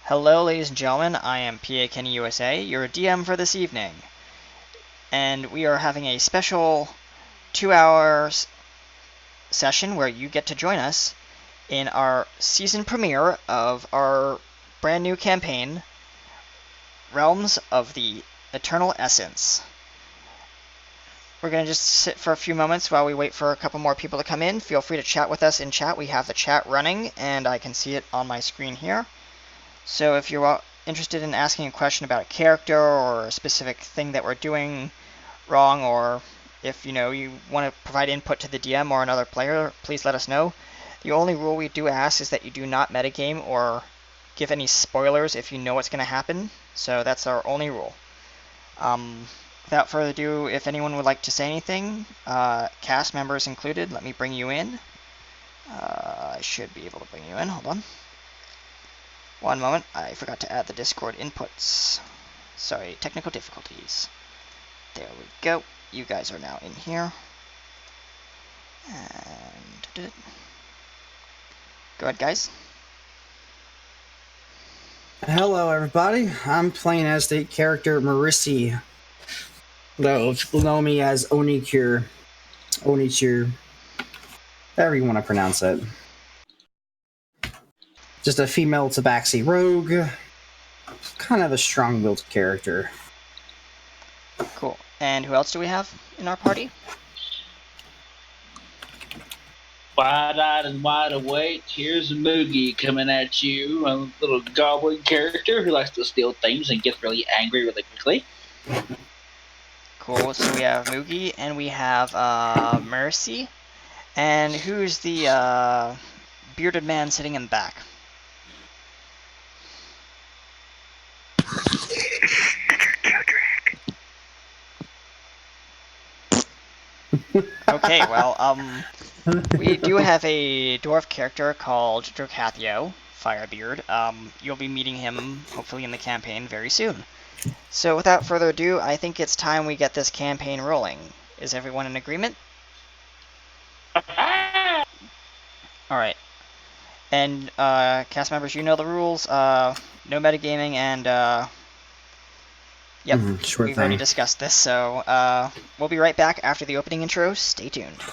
Hello, ladies and gentlemen. I am PA Kenny USA, your DM for this evening, and we are having a special 2 hour session where you get to join us in our season premiere of our brand new campaign, Realms of the Eternal Essence. We're going to just sit for a few moments while we wait for a couple more people to come in. Feel free to chat with us in chat. We have the chat running, and I can see it on my screen here. So if you're interested in asking a question about a character or a specific thing that we're doing wrong, or if you want to provide input to the DM or another player, please let us know. The only rule we do ask is that you do not metagame or give any spoilers if you know what's going to happen. So that's our only rule. Without further ado, if anyone would like to say anything, cast members included, let me bring you in. I should be able to bring you in. Hold on. One moment, I forgot to add the Discord inputs. Sorry, technical difficulties. There we go. You guys are now in here. And go ahead, guys. Hello, everybody. I'm playing as the character Marissi, though people know me as Onikur, however you want to pronounce it. Just a female tabaxi rogue, kind of a strong-willed character. Cool. And who else do we have in our party? Wide-eyed and wide awake, here's Moogie coming at you, a little goblin character who likes to steal things and gets really angry really quickly. Cool, so we have Moogie, and we have Mercy. And who's the bearded man sitting in the back? Okay, well, we do have a dwarf character called Dracathio, Firebeard. You'll be meeting him, hopefully, in the campaign very soon. So without further ado, I think it's time we get this campaign rolling. Is everyone in agreement? Alright. And, cast members, you know the rules. No metagaming, and, yep, we've already discussed this, so we'll be right back after the opening intro. Stay tuned.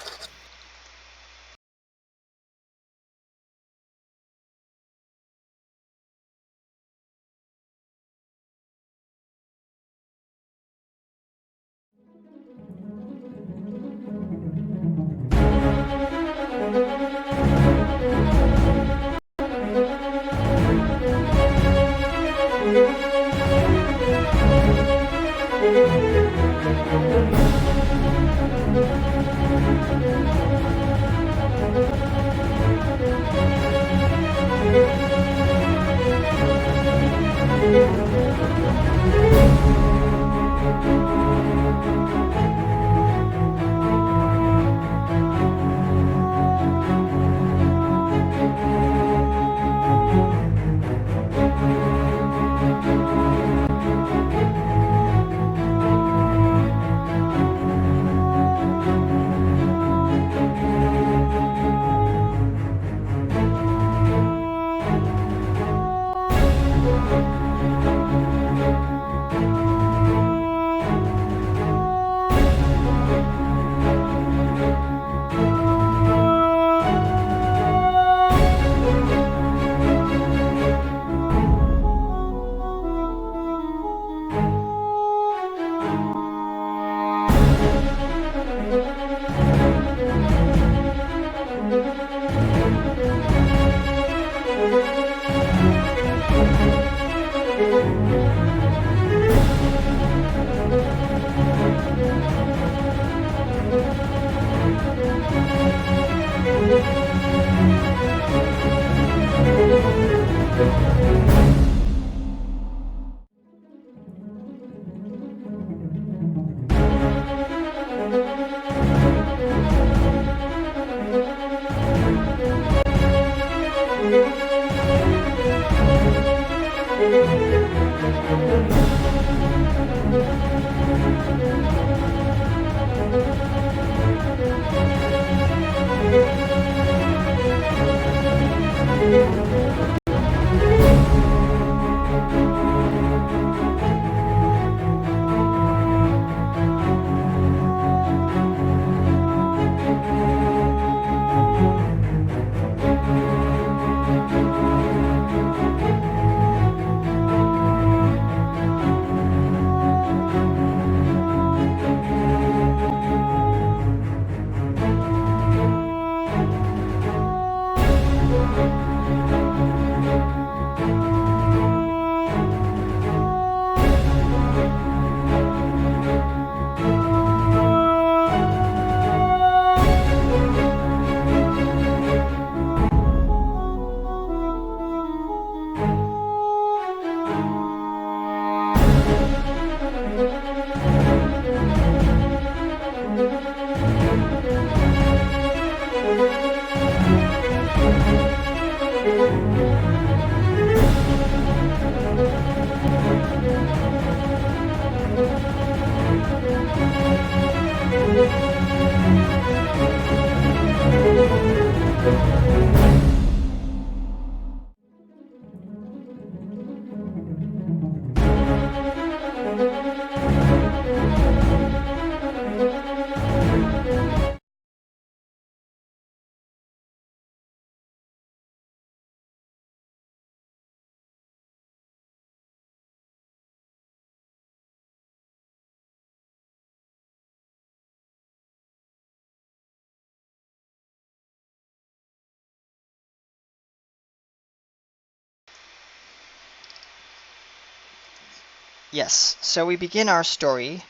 Yes, so we begin our story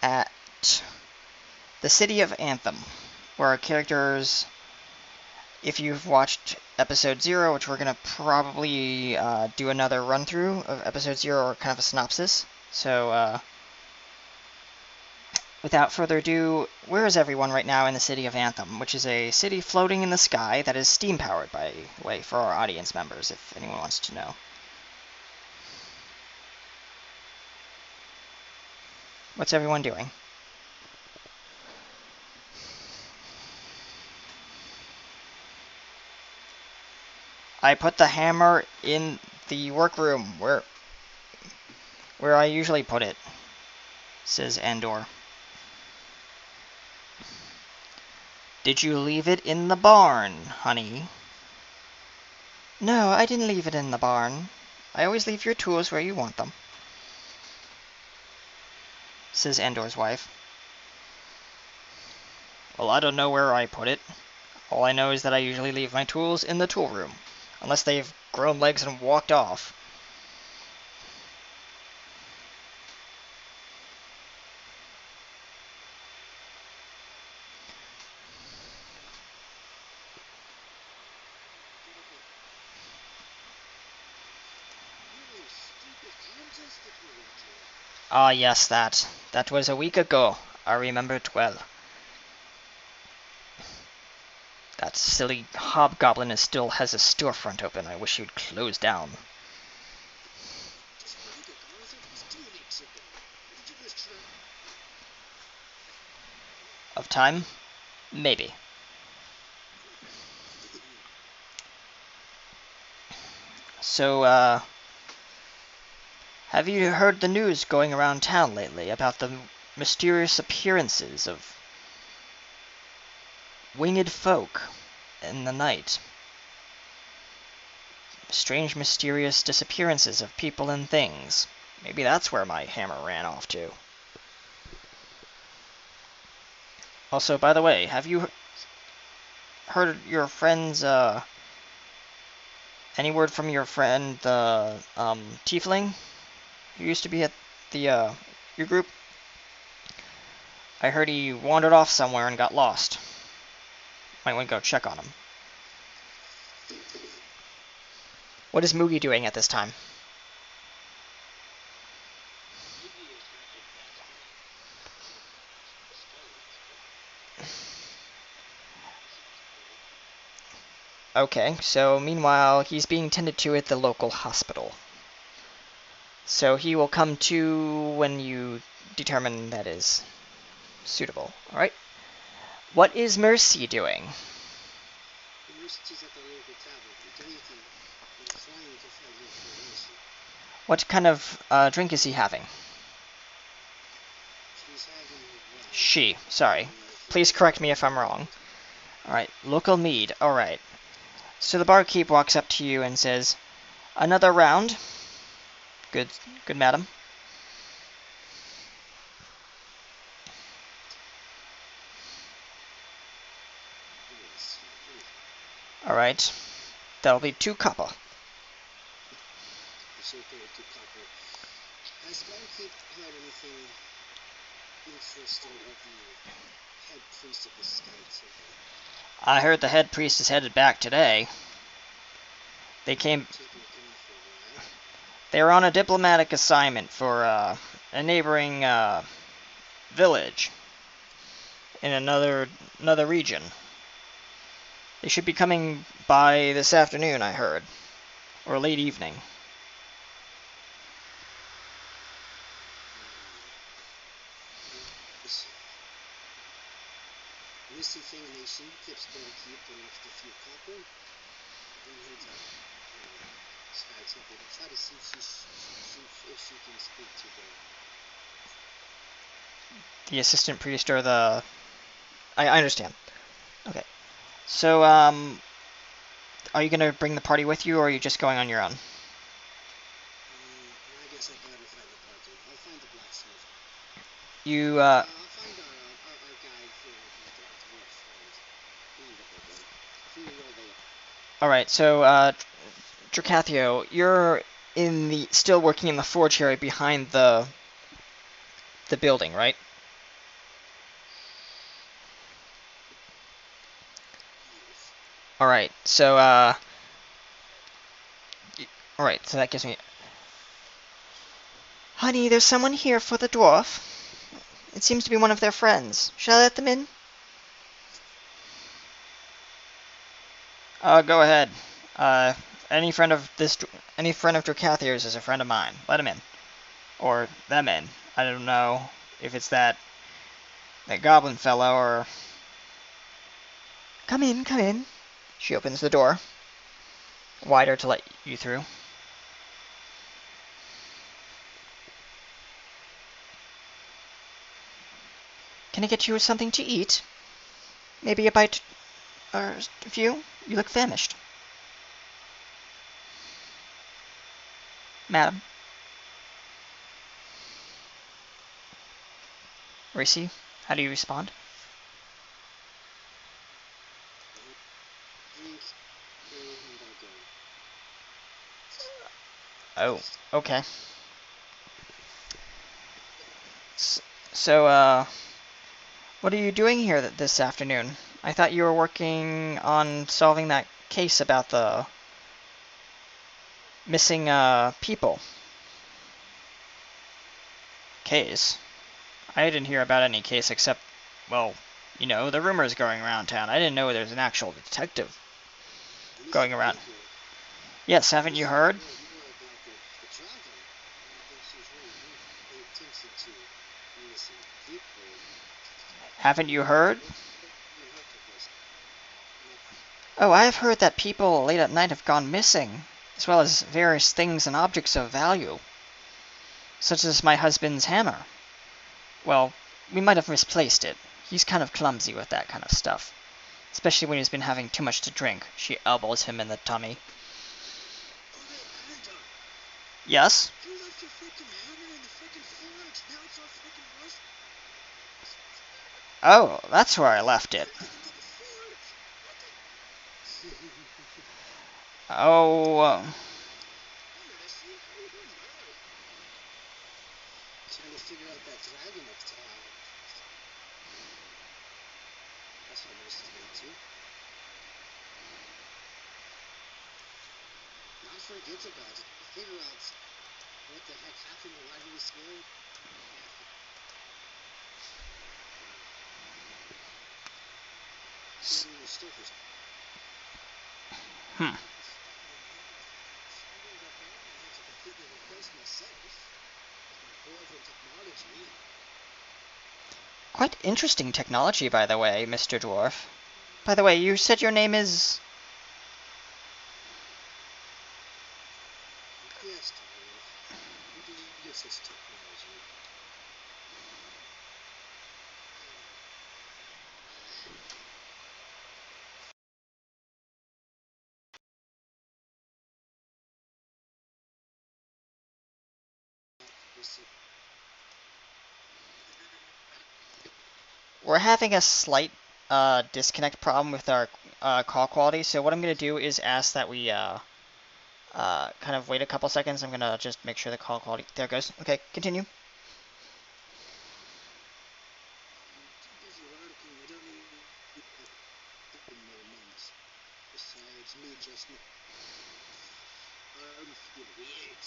at the city of Anthem, where our characters, if you've watched episode 0, which we're going to probably do another run through of episode 0, or kind of a synopsis. So, without further ado, where is everyone right now in the city of Anthem, which is a city floating in the sky that is steam powered, by the way, for our audience members, if anyone wants to know. What's everyone doing? I put the hammer in the workroom, where I usually put it, says Andor. Did you leave it in the barn, honey? No, I didn't leave it in the barn. I always leave your tools where you want them, says Andor's wife. Well, I don't know where I put it. All I know is that I usually leave my tools in the tool room, unless they've grown legs and walked off. Ah, yes, that. That was a week ago. I remember it well. That silly hobgoblin still has a storefront open. I wish he'd close down. Of time? Maybe. So, have you heard the news going around town lately about the mysterious appearances of winged folk in the night? Strange, mysterious disappearances of people and things. Maybe that's where my hammer ran off to. Also, by the way, have you heard your friends, any word from your friend, the, tiefling? Who used to be at the, your group? I heard he wandered off somewhere and got lost. Might want to go check on him. What is Moogie doing at this time? Okay, so meanwhile, he's being tended to at the local hospital. So he will come to when you determine that is suitable. Alright? What is Mercy doing? What kind of drink is he having? She, sorry. Please correct me if I'm wrong. Alright, local mead, alright. So the barkeep walks up to you and says, "Another round?" Good, good madam. Alright, that'll be 2 copper. Has the barkeep heard anything interesting of the head priest of the state? I heard the head priest is headed back today. They were on a diplomatic assignment for a neighboring village in another region. They should be coming by this afternoon, I heard, or late evening. This see Fang Nation, Kip's barkeep, and after a few copper, then head to Sky Temple to try to see if she can speak to The assistant priest or the... I understand. Okay. So, are you going to bring the party with you, or are you just going on your own? I guess I better find the party. I'll find the blacksmith. You, I'll find our guy here, our dwarf friend. He'll end up okay. Premire there. alright, so, Dracathio, you're still working in the forge area behind the building, right? Yes. Alright, so, alright, so that gives me... Honey, there's someone here for the dwarf. It seems to be one of their friends. Shall I let them in? Go ahead. Any friend of Dracathio's is a friend of mine. Let him in. Or them in. I don't know if it's that goblin fellow or... Come in, come in. She opens the door. Wider to let you through. Can I get you something to eat? Maybe a bite or a few? You look famished. Madam. Racy, how do you respond? Drink, pray, and I'll go. Oh, okay. So, what are you doing here this afternoon? I thought you were working on solving that case about the missing, people. Case? I didn't hear about any case except, well, you know, the rumors going around town. I didn't know there was an actual detective going around. Yes, haven't you heard? More about the dragon. I think she's really pay attention to missing people. Haven't you heard? What have you heard of this? Oh, I have heard that people late at night have gone missing, as well as various things and objects of value, such as my husband's hammer. Well, we might have misplaced it. He's kind of clumsy with that kind of stuff, especially when he's been having too much to drink. She elbows him in the tummy. Okay, Anda, Yes? you left your freaking hammer in the freaking forge. Now it's all freaking rust. Oh, that's where I left it. Into the forge. What the? Oh, Mercy, how you doing, Mary? Trying to figure out that dragon of town. That's what Mercy's been up to. Not forget about it. Figure out what the heck happened and why he was scared. Still for hmm. completely replace myself. However, technology. Quite interesting technology, by the way, Mr. Dwarf. By the way, you said your name is... Yes, Dwarf. Where did you get such technology? We're having a slight disconnect problem with our call quality, so what I'm going to do is ask that we kind of wait a couple seconds. I'm going to just make sure the call quality... There it goes. Okay, continue. I'm too busy working. I don't need more months. Besides, me just arm feel weird.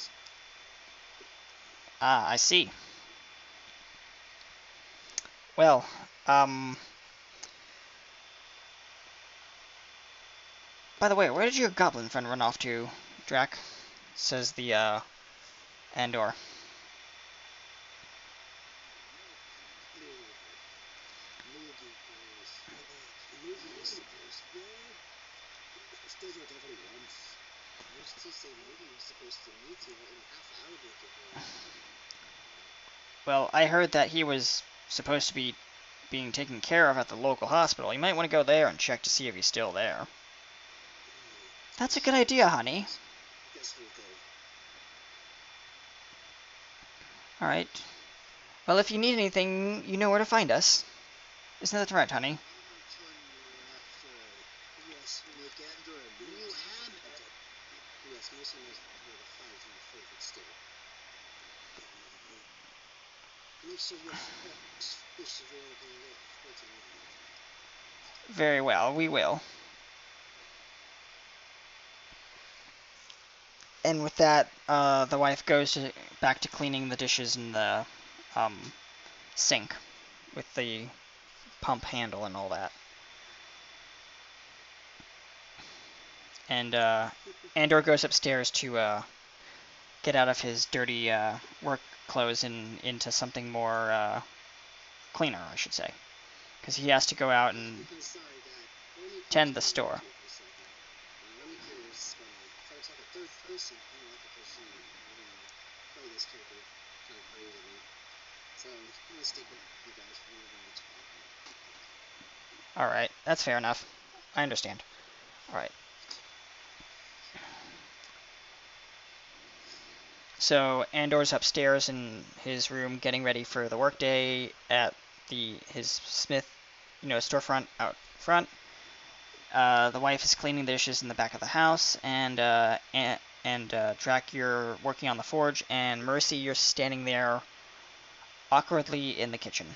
Ah, I see. Well, by the way, where did your goblin friend run off to, Drac? Says the, Andor. scheduled already once. Mercy said Moody was supposed to meet you in half hour to get there. Well, I heard that he was supposed to be being taken care of at the local hospital. You might want to go there and check to see if he's still there. That's a good idea, honey. Guess we'll go. Alright. Well, if you need anything, you know where to find us. Isn't that right, honey? Yes, make Andor a new habit. Yes, Mason was the 5G favorite still. Make sure your fish is available for tonight. Very well, we will. And with that, the wife goes back to cleaning the dishes in the sink with the pump handle and all that. And Andor goes upstairs to get out of his dirty work clothes and into something more cleaner, I should say, because he has to go out and tend the store. Let me curious, when if I was like a third person, I don't like a person play this character kind of crazy to me. So I'm gonna stick with you guys for the next one. Alright, that's fair enough. I understand. Alright. So Andor's upstairs in his room getting ready for the workday at his Smith, storefront out front. The wife is cleaning the dishes in the back of the house, and Drac, you're working on the forge, and Mercy, you're standing there awkwardly in the kitchen. I'm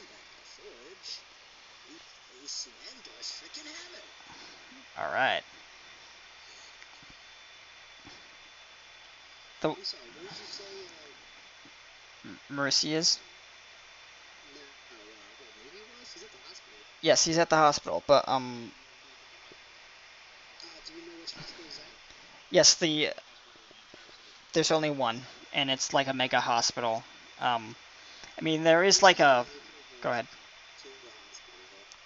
back at the forge. Ace and Andor's freaking hammer. All right. I'm sorry, what did you say? Mercy is? No, what, maybe he was? He's at the hospital. Yes, he's at the hospital, but Do you know which hospital is that? yes, there's only one, and it's like a mega hospital. I mean, there is like a. Go ahead. To the hospital,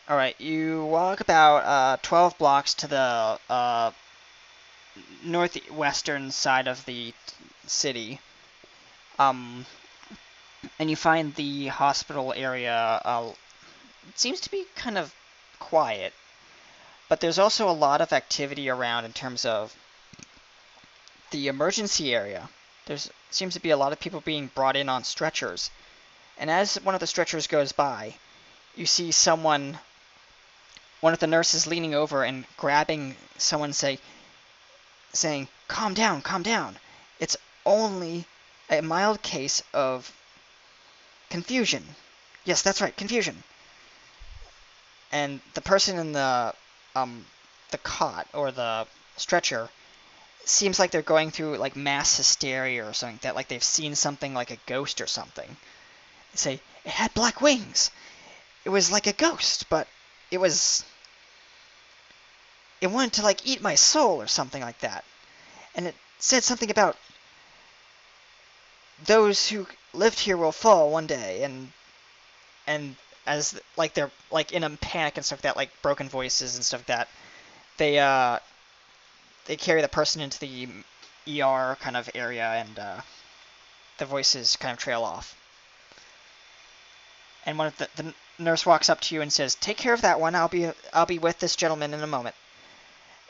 though. All right, you walk about 12 blocks to the northwestern side of the city, and you find the hospital area. It seems to be kind of quiet, but there's also a lot of activity around in terms of the emergency area. There seems to be a lot of people being brought in on stretchers, and as one of the stretchers goes by, you see one of the nurses leaning over and grabbing someone, saying, calm down, calm down. It's only a mild case of confusion. Yes, that's right, confusion. And the person in the cot or the stretcher seems like they're going through like mass hysteria or something, that like they've seen something like a ghost or something. They say, it had black wings. It was like a ghost, but it wanted to like eat my soul or something like that. And it said something about those who lived here will fall one day, and as like they're like in a panic and stuff like that, like broken voices and stuff like that, they carry the person into the ER kind of area, and the voices kind of trail off. And one of the nurse walks up to you and says, "Take care of that one. I'll be with this gentleman in a moment."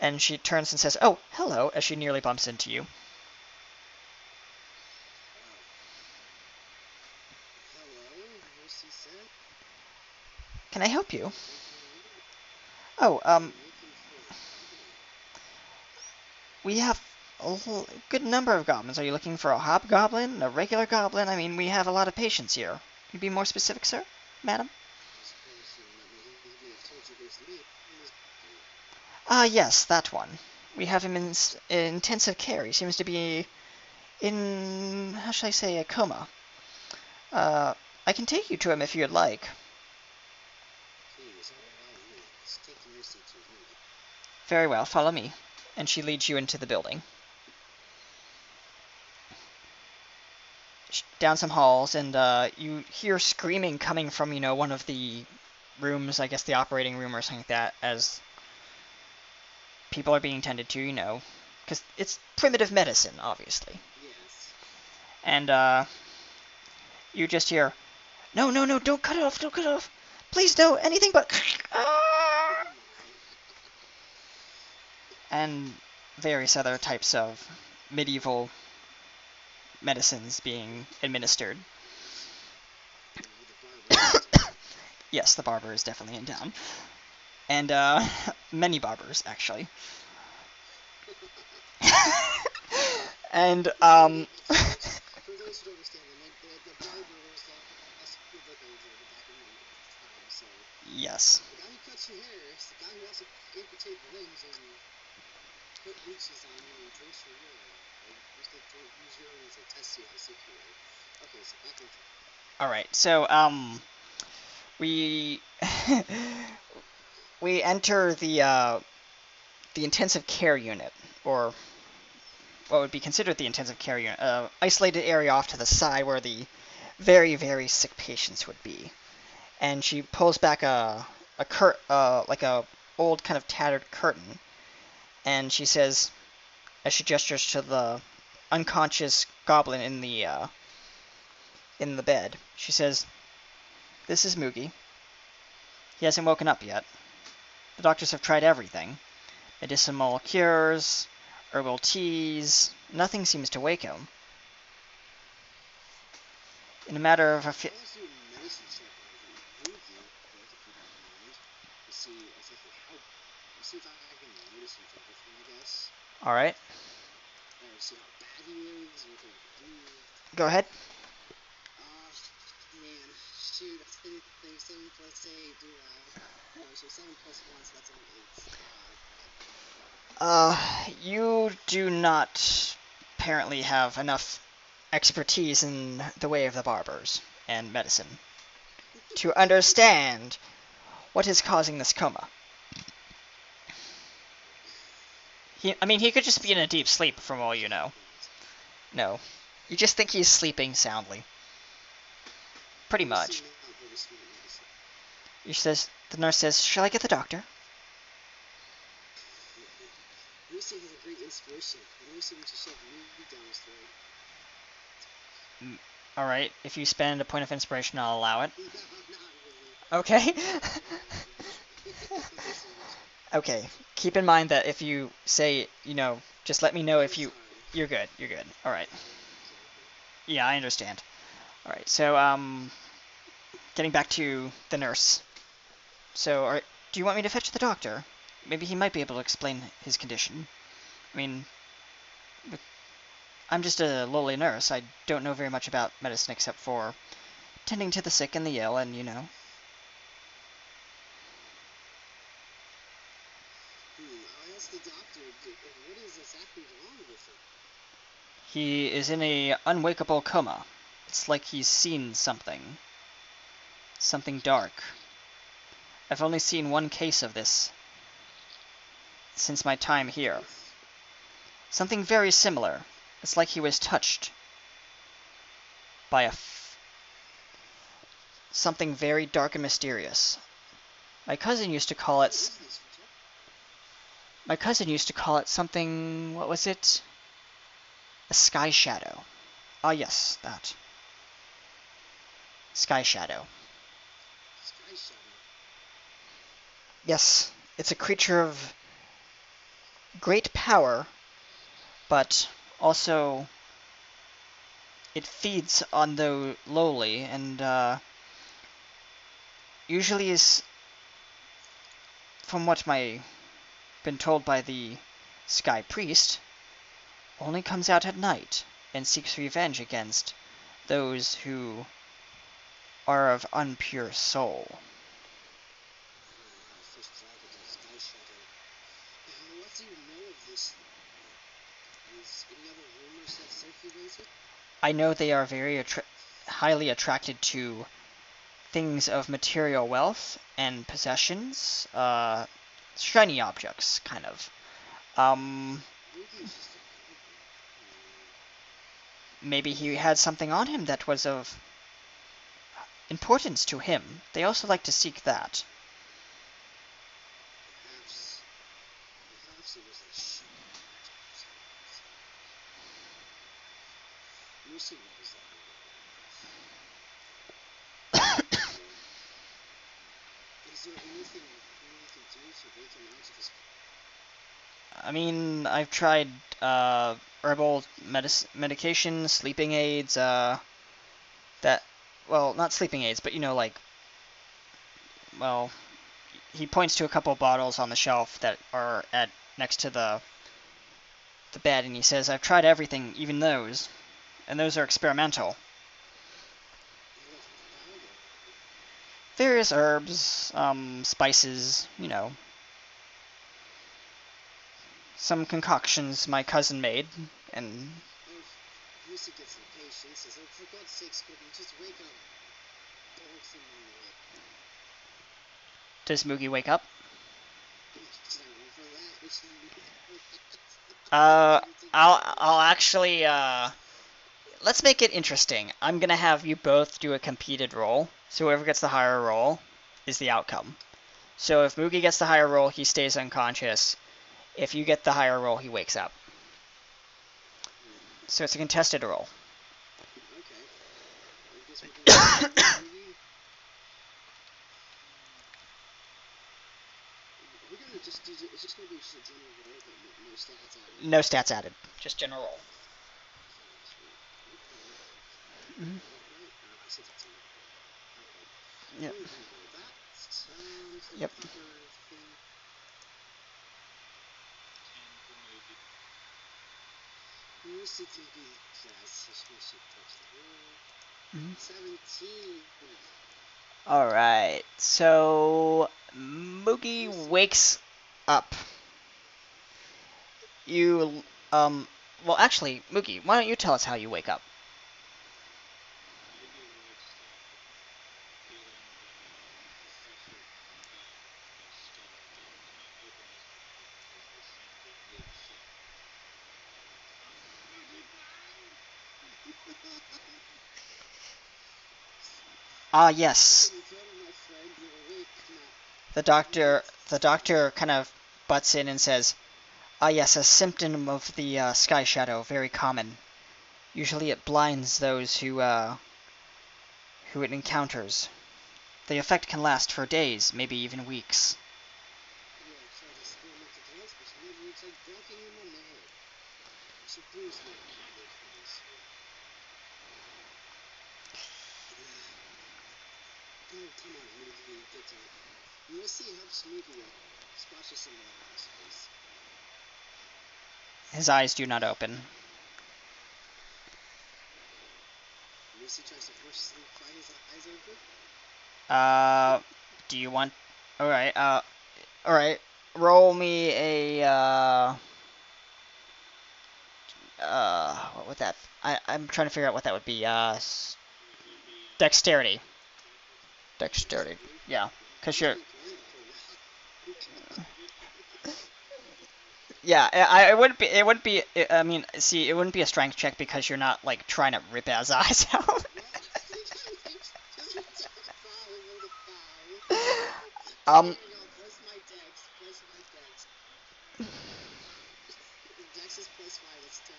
And she turns and says, "Oh, hello," as she nearly bumps into you. Hello, Mercy said. Can I help you? What can I do? Oh, I'm looking for a goblin. we have a good number of goblins. Are you looking for a hobgoblin, a regular goblin? I mean, we have a lot of patients here. Can you be more specific, sir? Madam? I suppose he would have told you where's the meat. Ah, yes, that one. We have him in intensive care. He seems to be in, how shall I say, a coma. I can take you to him if you'd like. Please, all means. Take Mercy to me. Very well, follow me. And she leads you into the building. Down some halls, and you hear screaming coming from, one of the rooms, I guess the operating room or something like that, as people are being tended to, you know, because it's primitive medicine, obviously. Yes. And you just hear, no, no, no, don't cut it off, don't cut it off. Please, no, anything but. Oh my. And various other types of medieval medicines being administered. The barber is in town. Yes, the barber is definitely in town. And, many barbers, actually. And, Folks, for those who don't understand, the barber was also the book agent back in the time, so yes. the guy who cuts your hair is the guy who also amputated limbs and put leeches on you and drinks your urine. Or use urine as a test to see how sick you are. Okay, so back on track. Alright, so, we... we enter the intensive care unit, or what would be considered the intensive care unit, isolated area off to the side where the very, very sick patients would be. And she pulls back like a old kind of tattered curtain, and she says, as she gestures to the unconscious goblin in the bed, she says, "This is Moogie. He hasn't woken up yet. The doctors have tried everything. Medicinal cures, herbal teas, nothing seems to wake him. In a matter of a few..." I'll also do a medicine check on Moogie, both if you don't mind, to see exactly how. See if I can notice something different, I guess. Alright, Or see how bad he is, or anything I can do. go ahead. Man, shoot, that's anything. 7 plus 8, do no, so 7 plus 1, so that's only 8. You do not apparently have enough expertise in the way of the barbers and medicine to understand what is causing this coma. He could just be in a deep sleep from all you know. No. You just think he's sleeping soundly. Pretty much. The nurse says, "Shall I get the doctor?" Lucy has a great inspiration. Lucy when she shoved Moogie down his throat. Alright, if you spend a point of inspiration, I'll allow it. No, not Okay. really. Okay, keep in mind that if you say, you know, just let me know if you... You're good, you're good. Alright. Yeah, I understand. Alright, so, getting back to the nurse. So, do you want me to fetch the doctor? Maybe he might be able to explain his condition. I mean, I'm just a lowly nurse. I don't know very much about medicine except for tending to the sick and the ill, and, you know... I'll ask the doctor, what is exactly wrong with him? He is in a unwakeable coma. It's like he's seen something. Something dark. I've only seen one case of this since my time here. Something very similar. It's like he was touched by something very dark and mysterious. My cousin used to call it something, what was it? A sky shadow. Ah, yes, that. Sky shadow. Sky Shadow. Yes, it's a creature of great power, but also it feeds on the lowly, and usually is, from what been told by the Sky Priest, only comes out at night and seeks revenge against those who are of unpure soul. First dragon to Sky Shadow. What do you know of this? Is any other rumors that circulated? I know they are very highly attracted to things of material wealth and possessions, shiny objects, kind of. Maybe he had something on him that was of importance to him. They also like to seek that. Perhaps actually was like, shh. Mercy knows that we were. Is there anything we can do to wake him out of his... I mean, I've tried herbal medication, sleeping aids, that, well, not sleeping aids, but you know, like, well, he points to a couple bottles on the shelf that are at next to the bed, and he says, I've tried everything, even those, and those are experimental. What have you tried? Various herbs, spices, you know, some concoctions my cousin made, and Lucy gets impatient, says, oh, for God's sakes, could you just wake up? Bonks him on the head. does Moogie wake up? Should I roll for that? We should roll for that. I'll actually, let's make it interesting. I'm gonna have you both do a competed roll, so whoever gets the higher roll is the outcome. So if Moogie gets the higher roll, he stays unconscious. If you get the higher roll, he wakes up. So it's a contested roll. Okay. I guess we're gonna do movie. We're gonna just do. It's just gonna be just a general roll, but no stats added. No stats added, just general roll. Okay. Mhm. Right? I said that's enough. Okay. Yep. We're gonna roll that. The Yep. proper thing. 10 for movie. Lucy can be yes. She should touch the roll. Mhm. 17. All right. So Moogie wakes up. You well, actually, Moogie, why don't you tell us how you wake up? Moogie wakes up feeling the flesh of the skull, but he cannot open his eyes because they seem to be glued shut. Ah, yes. Somebody call my friend. You're awake now. The doctor kind of butts in and says, "Ah, yes, a symptom of the sky shadow, very common. Usually it blinds those who it encounters. The effect can last for days, maybe even weeks." Yeah, I tried experimental drugs, but it never looks like bonking him on the head. I should bruise him and live for this. Oh, come on, Moogie, get to it. Lucy helps Moogie up, splashes some water on his face. His eyes do not open. Lucy tries to forcefully pry his eyes open. Do you want? All right. All right. Roll me a what would that? I'm trying to figure out what that would be. It would be Dexterity. Dexterity. Dexterity. Yeah, because He's you're. been playing for a while. Yeah, it wouldn't be. It wouldn't be. I mean, see, it wouldn't be a strength check because you're not like trying to rip his eyes out. Well, just reach out a paw and roll the die. So um, here we go. Plus my dex. Plus my dex. Dex is plus 5. That's 10.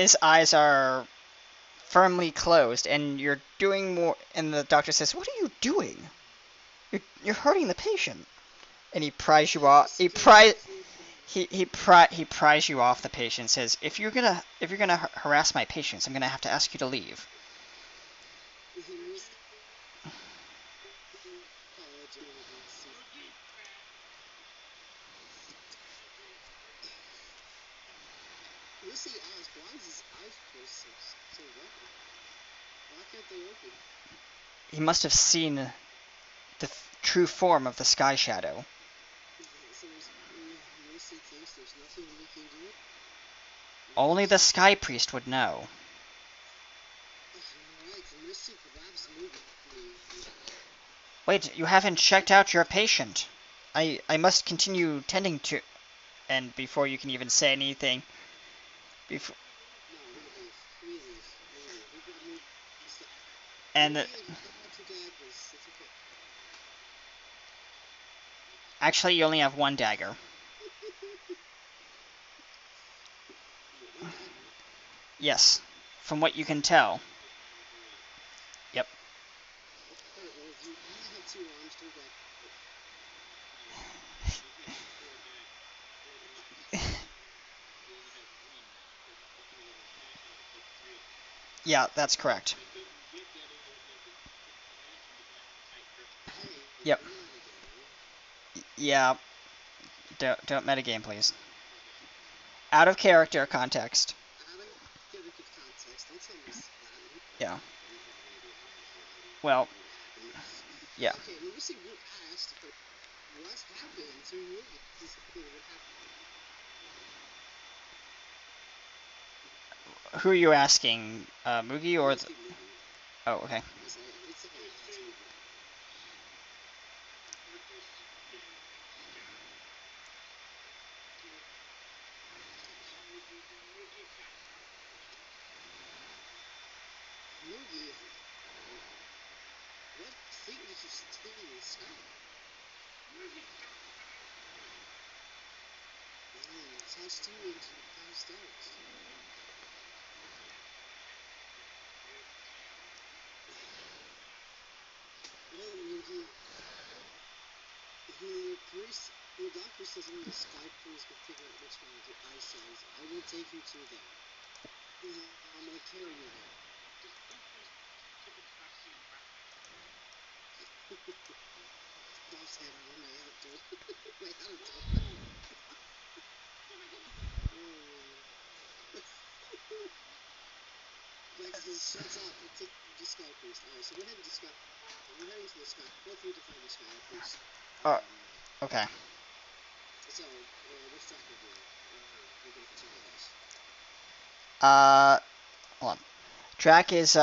his eyes are firmly closed, and you're doing more. And the doctor says, "What are you doing? You're hurting the patient." And he pries you off. He's painfully blind. He pries you off the patient. Says, "If you're gonna harass my patients, I'm gonna have to ask you to leave." Lucy asks, why is his eyes closed so rapidly? Why can't they open? He must have seen the true form of the sky shadow. So Lucy thinks there's nothing we can do? Only the sky priest would know. Alright, Lucy grabs Moogie. Wait, you haven't checked out your patient. I must continue tending to. And before you can even say anything, before No, we're gonna leave. We leave. We grab Moogie. and Moogie, you have 2 daggers. It's okay. actually you only have one dagger. Yes, from what you can tell. Yep. Alright, well, if you only have 2 arms, throw back. Yeah, that's correct. Hey, Yep. don't metagame. Yeah. Don't metagame, please. Out of character context. Out of character context, don't tell me that. Yeah. I have no idea Well, what happened. yeah. Okay, Marissa, you asked what happened to Moogie. What happened? Who are you asking? Mugi I'm or asking Moogie. Oh, okay. Yes, I did say I asked Moogie. Moogie, what thing did you see in the sky? Touched you and you passed out. Well, Moogie, your doctor says only the sky police can figure out what's wrong with your eyesight. I will take you to them. I'm gonna carry you there. Boss head on my outdoor. My outdoor. Black says, shuts up. I'll take you to Sky Priest. Alright, so go ahead and describe. We're heading to the Sky. Both of you define the Sky Priest. Okay. So, what's Tracker doing? We're gonna continue this. Hold on. Drac is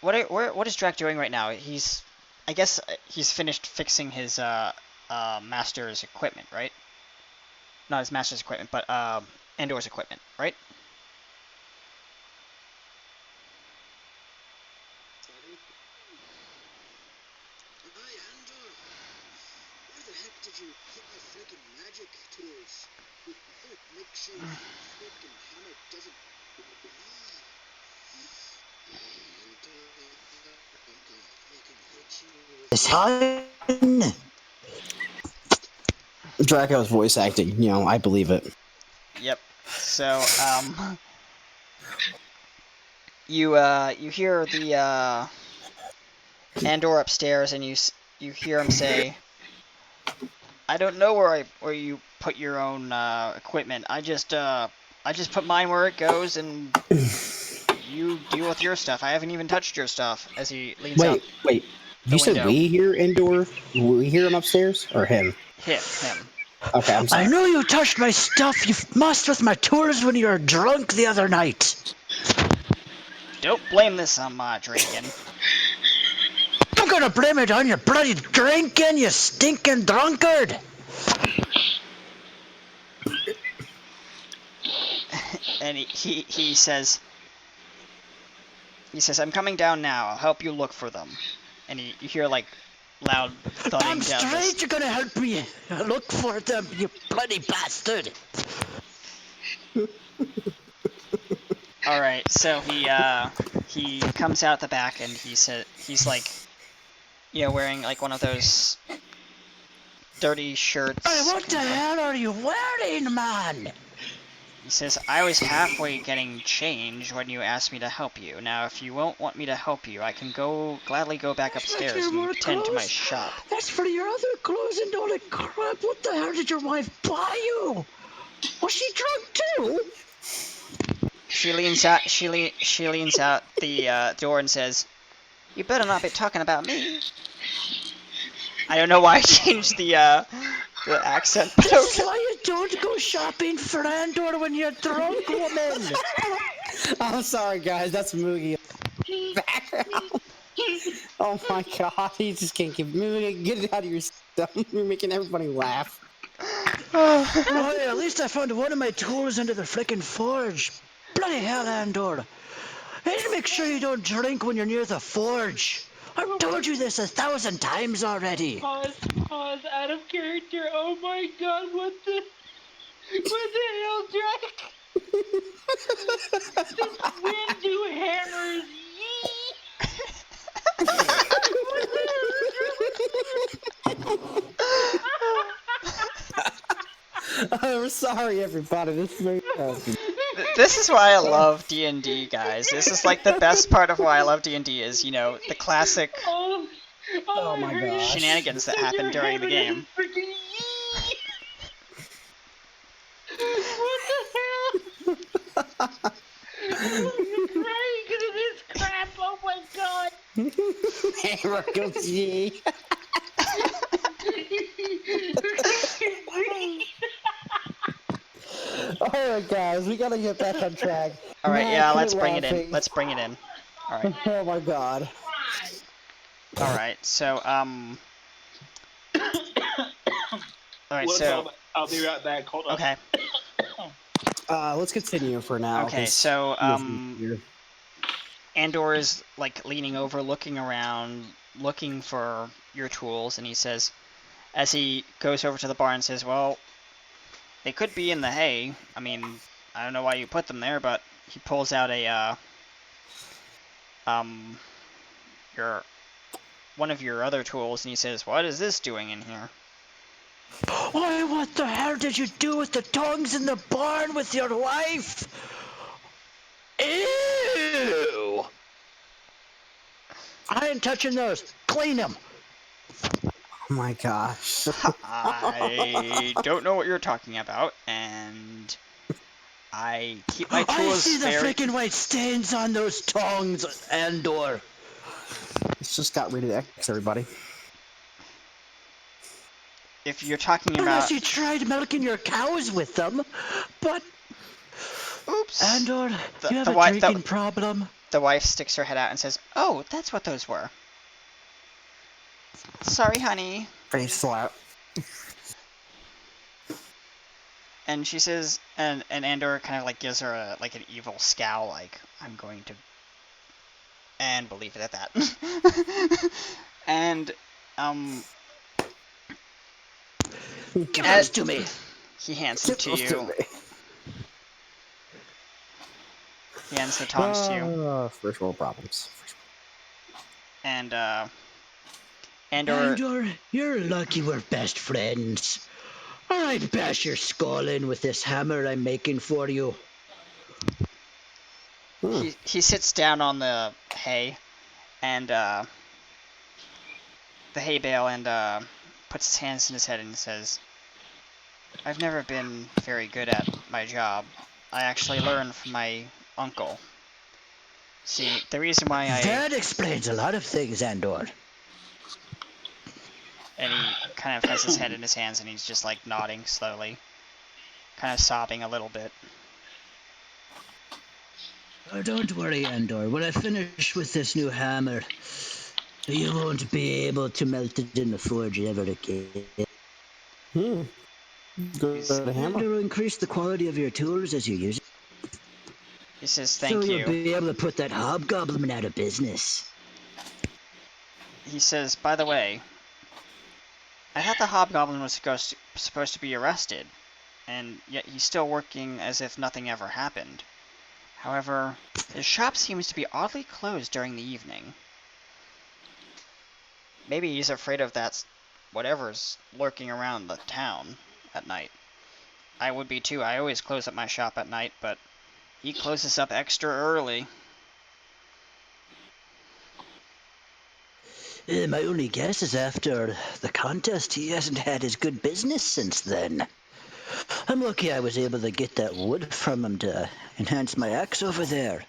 what is Drac doing right now? I guess he's finished fixing his master's equipment, right? Not his master's equipment, but Andor's equipment, right? Hi, Andor! Why the heck did you hit my freaking magic tools? That makeshift freaking hammer doesn't. I can hit you with. Son! Draco's voice acting, I believe it. Yep. So you hear the Andor upstairs, and you hear him say, "I don't know where you put your own equipment. I just put mine where it goes, and you deal with your stuff. I haven't even touched your stuff." As he leans out Wait. the You said window. we hear Endor? We hear him upstairs? Or him? Him. Okay, I'm sorry. I know you touched my stuff. You messed with my tools when you were drunk the other night. Don't blame this on my drinking. I'm gonna blame it on your bloody drinking, you stinking drunkard. And he says, "I'm coming down now. I'll help you look for them." And you hear like loud thudding I'm down straight this. you're gonna help me look for them, you bloody bastard. All right, so he comes out the back, and he's like, wearing like one of those dirty shirts. Hey, what the hell are you wearing, man? He says, "I was halfway getting change when you asked me to help you. Now, if you won't want me to help you, I can gladly go back upstairs and tend to my shop." That's for your other clothes and all that crap. What the hell did your wife buy you? Was she drunk too? She leans out the door and says, "You better not be talking about me." I don't know why I changed the accent, but This is okay. why you don't go shopping for Andor when you're drunk, woman. I'm sorry, guys. That's Moogie background. Oh my god, he just can't keep moving. Get it out of your system. You're making everybody laugh. Oh, yeah, at least I found one of my tools under the frickin' forge. Bloody hell, Andor. I need to make sure you don't drink when you're near the forge. I've told you this 1,000 times already. Pause, out of character. Oh my god, what the hell, Drac? This Windu hammers yee! I'm sorry, everybody. This movie. This is why I love D&D, guys. This is like the best part of why I love D&D is, you know, the classic Oh my gosh. shenanigans that happen during the game. Freaking yee! What the hell? I'm crying because of this crap. Oh my god. Hammer goes yee. Alright, guys, we gotta get back on track. All right, Matt, yeah, quit let's bring it in. laughing. Let's bring it in. All right. Oh my god. All right. So All right. What So about- I'll be right back. Hold on. okay. Let's continue for now. Okay. 'cause So you're- Andor is like leaning over, looking around, looking for your tools, and he says, as he goes over to the bar and says, "Well, they could be in the hay. I mean, I don't know why you put them there, but." He pulls out a one of your other tools, and he says, "What is this doing in here?" Why, what the hell did you do with the tongs in the barn with your wife? Ew! I ain't touching those. Clean them. Oh my gosh. I don't know what you're talking about, and I keep my I tools see the very... freaking white stains on those tongs, Andor. It's just got rated X, everybody. If you're talking about... Unless you tried milking your cows with them, but... Oops. Andor, The- you have the a wi- drinking problem? The wife sticks her head out and says, "Oh, that's what those were. Sorry, honey." Face slap. And she says, and Andor kind of like gives her an evil scowl, like, "I'm going to," and we'll leave it at that. And Give those to me. he hands them to you. He hands the tongs to you, First world problems. and Andor. Andor, you're lucky we're best friends. I'd bash your skull in with this hammer I'm making for you. He sits down on the hay, and the hay bale, and puts his hands in his head and says, "I've never been very good at my job. I actually learned from my uncle. See, the reason why I..." That explains a lot of things, Andor. And he kind of has his head in his hands, and he's just like nodding slowly, kind of sobbing a little bit. Oh, don't worry, Andor. When I finish with this new hammer, you won't be able to melt it in the forge ever again. Good hammer. It'll increase the quality of your tools as you use it. He says, So "Thank you'll you." be able to put that hobgoblin out of business. He says, "By the way, I thought the hobgoblin was supposed to be arrested, and yet he's still working as if nothing ever happened. However, his shop seems to be oddly closed during the evening. Maybe he's afraid of that whatever's lurking around the town at night. I would be too. I always close up my shop at night, but he closes up extra early." My only guess is after the contest, he hasn't had his good business since then. I'm lucky I was able to get that wood from him to enhance my axe over there.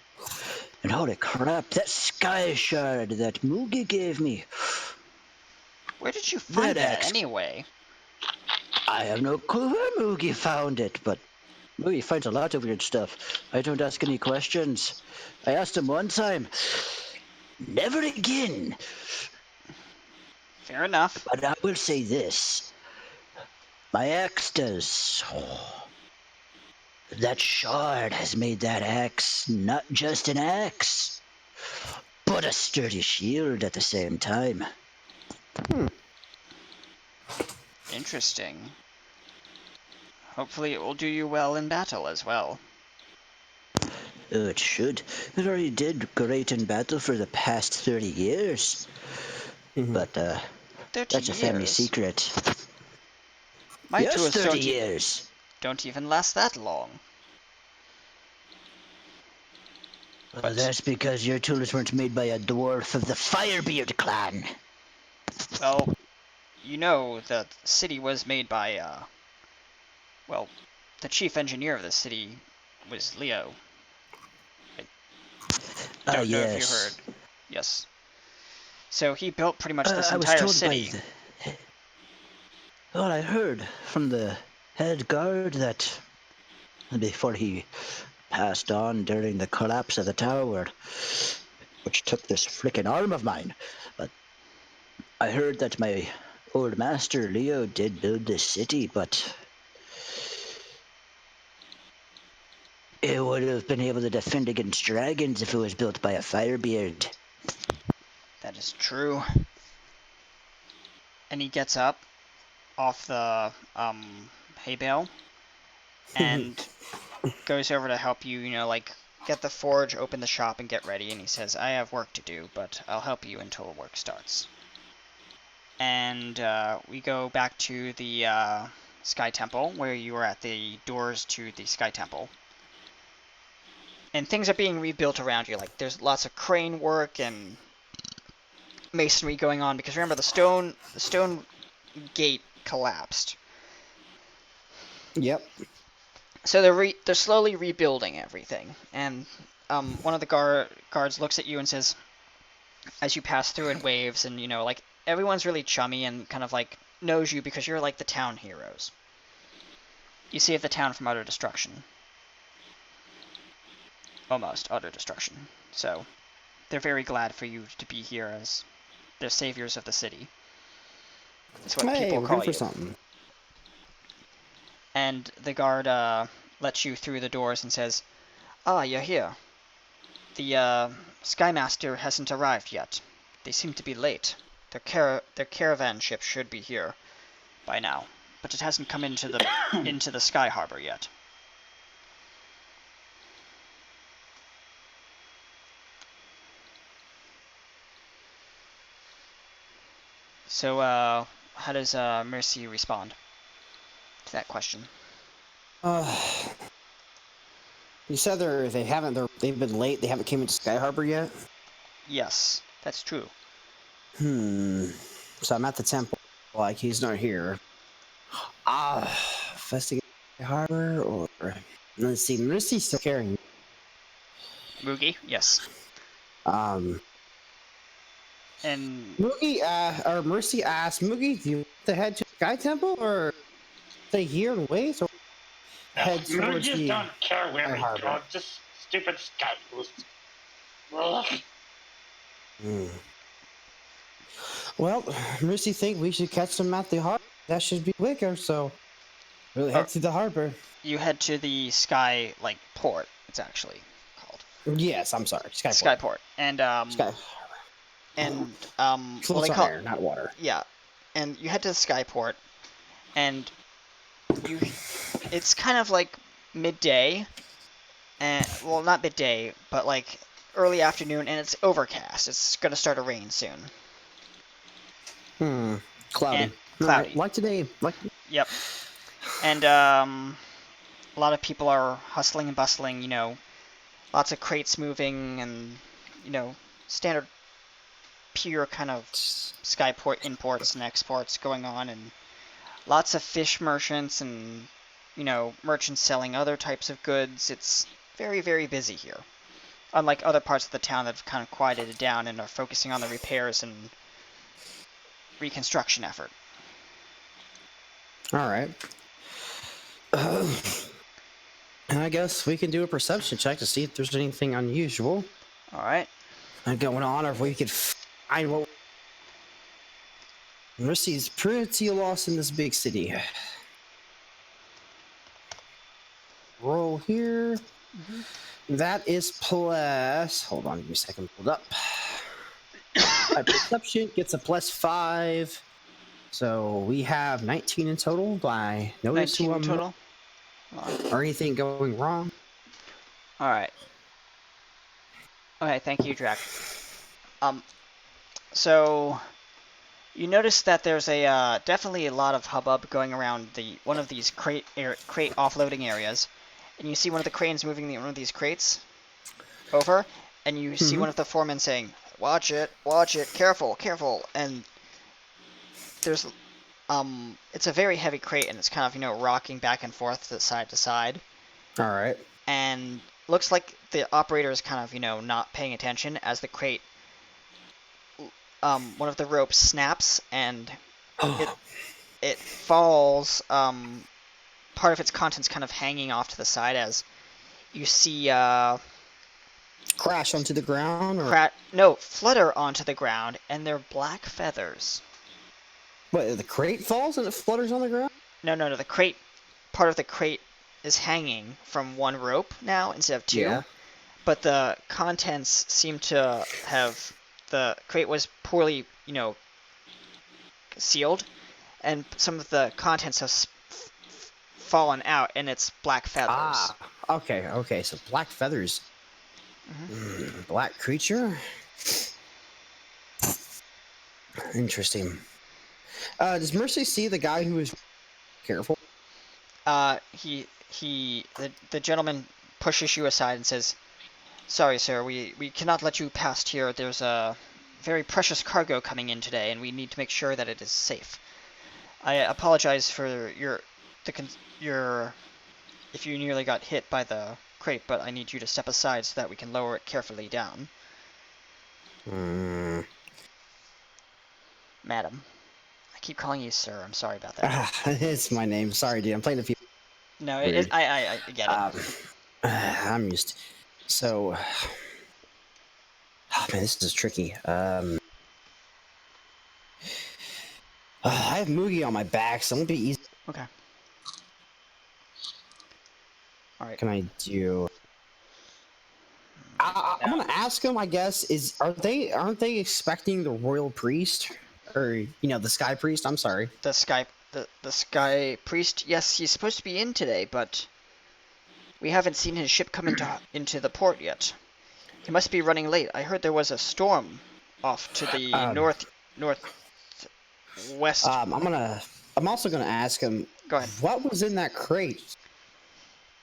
And holy crap, that sky shard that Moogie gave me. Where did you find that axe. anyway? I have no clue where Moogie found it, but Moogie finds a lot of weird stuff. I don't ask any questions. I asked him one time. Never again. Fair enough. But I will say this. My axe does. That shard has made that axe not just an axe, but a sturdy shield at the same time. Interesting. Hopefully it will do you well in battle as well. Oh, it should. It already did great in battle for the past 30 years. Mhm. But, 30 that's a family years. secret. My Yes, tools 30 years. don't even last that long. Well, But, that's because your tools weren't made by a dwarf of the Firebeard clan. well, you know the city was made by, well, the chief engineer of the city was Leo. Ah, Don't know if you heard. yes. Yes. So he built pretty much this I was entire told by city. the... Well, I heard from the head guard that before he passed on during the collapse of the tower, which took this frickin' arm of mine. But I heard that my old master Leo did build this city, but it would have been able to defend against dragons if it was built by a Firebeard. That is true. And he gets up off the hay bale and goes over to help you, like get the forge, open the shop, and get ready. And he says, I have work to do, but I'll help you until work starts. And we go back to the Sky Temple, where you were at the doors to the Sky Temple. And things are being rebuilt around you. Like, there's lots of crane work and masonry going on, because remember, the stone gate collapsed. Yep. So they're slowly rebuilding everything, and one of the guards looks at you and says, as you pass through, and waves, and like everyone's really chummy and kind of like knows you because you're like the town heroes. You saved the town from utter destruction, almost utter destruction. So they're very glad for you to be here as they're saviors of the city. That's what Hey, people we're call good for you. something. And the guard lets you through the doors and says, "Ah, you're here. The Skymaster hasn't arrived yet. They seem to be late. Their caravan ship should be here by now, but it hasn't come into the Sky Harbor yet." So, how does Mercy respond to that question? You said they've been late. They haven't came into Sky Harbor yet. Yes, that's true. So I'm at the temple. Like he's not here. Investigate Sky Harbor or let's see. Mercy's still carrying. Moogie, yes. And Moogie, or Mercy asked Moogie, do you want to head to Sky Temple or stay here and wait, or head You towards just the don't care where Sky we Harbor? go. Just stupid sky boost. Ugh. Well, Mercy think we should catch them at the harbor. That should be quicker, so we'll head to the harbor. you head to the Sky port. It's actually called Yes, I'm sorry, Skyport. And Sky. well, Floats they on call air, not water. yeah, and you head to the Skyport, and it's kind of like midday, and well, not midday, but like early afternoon, and it's overcast. It's gonna start to rain soon. Cloudy. And cloudy. Like today. Yep. And a lot of people are hustling and bustling. Lots of crates moving, and standard pure kind of Skyport imports and exports going on, and lots of fish merchants and merchants selling other types of goods. It's very, very busy here. Unlike other parts of the town that have kind of quieted down and are focusing on the repairs and reconstruction effort. All right. I guess we can do a perception check to see if there's anything unusual All right. going on, or if we could find what. Mercy's pretty lost in this big city. Roll here. That is plus. Hold on, give me a second. Pulled up. My perception gets a +5. So we have 19 in total. Do I notice 19 in total. or anything going wrong? All right. Okay, thank you, Drac. So you notice that there's a definitely a lot of hubbub going around one of these crate offloading areas, and you see one of the cranes moving one of these crates over, and you see Mhm. one of the foremen saying, watch it, careful, careful," and there's it's a very heavy crate, and it's kind of rocking back and forth to side, All right. and looks like the operator is kind of not paying attention as the crate one of the ropes snaps and it it falls, part of its contents kind of hanging off to the side as you see Crash onto the ground, or flutter onto the ground, and they're black feathers. what? The crate falls and it flutters on the ground. No, the crate, part of the crate is hanging from one rope now instead of two, Yeah. but the contents seem to have, the crate was poorly sealed, and some of the contents have fallen out, and it's black feathers. Ah. Okay. So black feathers. Black creature. Interesting. Does Mercy see the guy who is careful? The gentleman pushes you aside and says, "Sorry, sir, we cannot let you past here. There's a very precious cargo coming in today, and we need to make sure that it is safe. I apologize for your if you nearly got hit by the crate, but I need you to step aside so that we can lower it carefully down." Madam. I keep calling you sir. I'm sorry about that. It's my name. Sorry, dude. I'm playing a few. No, Weird. I get it. I'm used. So, oh man, this is tricky. I have Moogie on my back, so it won't be easy. Okay. All right. What can I do? I'm gonna ask him. I guess aren't they expecting the royal priest, or the sky priest? I'm sorry. The sky priest. Yes, he's supposed to be in today, but we haven't seen his ship come into the port yet. He must be running late. I heard there was a storm off to the northwest. I'm also gonna ask him. Go ahead. What was in that crate?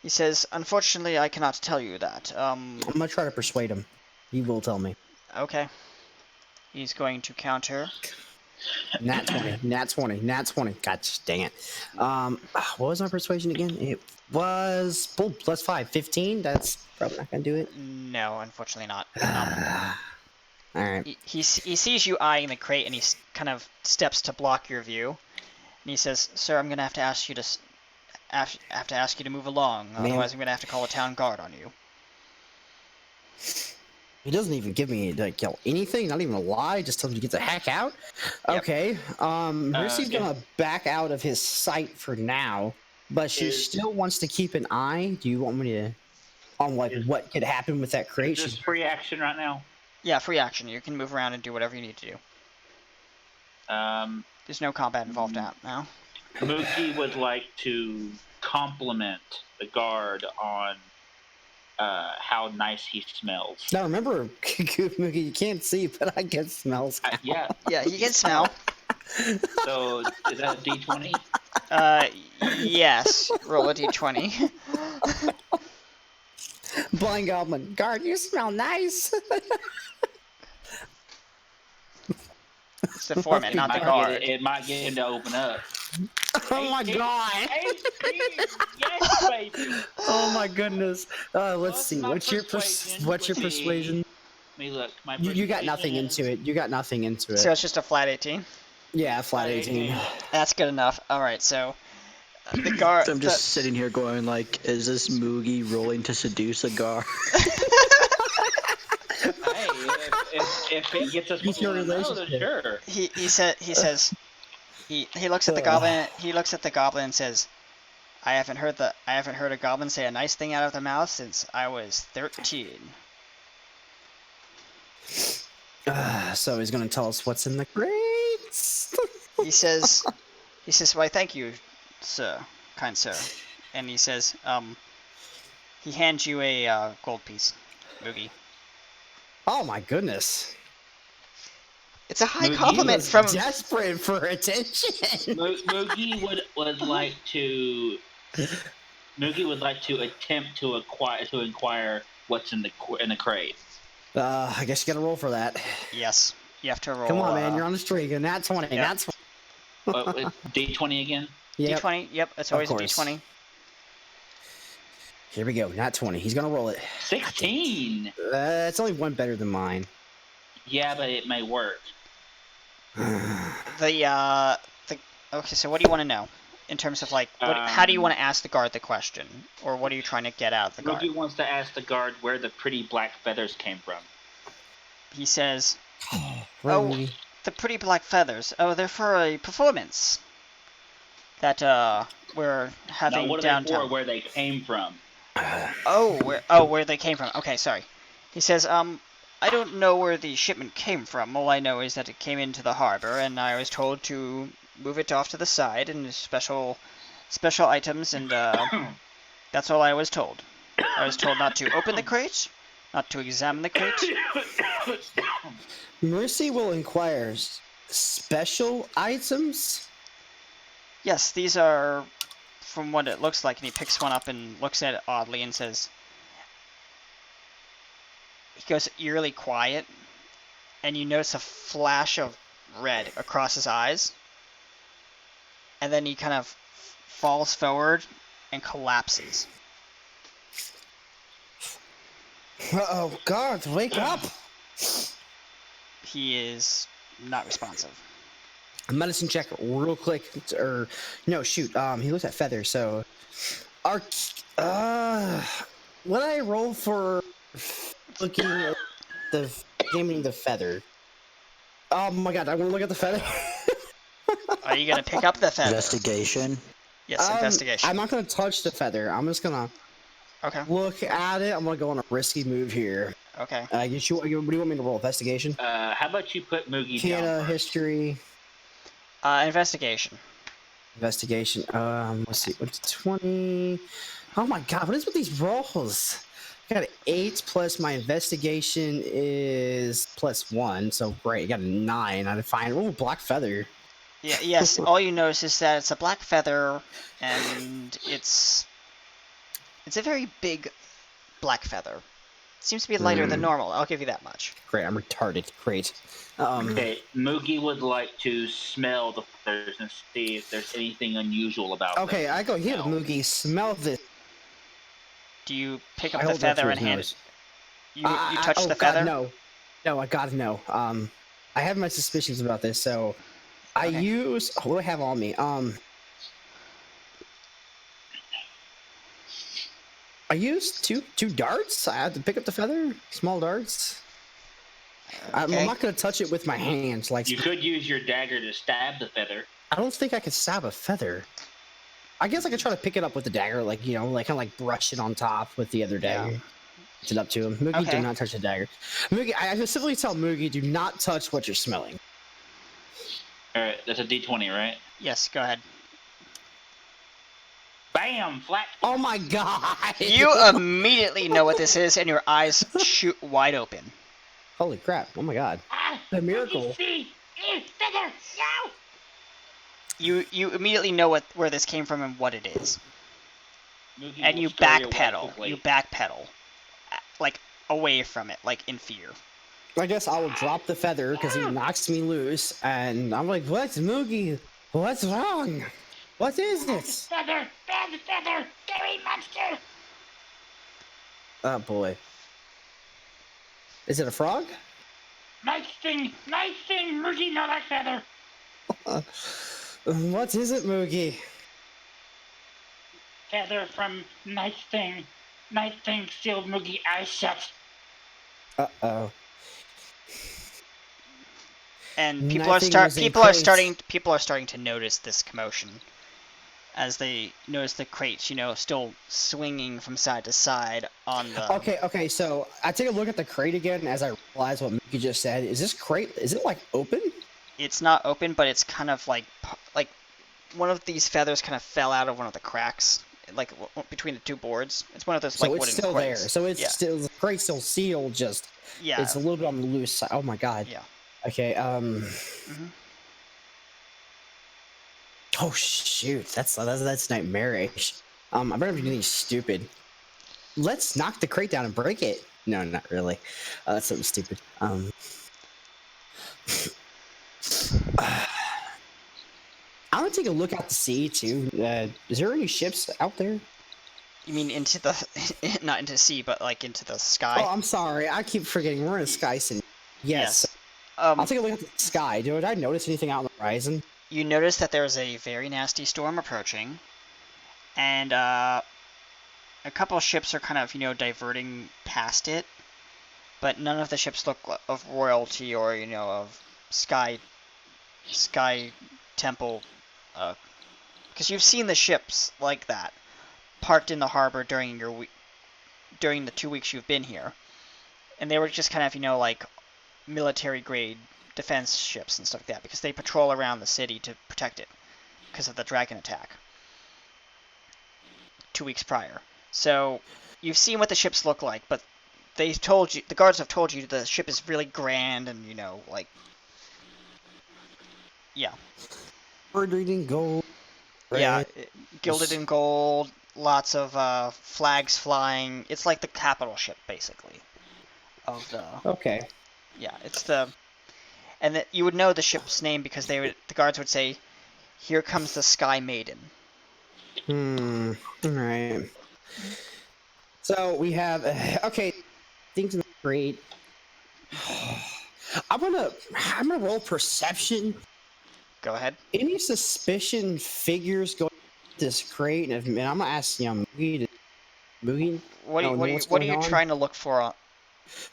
He says, "Unfortunately, I cannot tell you that." I'm gonna try to persuade him. He will tell me. Okay. He's going to counter. Nat 20. Nat 20. Nat 20. God dang it. What was my persuasion again? It was plus 5. 15. That's probably not gonna do it. No, unfortunately not. All right. He sees you eyeing the crate, and he kind of steps to block your view. And he says, "Sir, I'm gonna have to ask you to move along. Otherwise, I'm gonna have to call a town guard on you." He doesn't even give me anything, not even a lie, just tells me to get the heck out. Yep. Okay. Mercy's gonna back out of his sight for now, but she still wants to keep an eye. Do you want me to on what could happen with that crate? Is this free action right now? Yeah, free action. You can move around and do whatever you need to do. There's no combat involved now. Mookie would like to compliment the guard on how nice he smells. Now remember, Mookie, you can't see, but I can smell. Yeah. Yeah, he can smell. So is that a D20? Yes. Roll a D20. Blind Goblin, guard, you smell nice. It's the foreman, not the guard. It might get him to open up. Oh my god! Yes, baby. Oh my goodness! Let's see. What's your persuasion? Let me look. My You got nothing into it. You got nothing into it. So it's just a flat 18? Yeah, flat 18. That's good enough. Alright, so the guard... I'm just sitting here going like, is this Moogie rolling to seduce a guard? Hey, if he gets us He's your relationship, relationship. sure. He looks at the goblin. He looks at the goblin and says, I haven't heard a goblin say a nice thing out of their mouth since I was 13. So he's gonna tell us what's in the crates. He says, "Why, thank you, sir, kind sir." And he says, he hands you a gold piece, Moogie. Oh my goodness. It's a high Moogie compliment was from. desperate for attention. Moogie would like to. Moogie would like to attempt to inquire what's in the crate. I guess you gotta roll for that. Yes, you have to roll. Come on, man, you're on the streak. And that's 20. Yep. That's D20 again. yep. D20. Yep, it's always a course. D20. Here we go. Not 20. He's gonna roll it. 16. It's only one better than mine. Yeah, but it may work. The okay. So what do you want to know in terms of like how do you want to ask the guard the question, or what are you trying to get out of the guard? Moogie wants to ask the guard where the pretty black feathers came from. He says, Right, "Oh, Moogie. the pretty black feathers. Oh, they're for a performance that we're having Now, what are they downtown." for? Where they came from? Where they came from. Okay, sorry. He says, I don't know where the shipment came from. All I know is that it came into the harbor, and I was told to move it off to the side and special items, and that's all I was told. I was told not to open the crate, not to examine the crate. Mercy will inquire. Special items? Yes, these are from what it looks like, and he picks one up and looks at it oddly and says, he goes eerily quiet, and you notice a flash of red across his eyes, and then he kind of falls forward and collapses. Uh-oh, guard, wake up! He is not responsive. Medicine check real quick. Or no, shoot. He looks at feather. So, when I roll for looking at the gaming the feather. Oh my god! I want to look at the feather. Are you gonna pick up the feather? Investigation. Yes, investigation. I'm not gonna touch the feather. I'm just gonna Okay. look at it. I'm gonna go on a risky move here. Okay. What do you want me to roll? Investigation. How about you put Moogie down Canada first? history. Investigation. Investigation. Let's see. What's 20? Oh my god, what is with these rolls? I got an 8 plus my investigation is +1, so great. I got a 9. I find black feather. Yeah. Yes. All you notice is that it's a black feather, and it's a very big black feather. Seems to be lighter than normal. I'll give you that much. Great, I'm retarded. Great. Okay, Moogie would like to smell the feathers and see if there's anything unusual about Okay, them. I go here, Moogie. Smell this. Do you pick up I the hold that to feather his and hand nose. it? You touch the God, feather? no, I gotta know. I have my suspicions about this, so I Okay. use. What do I have on me? I used two darts. I had to pick up the feather. Small darts. I'm Okay. not gonna touch it with my hands. Like You could use your dagger to stab the feather. I don't think I could stab a feather. I guess I could try to pick it up with the dagger, like kind of like brush it on top with the other dagger. Yeah. It's it up to him. Moogie, Okay. do not touch the dagger. Moogie, I specifically tell Moogie, do not touch what you're smelling. Alright, that's a D20, right? Yes, go ahead. Bam! Flat. Oh my god! You immediately know what this is, and your eyes shoot wide open. Holy crap! Oh my god! A miracle! Feather! No! You immediately know where this came from and what it is, Moogie and will you scurry away backpedal. quickly. You backpedal, like away from it, like in fear. I guess I will drop the feather because he knocks me loose, and I'm like, "What's Moogie? What's wrong? What is this?" Feather! Bad feather! Scary monster! Oh boy! Is it a frog? Nice thing! Moogie, not that feather! What is it, Moogie? Feather from Nice Thing. Nice Thing sealed Moogie eyes shut. Uh-oh. And people Nothing are was in crates. starting to notice this commotion, as they notice the crates, still swinging from side to side on the. Okay, so I take a look at the crate again as I realize what Moogie just said. Is this crate, is it like open? It's not open, but it's kind of like one of these feathers kind of fell out of one of the cracks like between the two boards. It's one of those So like it's wooden still there. crates. So it's yeah, still the crate's still sealed. Just yeah, it's a little bit on the loose side. Oh my god. yeah. Okay. hmm Oh shoot. That's nightmarish. I better be anything stupid. Let's knock the crate down and break it. No, not really. That's something stupid. I want to take a look out to sea too. Is there any ships out there? You mean into the not into sea, but like into the sky? Oh, I'm sorry. I keep forgetting. We're in a sky scene. Yes. Yes. I'll take a look at the sky. Did I notice anything out on the horizon? You notice that there's a very nasty storm approaching, and a couple ships are kind of diverting past it, but none of the ships look of royalty or of sky temple, because you've seen the ships like that parked in the harbor during during the 2 weeks you've been here, and they were just kind of like military grade defense ships and stuff like that because they patrol around the city to protect it because of the dragon attack 2 weeks prior. So you've seen what the ships look like, but the guards have told you the ship is really grand and like yeah. Gilded in gold. Yeah, Red. gilded in gold, lots of flags flying. It's like the capital ship, basically, of the. Okay. Yeah, it's the, and you would know the ship's name because the guards would say, "Here comes the Sky Maiden." All right. So we have okay. Things in the crate. I'm gonna roll perception. Go ahead. Any suspicion figures going this crate, and I'm gonna ask Moogie. What are you trying to look for?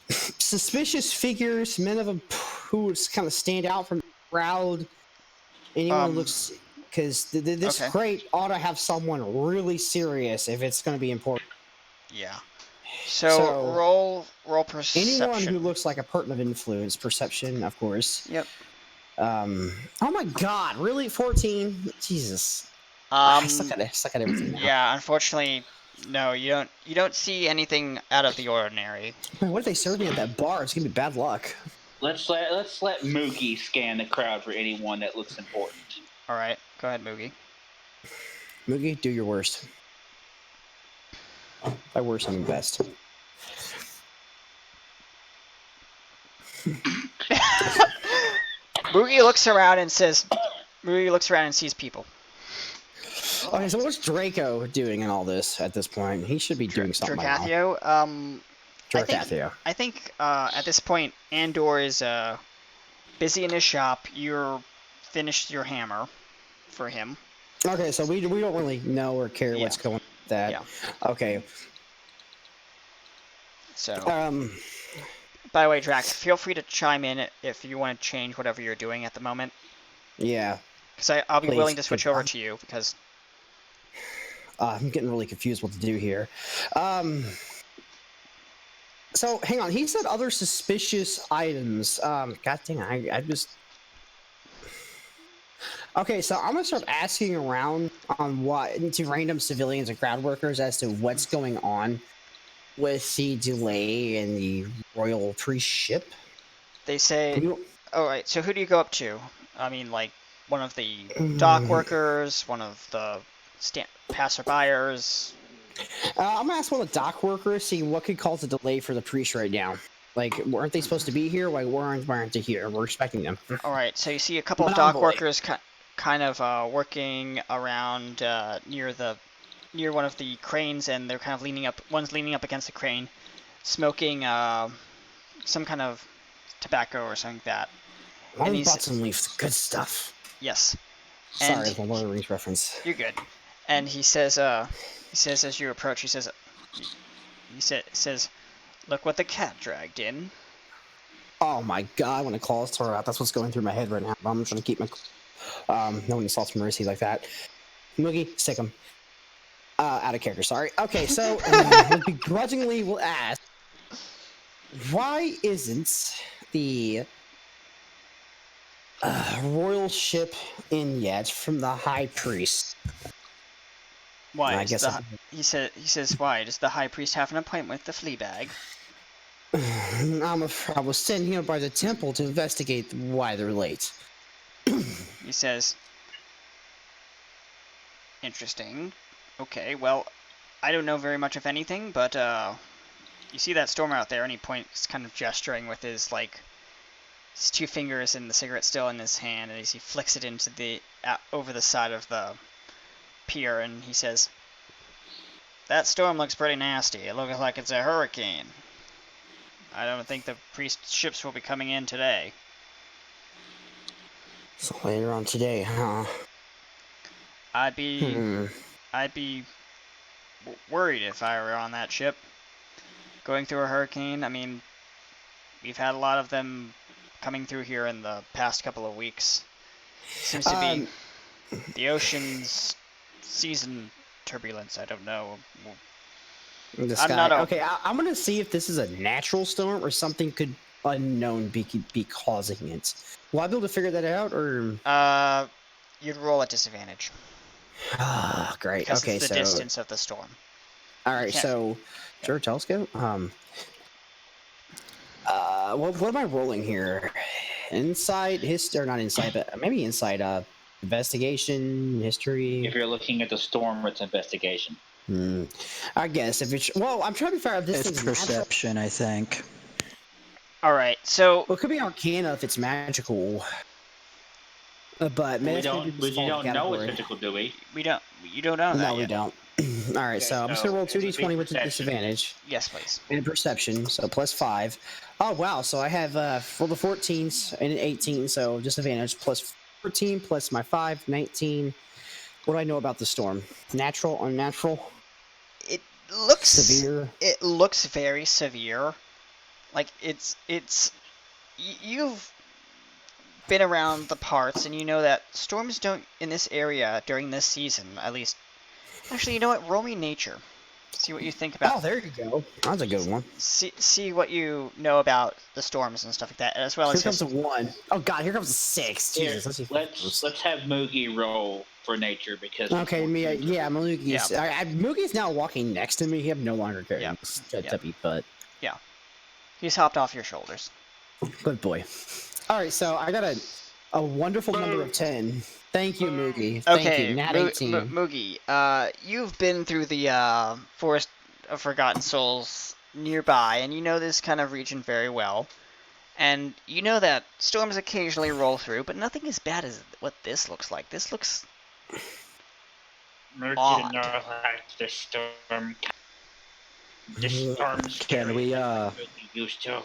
Suspicious figures, men of a who kind of stand out from the crowd. Anyone who looks, because this okay. crate ought to have someone really serious if it's going to be important. Yeah. So roll perception. Anyone who looks like a person of influence, perception, of course. Yep. Oh my God! Really, 14? Jesus. I suck at everything now. Yeah, unfortunately, no. You don't see anything out of the ordinary. What if they serve me at that bar? It's gonna be bad luck. Let's let Moogie scan the crowd for anyone that looks important. All right, go ahead, Moogie. Moogie, do your worst. By worst, I mean best. Moogie looks around and sees people. Okay, so what's Draco doing in all this at this point? He should be doing something. Dracathio, Dracathio. I think at this point Andor is busy in his shop. You're finished your hammer for him. Okay, so we don't really know or care what's going on with that. Yeah. Okay. So. By the way, Drac, feel free to chime in if you want to change whatever you're doing at the moment. Yeah. Because I'll be willing to switch over to you because. I'm getting really confused what to do here. So hang on. He said other suspicious items. God dang, I just. Okay, so I'm gonna start asking around to random civilians and crowd workers as to what's going on with the delay in the royal priest ship. They say, "Oh, right. So who do you go up to? I mean, like one of the dock workers, one of the passerbyers." I'm gonna ask one of the dock workers, see what could cause a delay for the priest right now. Like, weren't they supposed to be here? Why weren't they here? We're expecting them. All right. So you see a couple of dock workers kind of working around near one of the cranes, and they're kind of leaning up. One's leaning up against the crane, smoking some kind of tobacco or something like that. And he's bought some leaves. Good stuff. Yes. Sorry, it's a Lord of the Rings reference. You're good. And he says as you approach, he says, "Look what the cat dragged in." Oh my God! When the claws tore out, that's what's going through my head right now. But I'm trying to keep my no one insults mercy like that. Moogie, stick him. Out of character. Sorry. Okay, so begrudgingly will ask, why isn't the royal ship in yet from the high priest? Why I is guess the he says why does the high priest have an appointment with the flea bag? I was sent here by the temple to investigate why they're late. He says, interesting. Okay, well, I don't know very much of anything, but you see that storm out there, and he points, kind of gesturing with his his two fingers and the cigarette still in his hand, and as he flicks it into the over the side of the pier, and he says, "That storm looks pretty nasty. It looks like it's a hurricane. I don't think the priest's ships will be coming in today." So later on today, huh? I'd be worried if I were on that ship going through a hurricane. I mean, we've had a lot of them coming through here in the past couple of weeks. Seems to be the ocean's season turbulence. I don't know. The I'm sky. not a- Okay, I'm gonna see if this is a natural storm or something could unknown be causing it. Will I be able to figure that out, or? You'd roll at disadvantage Ah, great. because Okay, it's the so distance of the storm. all right, can't- so sure, telescope. What am I rolling here? Insight, history, or not insight, but maybe insight. Investigation, history. If you're looking at the storm, it's investigation. I guess if it's I'm trying to figure out if this It's thing's natural. perception, I think. All right, so Well, it could be Arcana if it's magical. But We maybe don't. just We fall don't know it's category. physical, do we? you don't know that No, we yet. don't. All right, Okay, so I'm just so gonna roll it would be 2d20 with the perception. disadvantage Yes, please. and perception, so +5. Oh wow, so I have rolled the 14s and an 18, so disadvantage plus 14 plus my 5, 19. What do I know about the storm? Natural, unnatural, It looks severe. It looks very severe. Like you've been around the parts, and you know that storms don't in this area during this season, at least. Actually, you know what? Roll me nature. See what you think about. Oh, there you go. That's a good one. See what you know about the storms and stuff like that, as well Here as comes a 1. Oh god, here comes a 6. Here, Jesus, let's have Moogie roll for nature because. Okay, me, yeah, Mugi's. Yeah. Mugi's now walking next to me. He have no longer carrying Yeah. this Yeah. tubby butt. He's hopped off your shoulders. Good boy. All right, so I got a wonderful number of 10. Thank you, Mugi. Thank Okay, you. Nat 18. Moogie, you've been through the Forest of Forgotten Souls nearby, and you know this kind of region very well. And you know that storms occasionally roll through, but nothing as bad as what this looks like. This looks Moogie odd. knows like the storm. The storm's Can scary, we, like Moogie used to.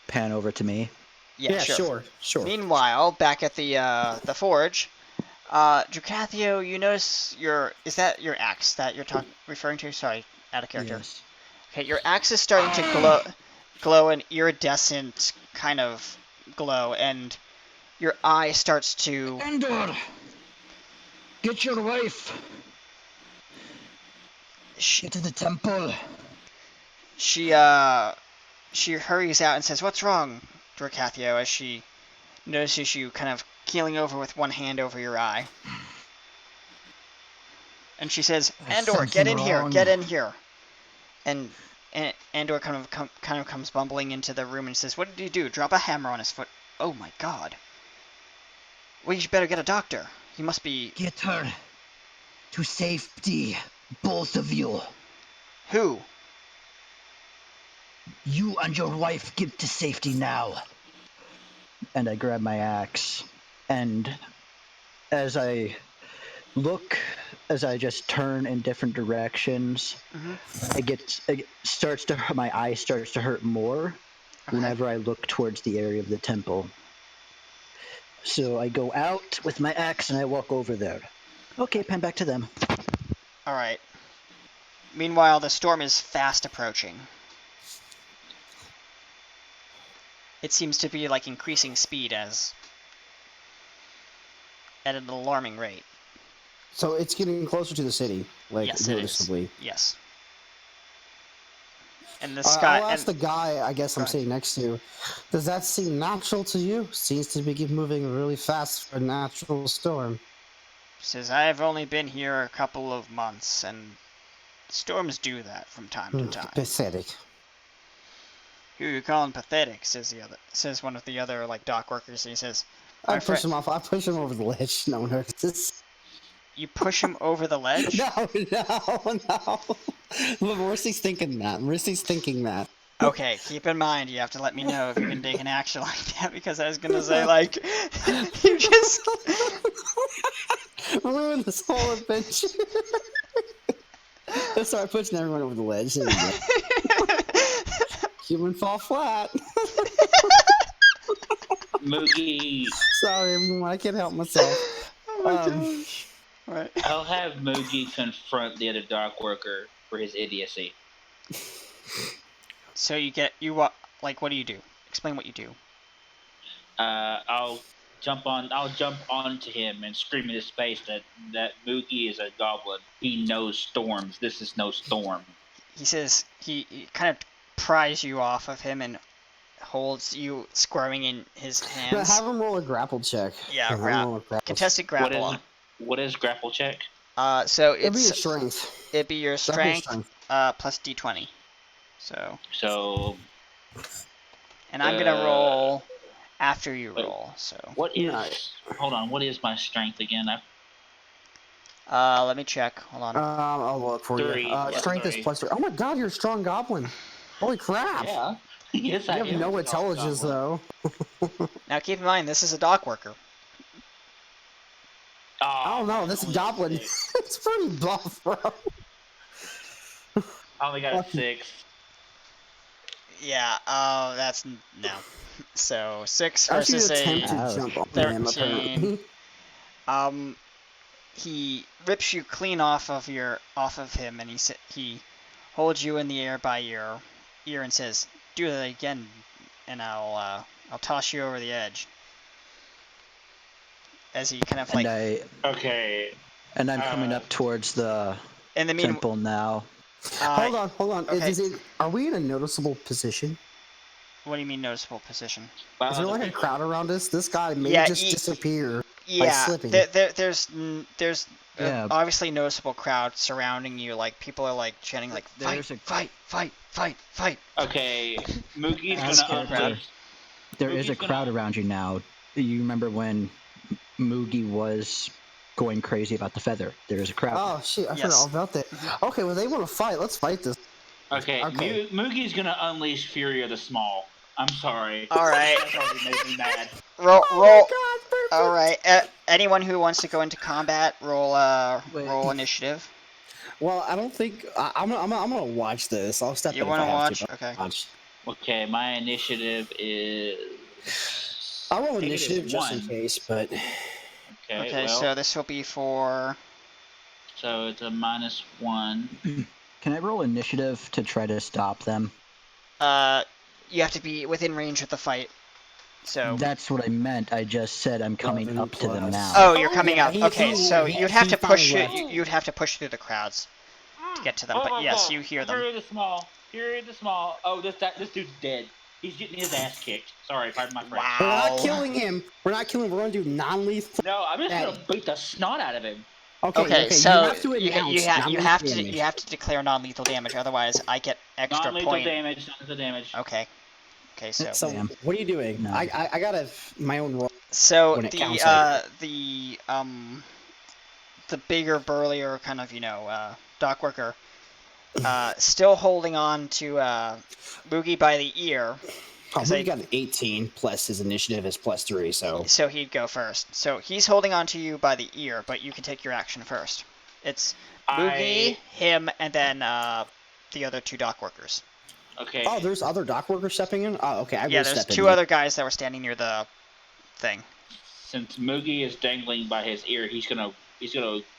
Pan over to me? yeah, sure. Meanwhile, back at the forge, Dracathio, you notice is that your axe that you're referring to? Sorry, out of character. Yes. Okay, your axe is starting to glow an iridescent kind of glow, and your eye starts to. Endor! Get your wife! Get to the temple! She hurries out and says, "What's wrong, Dracathio?" As she notices you kind of keeling over with one hand over your eye. And she says, There's "Andor, get in something here, wrong." get in here." And Andor kind of comes bumbling into the room and says, "What did you do? Drop a hammer on his foot? Oh my god. Well, you better get a doctor. He must be... Get her to safety, both of you. Who?" You and your wife get to safety now. And I grab my axe, and as I just turn in different directions, Mm-hmm. my eye starts to hurt more whenever I look towards the area of the temple. So I go out with my axe and I walk over there. Okay, pan back to them. Alright. Meanwhile, the storm is fast approaching. It seems to be like increasing speed at an alarming rate. So it's getting closer to the city, like Yes, noticeably. it is. Yes. And the sky. I'll ask the And, guy I guess I'm Go ahead. sitting next to. Does that seem natural to you? Seems to be moving really fast for a natural storm. Says, I've only been here a couple of months, and storms do that from time to time. Pathetic. Who you calling pathetic? Says one of the other like dock workers. And he says, I My push friend, him off. I push him over the ledge. No one notices. you push him over the ledge. No. But Marissa's thinking that. Marissa's thinking that. Okay, keep in mind you have to let me know if you're gonna take an action like that because I was gonna say like you just Ruin this whole adventure. I start pushing everyone over the ledge. There you go. Human fall flat. Moogie. Sorry, everyone. I can't help myself. Oh my gosh. Right. I'll have Moogie confront the other dock worker for his idiocy. So what do you do? Explain what you do. I'll jump onto him and scream in his face that Moogie is a goblin. He knows storms. This is no storm. He says he kind of pries you off of him and holds you squirming in his hands. Have him roll a grapple check. Yeah, contested grapple. What is grapple check? So It'd be your it's strength. it'd be your strength, strength. plus d20. So. And I'm gonna roll after you roll. So. What is? Hold on. What is my strength again? Let me check. Hold on. I'll look for Three. you. Strength is plus 3. Oh my god, you're a strong goblin. Holy crap. Yeah. Yes, You I have am. no intelligence, though. Now keep in mind, this is a dock worker. Oh no, this goblin. It's pretty buff, bro. I only got a 6. Yeah. Oh, that's no. So 6 Actually, versus attempt to a jump on him, 13. apparently. He rips you clean off of him, and he holds you in the air by your ear and says, "Do that again, and I'll toss you over the edge." As he kind of like. Okay. And I'm coming up towards the In the temple now. Hold on. Okay. Are we in a noticeable position? What do you mean noticeable position? Is there like a crowd around us? This guy may just disappear by Yeah, slipping. there's Yeah. obviously noticeable crowd surrounding you. Like people are like chanting like fight. Okay. Moogie's Ask gonna character. unleash. There is a Moogie's gonna- crowd around you now. You remember when Moogie was going crazy about the feather? There is a crowd. Oh shit! I Yes. forgot all about that. Okay, well they want to fight. Let's fight this. Okay. Okay. Moogie's gonna unleash Fury of the Small. I'm sorry. All right. That's already made me mad. Roll. Oh God, perfect. All right. Anyone who wants to go into combat, roll Wait. roll initiative. Well, I don't think I'm gonna watch this. I'll step You in. want to if I have watch? to, Okay. watch. Okay, my initiative is. I'll roll I think it is initiative just in 1. case, but Okay. Well, So this will be for. so it's a -1. Can I roll initiative to try to stop them? You have to be within range of the fight. So. That's what I meant. I just said I'm coming 11 up to them plus. now. Oh, you're coming yeah, up. he- Okay, he- so he- you'd have he to push finally it. left. You'd have to push through the crowds to get to them. But yes, you hear them. Fury of the Small. Oh, this dude's dead. He's getting his ass kicked. Sorry, pardon my French. we're Wow. not killing him. We're gonna do non-lethal. No, I'm just Hey. gonna beat the snot out of him. Okay, you so have to announce non-lethal you have to declare non-lethal damage. Otherwise, I get extra Non-lethal point. damage. Non-lethal damage. Okay. Okay, so So Damn. what are you doing? No. I got my own roll. so when it counts like the bigger, burlier kind of dock worker, still holding on to Boogie by the ear. Oh, I- he got an 18 plus his initiative is +3, so So he'd go first. So he's holding on to you by the ear, but you can take your action first. It's Boogie, him, and then the other 2 dock workers. Okay. oh, there's other dock workers stepping in. Oh, okay, I will Yeah, there's step in. 2 other guys that were standing near the thing. Since Moogie is dangling by his ear, he's gonna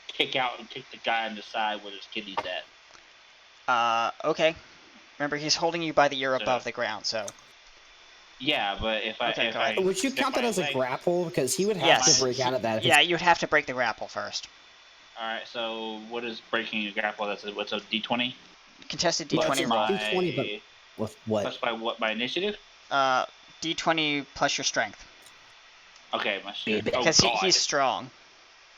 kick out and kick the guy in the side where his kidney's at. Okay. Remember, he's holding you by the ear So- above the ground, so. Yeah, but if I Okay, if go I ahead. Would you if count that I as a leg- grapple? Because he would have Yes. to break out of that. If Yeah, you'd have to break the grapple first. All right. So what is breaking a grapple? What's a D20? Contested Well, D20 it's roll. D20, but with what? Plus by initiative? D20 plus your strength. Okay, my shit. Baby. Oh, Because God. he's strong.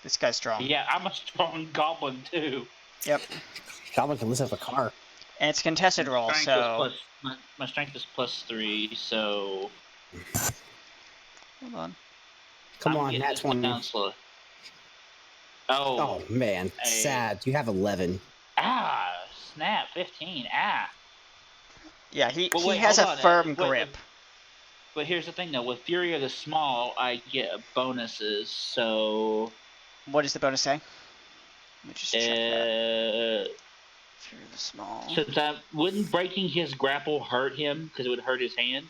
This guy's strong. Yeah, I'm a strong goblin too. Yep. Goblin can lift up a car. And it's a contested roll, Strength so... is my strength is +3, so Hold on. Come I'm on, getting that's this one. down slow. Oh man, Hey. sad. You have 11. Snap, 15. Yeah, he Wait, has a hold on. firm grip. But here's the thing, though. With Fury of the Small, I get bonuses. So What does the bonus say? Let me just check that. uh, Through the small. so that wouldn't breaking his grapple hurt him because it would hurt his hand.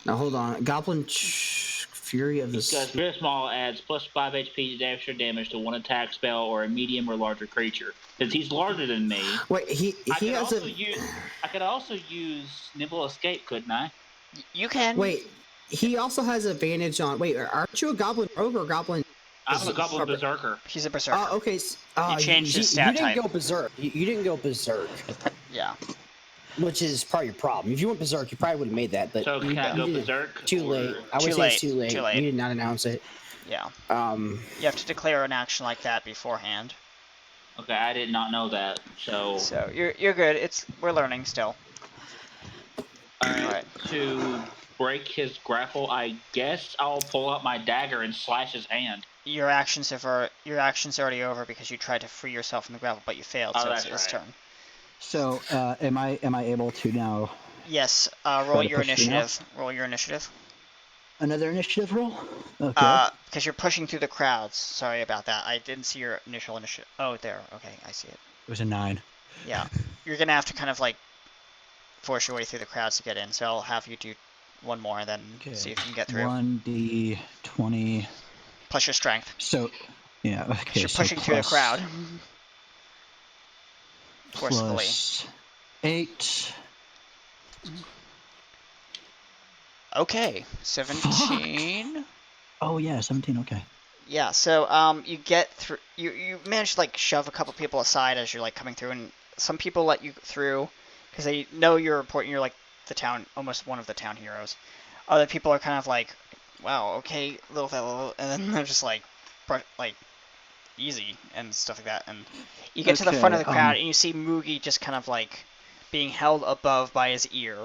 Now hold on. Goblin Fury of the Because Fury Small adds plus 5 HP to extra damage to one attack spell or a medium or larger creature. Since he's larger than me, Wait, he has a. I could also use Nimble Escape, couldn't I? You can. Wait, he also has advantage on. Wait, aren't you a Goblin Rogue or Goblin? I'm a Goblin Berserker. He's a berserker. Oh, okay. You changed his stat You didn't type. go berserk. You didn't go berserk, Yeah. which is probably your problem. If you went berserk, you probably would have made that. But So can I go berserk? Too late. I would say it's too late. Too late. You did not announce it. Yeah. You have to declare an action like that beforehand. Okay, I did not know that. So you're good. We're learning still. Alright. To break his grapple, I guess I'll pull out my dagger and slash his hand. Your action's already over because you tried to free yourself from the grapple, but you failed. So it's his turn. So am I able to now? Yes. Roll your initiative. Roll your initiative. Another initiative roll? Okay. Because you're pushing through the crowds. Sorry about that. I didn't see your initial initiative. Oh, there. Okay, I see it. It was a 9. Yeah. You're gonna have to kind of like force your way through the crowds to get in. So I'll have you do one more and then see if you can get through. 1d20 plus your strength. So yeah, okay. You're pushing through the crowd. Forcefully. Plus 8. Okay, 17. Fuck. Oh yeah, 17. Okay. Yeah, so you get through. You manage to like shove a couple people aside as you're like coming through, and some people let you through because they know you're important. You're like the town, almost one of the town heroes. Other people are kind of like, wow, okay, little fellow, and then they're just like easy and stuff like that. And you get to the front of the crowd, and you see Moogie just kind of like being held above by his ear.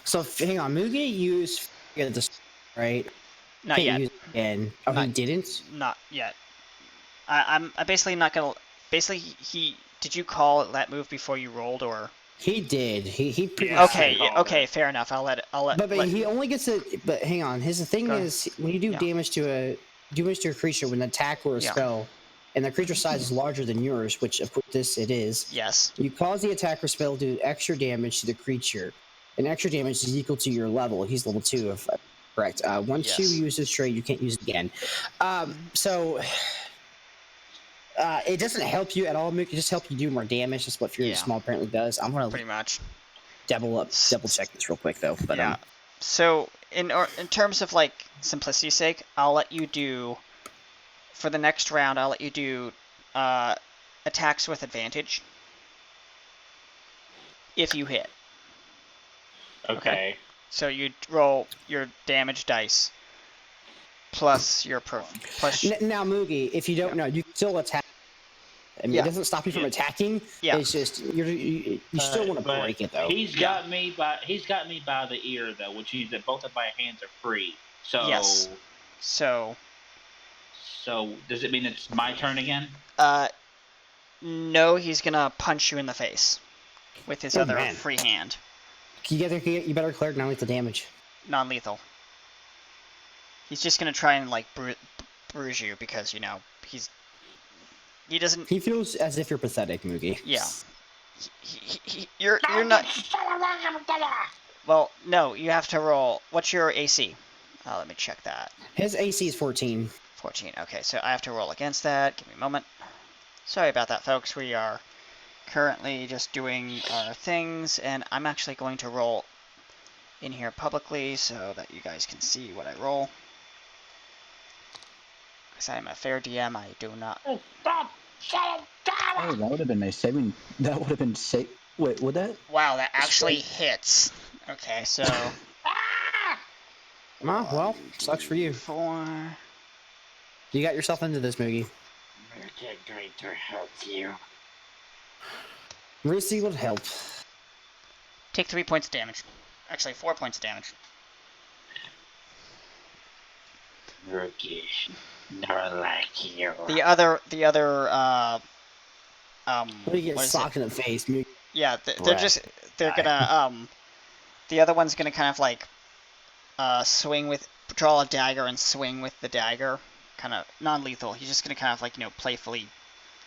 So hang on, Moogie used this, right? Not yet. Use it again. Oh, he didn't. Not yet. I'm basically not gonna. Basically, he did you call that move before you rolled, or? He did. He pretty Okay, fair enough. I'll let. But he only gets it. But hang on. The thing is, when you do damage to a creature with an attack or a spell, and the creature size is larger than yours, which of course it is. Yes. You cause the attack or spell to do extra damage to the creature, and extra damage is equal to your level. He's level 2, if I'm correct. Once you use this trait, you can't use it again. So. It doesn't help you at all, Mook. It just helps you do more damage. That's what Fury of the Small apparently does. I'm gonna pretty much double check this real quick though. But yeah. So in terms of like simplicity's sake, I'll let you do for the next round. I'll let you do attacks with advantage if you hit. Okay. So you roll your damage dice plus your plus. Now, Moogie, if you don't know, you can still attack. I mean, it doesn't stop you from attacking. Yeah. It's just you still want to break it though. He's got me by the ear though, which means that both of my hands are free. So yes. So does it mean it's my turn again? No, he's gonna punch you in the face with his other free hand. You better declare non-lethal damage. Non-lethal. He's just gonna try and like bruise you because he doesn't. He feels as if you're pathetic, Moogie. Yeah. You're not. Well, no, you have to roll. What's your AC? Let me check that. His AC is 14. 14. Okay, so I have to roll against that. Give me a moment. Sorry about that, folks. We are currently just doing our things, and I'm actually going to roll in here publicly so that you guys can see what I roll. Because I am a fair DM, I do not. Oh, that would have been nice saving. That would have been safe. Wait, would that? Wow, that actually hits. Okay, so. Well, sucks for you. 4. You got yourself into this, Moogie. Murky Greater helps you. Mercy would help. Take 3 points of damage. Actually, 4 points of damage. Murky, not like you. The other, What do you get what is socked in the face, Moogie? Yeah, they're Brat. they're Die. gonna, the other one's gonna kind of like, draw a dagger and swing with the dagger. Kind of non-lethal. He's just gonna kind of like, playfully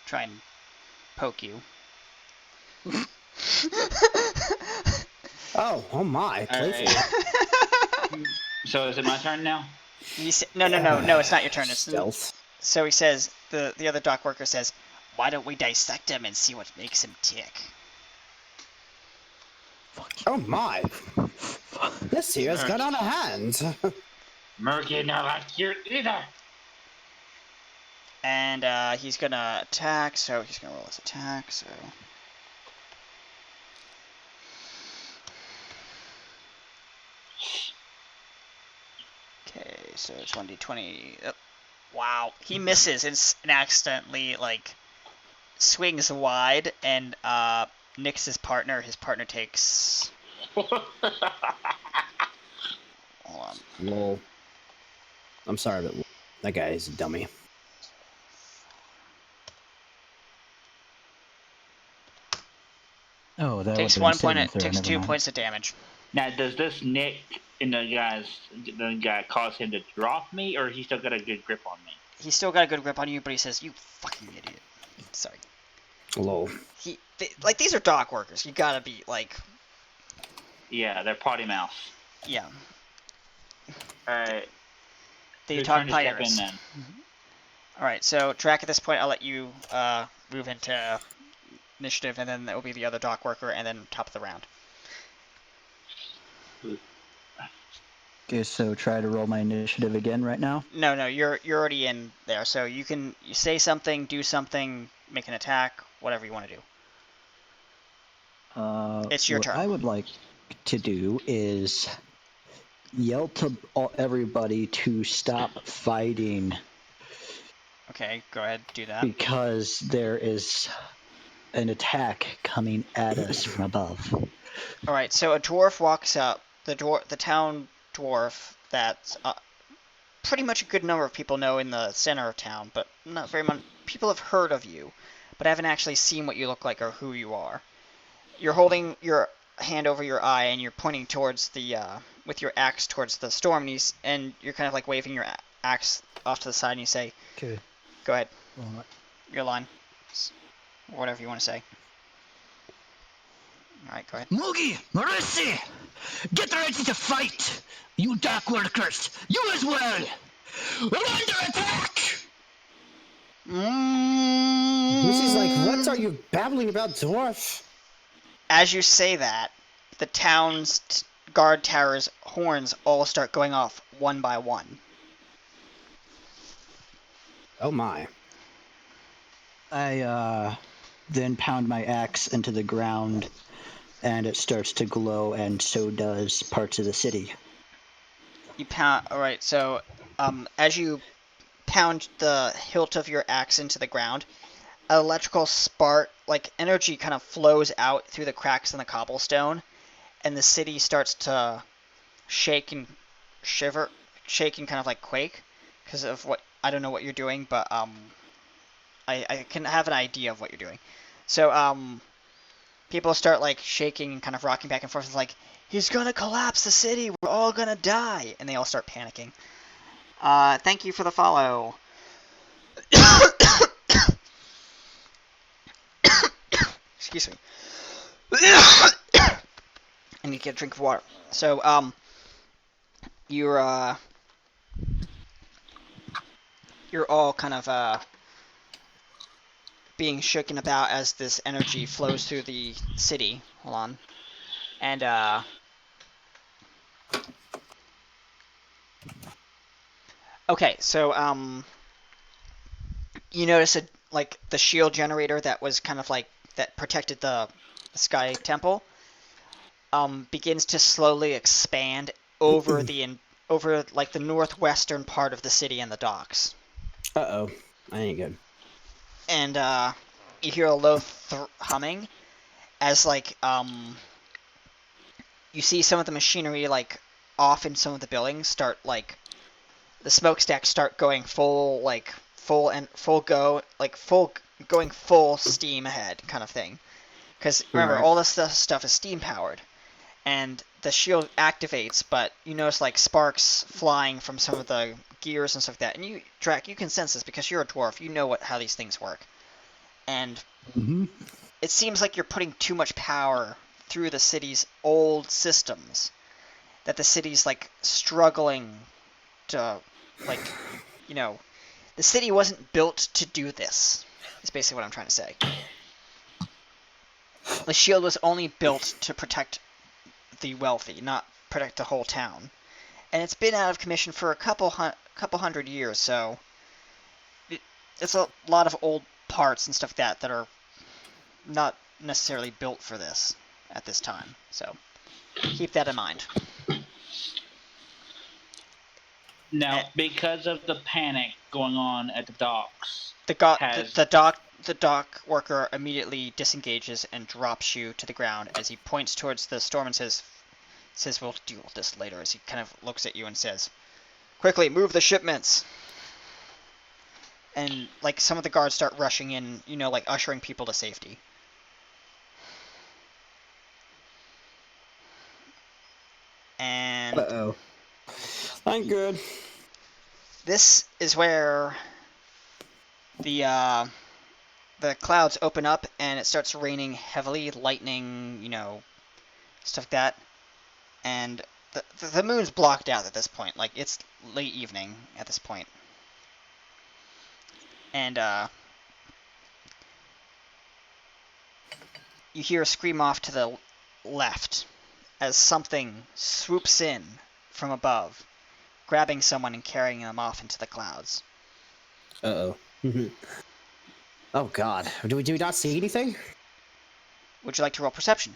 try and poke you. Oh my. Playful. Alright. So is it my turn now? No, it's not your turn. It's Stealth. So he says, the other dock worker says, why don't we dissect him and see what makes him tick? Oh my. This here has got on a hand. Murky, not like you either. And he's gonna attack, so he's gonna roll his attack, so... Okay, so it's 1d20. Oh, wow, he misses and accidentally, like, swings wide and nicks his partner. His partner takes... Hold on. Lol. I'm sorry, but that guy is a dummy. Oh, that Takes would've been 1 saving point. throw, Takes never 2 mind. points of damage. Now, does this nick in the guy cause him to drop me, or he still got a good grip on me? He's still got a good grip on you, but he says, "You fucking idiot." Sorry. Lol. Like, these are dock workers. You gotta be like, Yeah, they're potty mouth. yeah. Alright. They whose talk turn to step in pirates. then? All right, so track at this point, I'll let you move into initiative, and then it will be the other dock worker, and then top of the round. Okay, so try to roll my initiative again right now. No, you're already in there, so you say something, do something, make an attack, whatever you want to do. It's your what turn. I would like to do is yell to everybody to stop fighting Okay, go ahead, do that. because there is an attack coming at us from above. All right, so a dwarf walks up. The town dwarf that pretty much a good number of people know in the center of town, but not very much. People have heard of you, but haven't actually seen what you look like or who you are. You're holding your hand over your eye and you're pointing towards the with your axe towards the storm, and you're kind of like waving your axe off to the side, and you say, Okay. "Go ahead, Well, your line, whatever you want to say." All right, go ahead. Moogie, Marisi, get ready to fight! You dock workers, you as well! We're under attack! Lucy's like, what are you babbling about, dwarf? As you say that, the town's guard tower's horns all start going off one by one. Oh my. I then pound my axe into the ground and it starts to glow, and so does parts of the city. You pound. All right. So, as you pound the hilt of your axe into the ground, an electrical spark, like energy, kind of flows out through the cracks in the cobblestone, and the city starts to shake and shiver, shake and kind of like quake, because of what I don't know what you're doing, but I can have an idea of what you're doing. So people start like shaking and kind of rocking back and forth. It's like, he's gonna collapse the city. We're all gonna die, and they all start panicking. Thank you for the follow. Excuse me. I need to get a drink of water. So you're all kind of being shaken about as this energy flows through the city. Hold on. And okay, so you notice like the shield generator that was kind of like that protected the Sky Temple begins to slowly expand over over like the northwestern part of the city and the docks. Uh-oh. I ain't good. And you hear a low humming as like you see some of the machinery like off in some of the buildings start like the smokestacks start going full going full steam ahead kind of thing. Because remember, Right. all this stuff is steam powered, and the shield activates, but you notice like sparks flying from some of the gears and stuff like that. And you, Drac, you can sense this because you're a dwarf. You know how these things work, and Mm-hmm. it seems like you're putting too much power through the city's old systems. That the city's like struggling to, like, you know, the city wasn't built to do this. Is basically what I'm trying to say. The shield was only built to protect the wealthy, not protect the whole town. And it's been out of commission for a couple hundred years, so it's a lot of old parts and stuff like that are not necessarily built for this at this time. So keep that in mind. Now, because of the panic going on at the docks, The dock worker immediately disengages and drops you to the ground as he points towards the storm and says, "We'll deal with this later." As he kind of looks at you and says, "Quickly, move the shipments." And like some of the guards start rushing in, like ushering people to safety. And Uh-oh. I'm good. this is where the clouds open up and it starts raining heavily, lightning, stuff like that. And the moon's blocked out at this point. Like, it's late evening at this point. And you hear a scream off to the left as something swoops in from above, grabbing someone and carrying them off into the clouds. Uh-oh. Oh, God. Do we not see anything? Would you like to roll perception?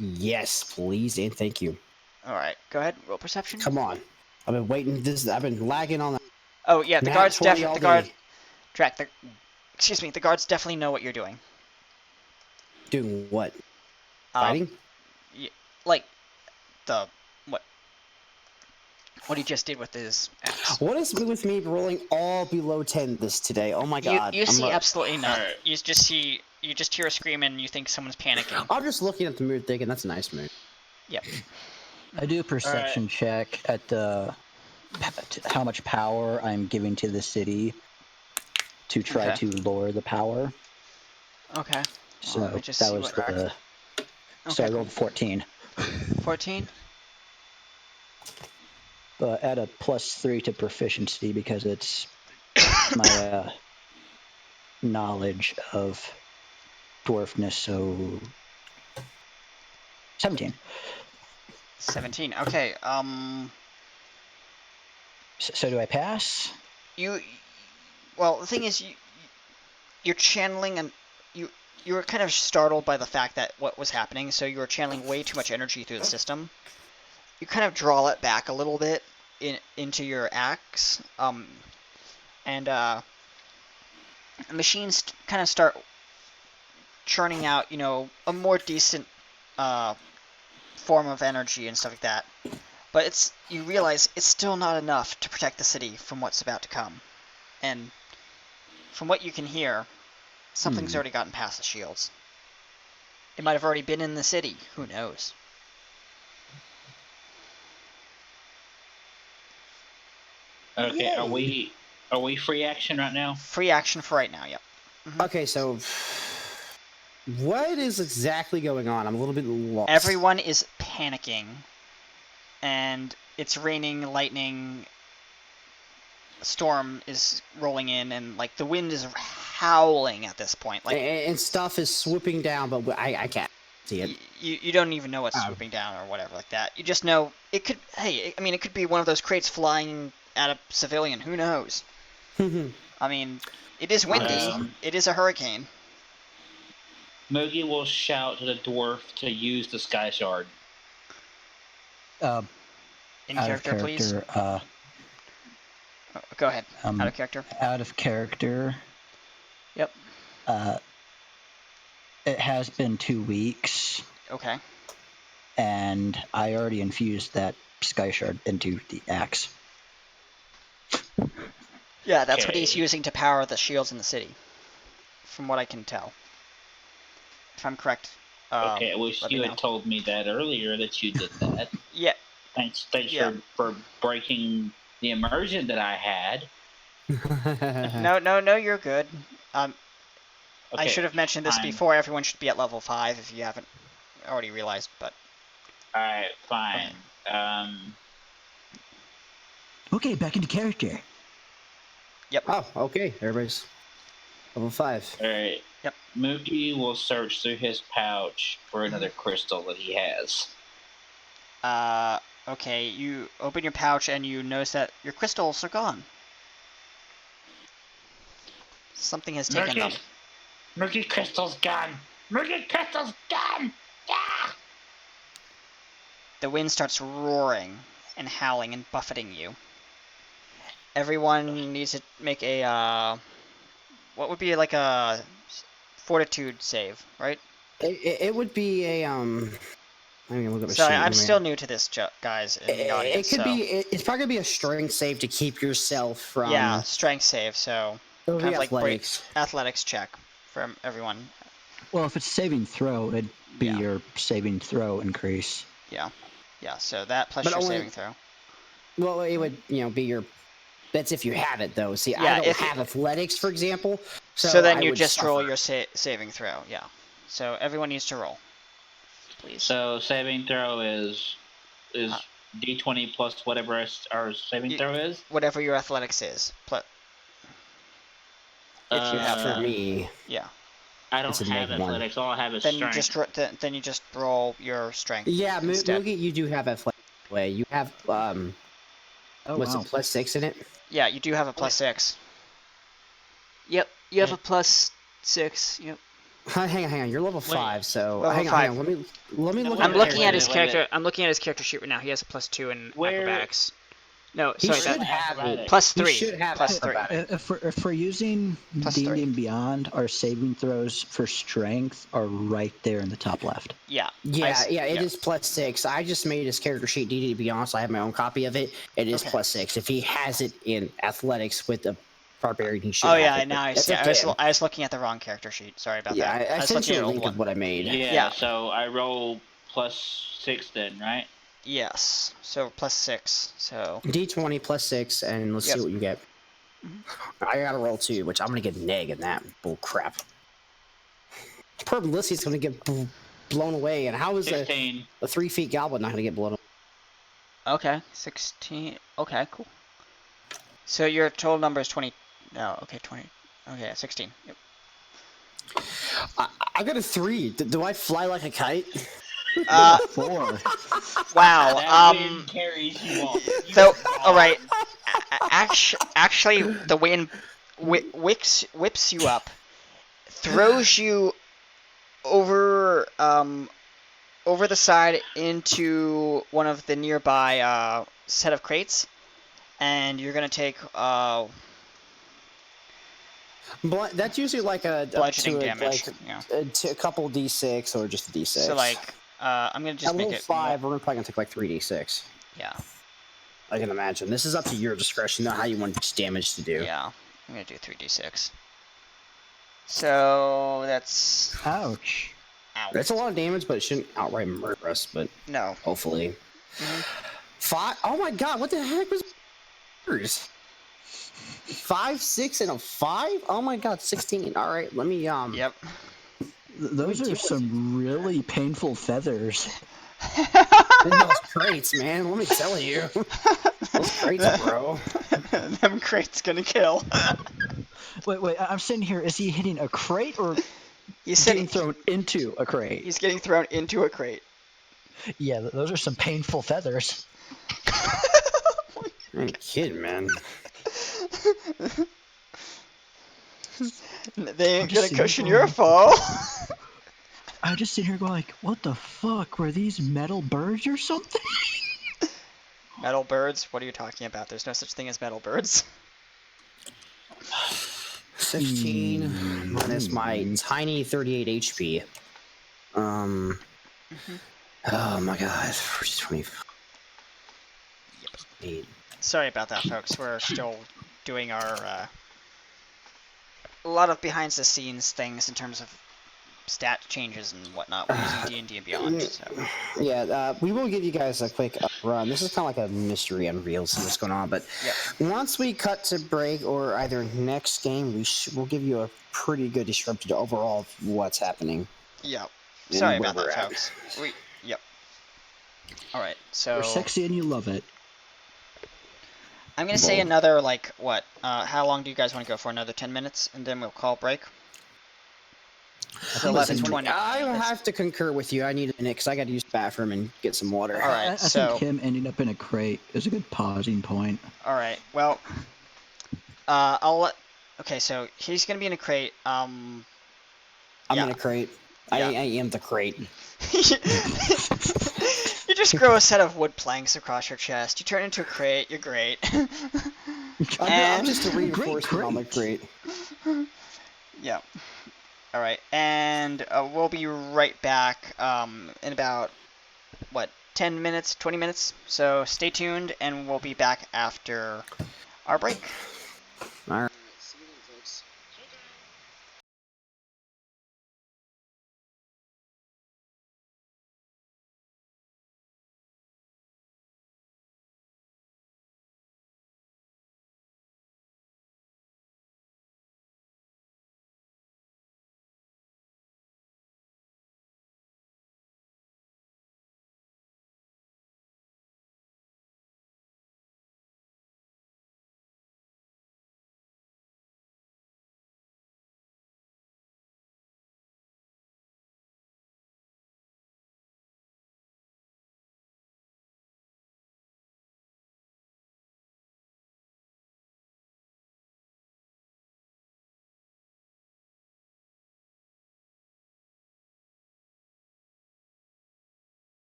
Yes, please, and thank you. All right, go ahead. Roll perception. Come on. I've been waiting. I've been lagging on that. Oh yeah, the Nat guards 20 definitely. all The guard. day. Track. The guards definitely know what you're doing. Doing what? Fighting? Like the what he just did with his axe. What is with me rolling all below 10 today? Oh my God. You see absolutely nothing. Alright. You just hear a scream and you think someone's panicking. I'm just looking at the moon thinking that's a nice moon. Yep. I do a perception check at how much power I'm giving to the city to try to lower the power. Okay. So let me just that see was what. So I rolled 14. 14. But add a +3 to proficiency because it's my knowledge of dwarfness. So 17. 17. Okay. So do I pass? Well, the thing is, you're channeling and you were kind of startled by the fact that what was happening, so you were channeling way too much energy through the system. You kind of draw it back a little bit into your axe, and the machines kind of start churning out, a more decent form of energy and stuff like that. But you realize it's still not enough to protect the city from what's about to come. And from what you can hear, something's already gotten past the shields. It might have already been in the city. Who knows? Okay, Yay. are we free action right now? Free action for right now, yep. Okay, so what is exactly going on? I'm a little bit lost. Everyone is panicking. And it's raining, lightning, storm is rolling in, and like the wind is howling at this point. Like, and stuff is swooping down, but I can't see it. You don't even know what's swooping down or whatever like that. You just know it could. Hey, I mean, it could be one of those crates flying at a civilian. Who knows? I mean, it is windy. It is a hurricane. Moogie will shout to the dwarf to use the sky shard. In character, please. go ahead. Out of character. Out of character. Yep. It has been 2 weeks, Okay. and I already infused that Sky Shard into the axe. Yeah, that's what he's Okay. using to power the shields in the city, from what I can tell. If I'm correct. Okay, I wish let you me had know. told me that earlier that you did that. Yeah. Thanks Yeah. for breaking the immersion that I had. No, you're good. I Okay, should have mentioned this fine. before. Everyone should be at level 5 if you haven't already realized, but Alright, fine. Okay, back into character. yep. Oh, okay. Everybody's level 5. Alright. Yep. Mookie will search through his pouch for another crystal that he has. Okay, you open your pouch and you notice that your crystals are gone. Something has taken them. Mookie crystal's gone! Mookie crystal's gone! Ah! The wind starts roaring and howling and buffeting you. Everyone needs to make a, what would be like a fortitude save, right? It would be a I mean, look at the Sorry, sheet. I'm still new to this, guys, in the audience. It could so. be. It's probably gonna be a strength save to keep yourself from. Yeah, strength save. So It'll kind be of like athletics. athletics check from everyone. Well, if it's saving throw, it'd be Yeah. your saving throw increase. Yeah. So that plus But your only- saving throw. Well, it would be your. That's if you have it though. See, Yeah, I don't if have athletics, for example. So then I you would just roll suffer. your saving throw. Yeah. So everyone needs to roll. Please. So saving throw is d20 plus whatever our saving throw is? Whatever your athletics is. If you have For that. me. Yeah. I don't It's a have -1. athletics. All I have is Then strength. you just roll your strength. Yeah, instead. Moogie, you do have athletics. Way you have Oh, what's wow. it +6 in it? Yeah, you do have a +6. Yep, you have a +6. Yep. Hang on. You're level 5, so Level hang 5. on. Let me No, look. wait, I'm at looking at wait, his wait, character. wait. I'm looking at his character sheet right now. He has a +2 in Where- acrobatics. No, He sorry, should that have it. +3. He should have +3. acrobatics. If we're using Plus D&D 3. and Beyond, our saving throws for strength are right there in the top left. Yeah. Yeah, it is +6. I just made his character sheet DD to be honest. I have my own copy of it. It is Okay. +6. If he has it in athletics with the barbarian, he should Oh have yeah, it. now I That's see. up to him. I was looking at the wrong character sheet. Sorry about Yeah, that. I was sent looking you at a an old link one. of what I made. Yeah, so I roll +6 then, right? Yes. So +6. So D20 +6, and let's Yep. see what you get. Mm-hmm. I gotta roll 2, which I'm gonna get neg in that bull crap. Poor Melissa's gonna get blown away, and how is 16. a 3 feet goblin not gonna get blown away? okay, 16. Okay, cool. So your total number is 20. No, okay, 20. Okay, 16. Yep. I got a 3. Do I fly like a kite? 4. Wow. That wind carries you off. So, all right. Actually, the wind whips you up, throws you over the side into one of the nearby set of crates, and you're gonna take That's usually like a bludgeoning up to damage. like Yeah. a couple D6 or just a D6. So like, I'm gonna just at make level it 5, we're probably gonna take like 3 D6. Yeah. I can imagine. This is up to your discretion, not how you want each damage to do. Yeah. I'm gonna do 3d6. So that's Ouch. ow. That's a lot of damage, but it shouldn't outright murder us. But No. hopefully, Mhm. 5. Oh my God! What the heck was? 5, 6, and a 5. Oh my God! 16. All right, let me Yep. Those are some really painful feathers. those crates, man. Let me tell you, those crates, bro. Them crates gonna kill. Wait, I'm sitting here. Is he hitting a crate or He's getting sitting. thrown into a crate? He's getting thrown into a crate. Yeah, those are some painful feathers. I ain't kidding, man. They ain't I'm just gonna sitting cushion here your fall. I just sit here going like, what the fuck? Were these metal birds or something? Metal birds? What are you talking about? There's no such thing as metal birds. 16 minus my tiny 38 HP. Oh my god, 20. Sorry about that, folks. We're still doing our a lot of behind the scenes things in terms of stat changes and whatnot. We're using D&D and Beyond, so Yeah, we will give you guys a quick run. This is kind of like a mystery unreal, see what's going on. But yep. once we cut to break, or either next game, we'll give you a pretty good description overall of what's happening. Yep. and Sorry where about that, we're at. folks. Yep. All right, so You're sexy and you love it. I'm gonna say another like what? How long do you guys want to go for? Another 10 minutes, and then we'll call break. It's 11:20. I have to concur with you. I need a minute because I got to use the bathroom and get some water. All right, I so think him ending up in a crate is a good pausing point. all right, well, I'll let. Okay, so he's gonna be in a crate. I'm yeah. in a crate. Yeah. I am the crate. You just grow a set of wood planks across your chest. You turn into a crate. You're great. I'm just a reinforcement on the crate. Yeah. All right, and we'll be right back in about what 10 minutes, 20 minutes. So stay tuned, and we'll be back after our break. All right. See you then, folks.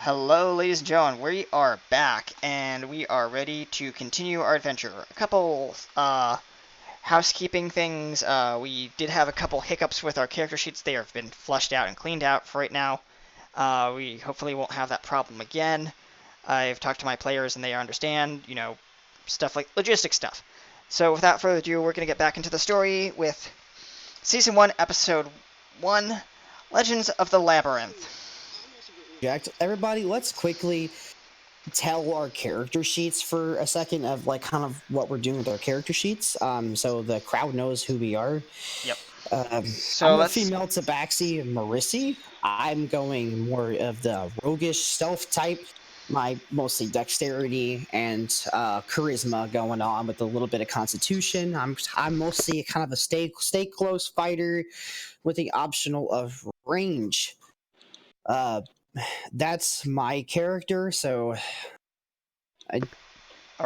Hello, ladies and gentlemen. We are back, and we are ready to continue our adventure. A couple housekeeping things. We did have a couple hiccups with our character sheets. They have been flushed out and cleaned out for right now. We hopefully won't have that problem again. I've talked to my players, and they understand, stuff like logistic stuff. So without further ado, we're going to get back into the story with Season 1, Episode 1, Legends of the Labyrinth. Jack, everybody, let's quickly tell our character sheets for a second of like kind of what we're doing with our character sheets. So the crowd knows who we are. Yep. I'm a female tabaxi Marissi. I'm going more of the roguish stealth type. My mostly dexterity and charisma going on with a little bit of constitution. I'm mostly kind of a stay close fighter with the optional of range. That's my character, so all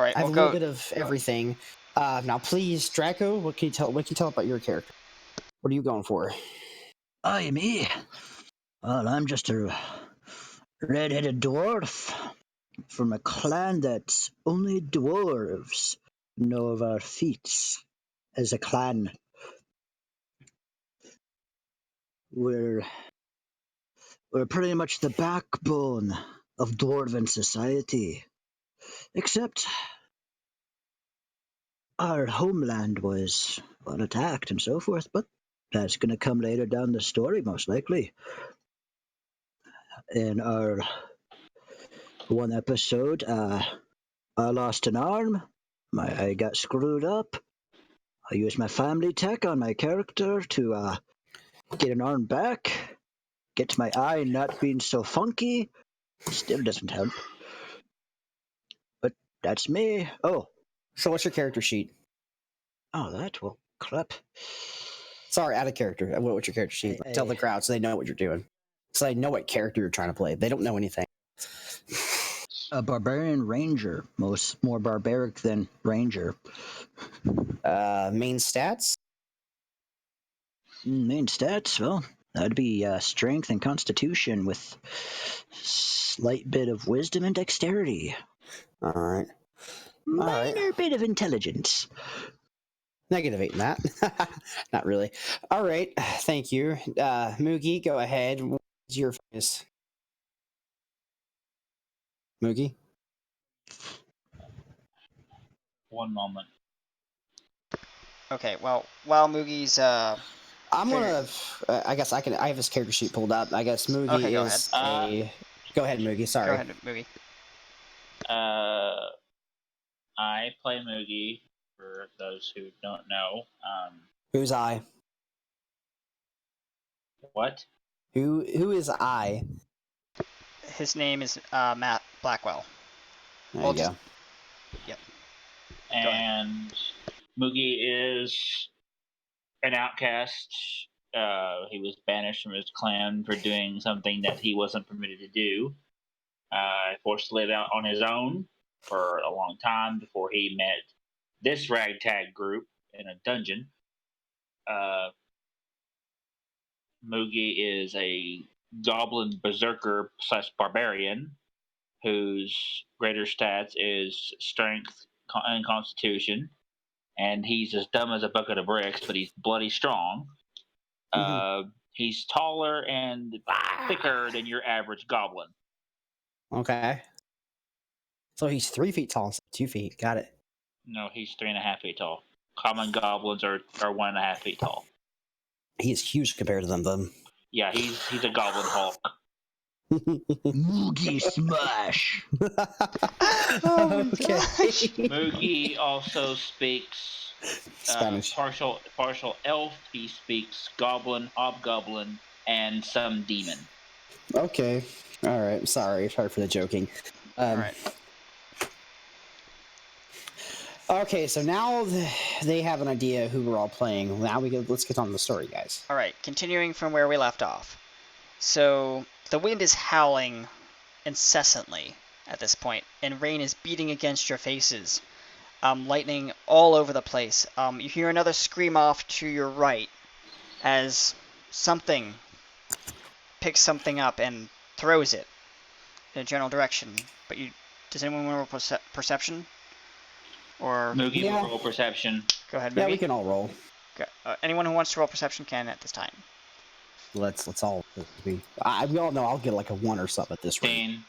right, I have a little bit of everything. Now, please, Draco, what can you tell? What can you tell about your character? What are you going for? Aye, me. Well, I'm just a red-headed dwarf from a clan that only dwarves know of our feats as a clan. We're pretty much the backbone of dwarven society, except our homeland was attacked and so forth, but that's going to come later down the story, most likely. In our one episode, I lost an arm, my eye got screwed up. I used my family tech on my character to get an arm back, get my eye not being so funky. Still doesn't help. But that's me. Oh, So, what's your character sheet? that will crap. Sorry, out of character. What's your character sheet? Tell the crowd so they know what you're doing. So they know what character you're trying to play. They don't know anything. A barbarian ranger, more barbaric than ranger. Main stats? Main stats, well, that'd be strength and constitution with slight bit of wisdom and dexterity. All right. Minor bit of intelligence. -8 in that. Not really. All right. Thank you. Moogie, go ahead. What's your focus? Moogie? One moment. Okay, well, while Moogie's I'm gonna. I guess I can. I have his character sheet pulled up. I guess Moogie Okay, go is ahead. Go ahead, Moogie. Sorry. Go ahead, Moogie. I play Moogie, for those who don't know. Who's I? What? Who is I? His name is Matt Blackwell. There We'll you just- go. Yep. And Moogie is an outcast. He was banished from his clan for doing something that he wasn't permitted to do. Forced to live out on his own for a long time before he met this ragtag group in a dungeon. Moogie is a goblin berserker / barbarian whose greater stats is strength and constitution, and he's as dumb as a bucket of bricks, but he's bloody strong. He's taller and thicker than your average goblin. Okay. So he's 3 feet tall, instead of 2 feet. Got it. No, he's 3.5 feet tall. Common goblins are 1.5 feet tall. He is huge compared to them, then. Yeah, he's a goblin hulk. Moogie smash. Okay. Moogie also speaks Spanish. partial elf. He speaks goblin, hobgoblin, and some demon. Okay. All right. Sorry for the joking. All right. Okay, so now they have an idea who we're all playing. Now let's get on to the story, guys. All right, continuing from where we left off. So the wind is howling incessantly at this point, and rain is beating against your faces. Lightning all over the place. You hear another scream off to your right as something picks something up and throws it. in a general direction. But does anyone want to roll perception? Or Moogie Yeah. will roll perception. go ahead, Yeah, Moogie. we can all roll. Anyone who wants to roll perception can at this time. Let's all. We all know I'll get like a 1 or something at this rate. 15.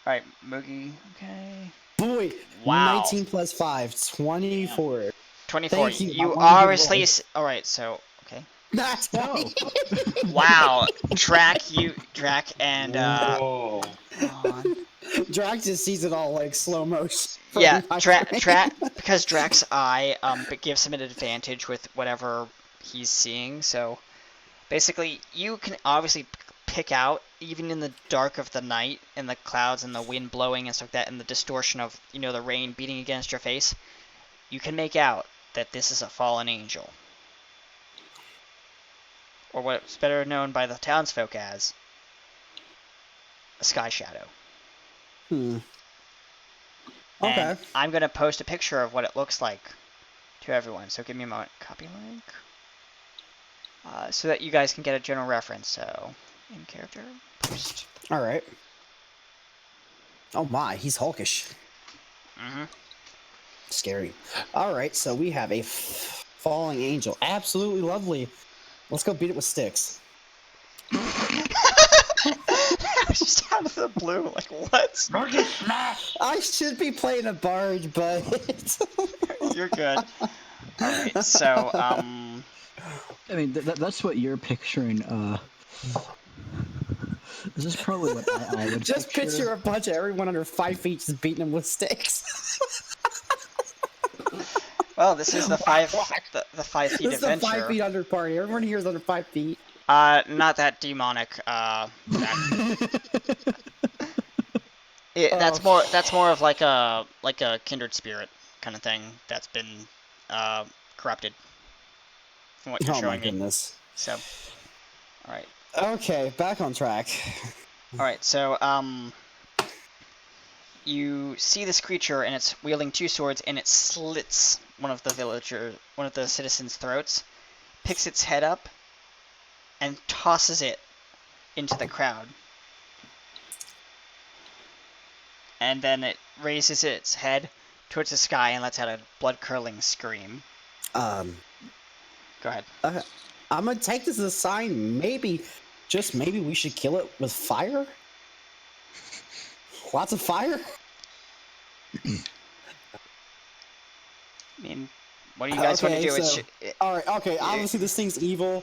All right, Moogie. Okay. Boy, Wow. 19 plus 5, 24. 24. Thank you. You I wanted to obviously. roll. All right. So okay. That's No. Wow, Drac and Whoa. hold on. Drax just sees it all like slow motion. Yeah, frame by Drac frame. because Drac's eye but gives him an advantage with whatever he's seeing. So basically, you can obviously pick out even in the dark of the night and the clouds and the wind blowing and stuff like that and the distortion of the rain beating against your face. You can make out that this is a fallen angel, or what's better known by the townsfolk as a sky shadow. Okay. And I'm going to post a picture of what it looks like to everyone. So give me a moment. Copy link. So that you guys can get a general reference. So, in character, post. All right. Oh my, he's hulkish. Mm-hmm. Scary. All right, so we have a falling angel. Absolutely lovely. Let's go beat it with sticks. Just out of the blue, like, what? Moogie smash! I should be playing a bard, but You're good. Alright, so, I mean, that's what you're picturing. This is probably what I would just picture a bunch of everyone under 5 feet just beating them with sticks. well, this is the 5 feet This is a adventure. 5 feet under party. Everyone here is under 5 feet. Not that demonic, that's more of like a kindred spirit kind of thing that's been corrupted from what you're Oh my showing me. goodness. So, all right, Okay, back on track. all right. So, you see this creature, and it's wielding 2 swords, and it slits one of the citizens' throats, picks its head up, and tosses it into the crowd. And then it raises its head towards the sky and lets out a blood-curdling scream. Go ahead. I'm gonna take this as a sign. Maybe, just maybe, we should kill it with fire. Lots of fire. I mean, what do you guys want to do? So, all right. Okay. Obviously, this thing's evil.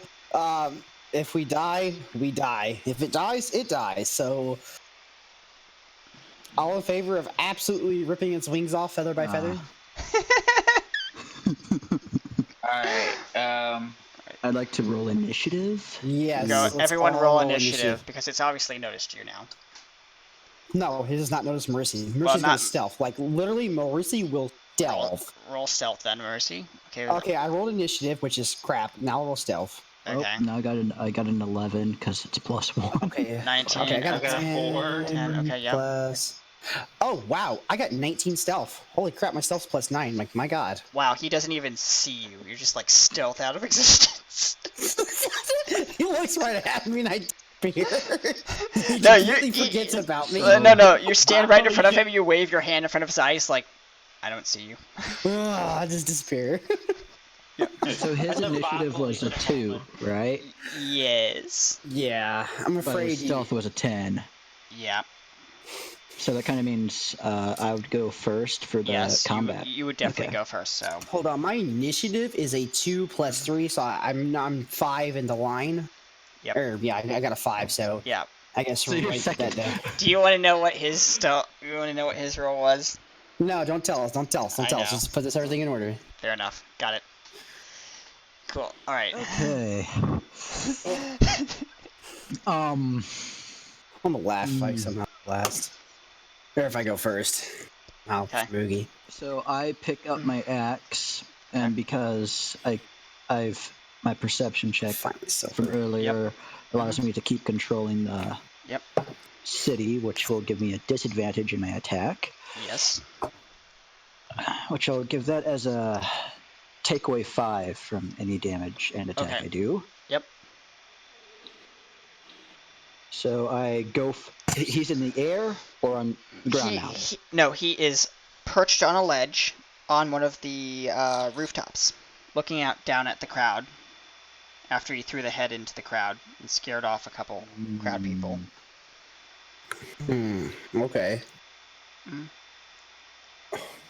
If we die, we die. If it dies, it dies. So, all in favor of absolutely ripping its wings off, feather by feather. Alright, I'd like to roll initiative. Yes. Go, let's everyone all roll initiative because it's obviously noticed you now. No, he does not notice Mercy. Mercy's Well, gonna stealth. Like literally, Mercy will stealth. Roll stealth then, Mercy. Okay. Okay, I rolled initiative, which is crap. Now I'll roll stealth. Okay. Oh, now I got an 11 because it's +1. Okay. 19. Okay, I got, I got a 4. 10. Okay, yeah. Plus... Oh, wow. I got 19 stealth. Holy crap, my stealth's +9. Like, my god. Wow, he doesn't even see you. You're just like stealth out of existence. He looks right at me and I disappear. He No, completely forgets about me. No. You stand right in front of him. You wave your hand in front of his eyes, like, I don't see you. I just disappear. So his initiative was a 2, right? Yes. Yeah, I'm But afraid. his stealth was a 10. Yeah. So that kind of means I would go first for the Yes. combat. You would definitely Okay. go first. So. Hold on, my initiative is a 2 plus 3, so I'm 5 in the line. Yep. Or yeah, I got a 5, so Yeah. I guess So you're write second. that down. Do you want to know what his You want to know what his roll was? No, don't tell us. Don't tell us. Don't I tell us. know. Just put this everything in order. Fair enough. Got it. Cool. All right. Okay. I'm gonna laugh if I somehow last. Or if I go first. I'll Okay. boogie. So I pick up my axe, and because I've my perception check Find myself. from earlier allows me to keep controlling the Yep. city, which will give me a disadvantage in my attack, Yes. which I'll give that as a takeaway 5 from any damage and attack Okay. I do. Yep. So I go. He's in the air or on the ground now. No, he is perched on a ledge on one of the rooftops, looking out down at the crowd. After he threw the head into the crowd and scared off a couple crowd people. Okay.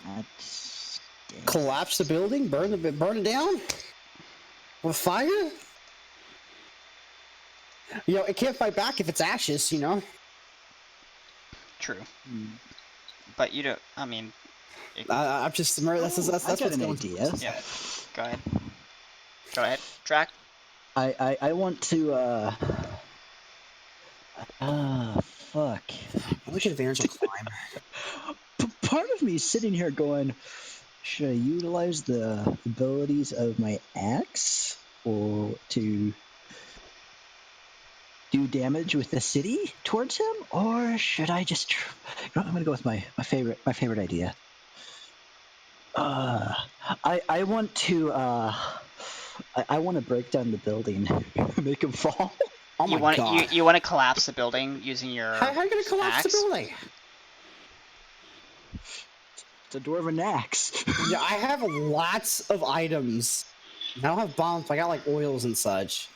That's Collapse the building, burn it down with fire. You know, it can't fight back if it's ashes. You know. True. But you don't. I mean, I'm just that's I what's got an going. idea. Yeah. Go ahead. Go ahead. Drac. I want to. Fuck. We should advantage on climb. Part of me is sitting here going, should I utilize the abilities of my axe or to do damage with the city towards him, or should I just? I'm gonna go with my favorite idea. I want to. I want to break down the building, make him fall. Oh my god! You want to collapse the building using your How are you gonna collapse axe? the building? It's a dwarven axe. Yeah, I have lots of items. I don't have bombs. I got like oils and such.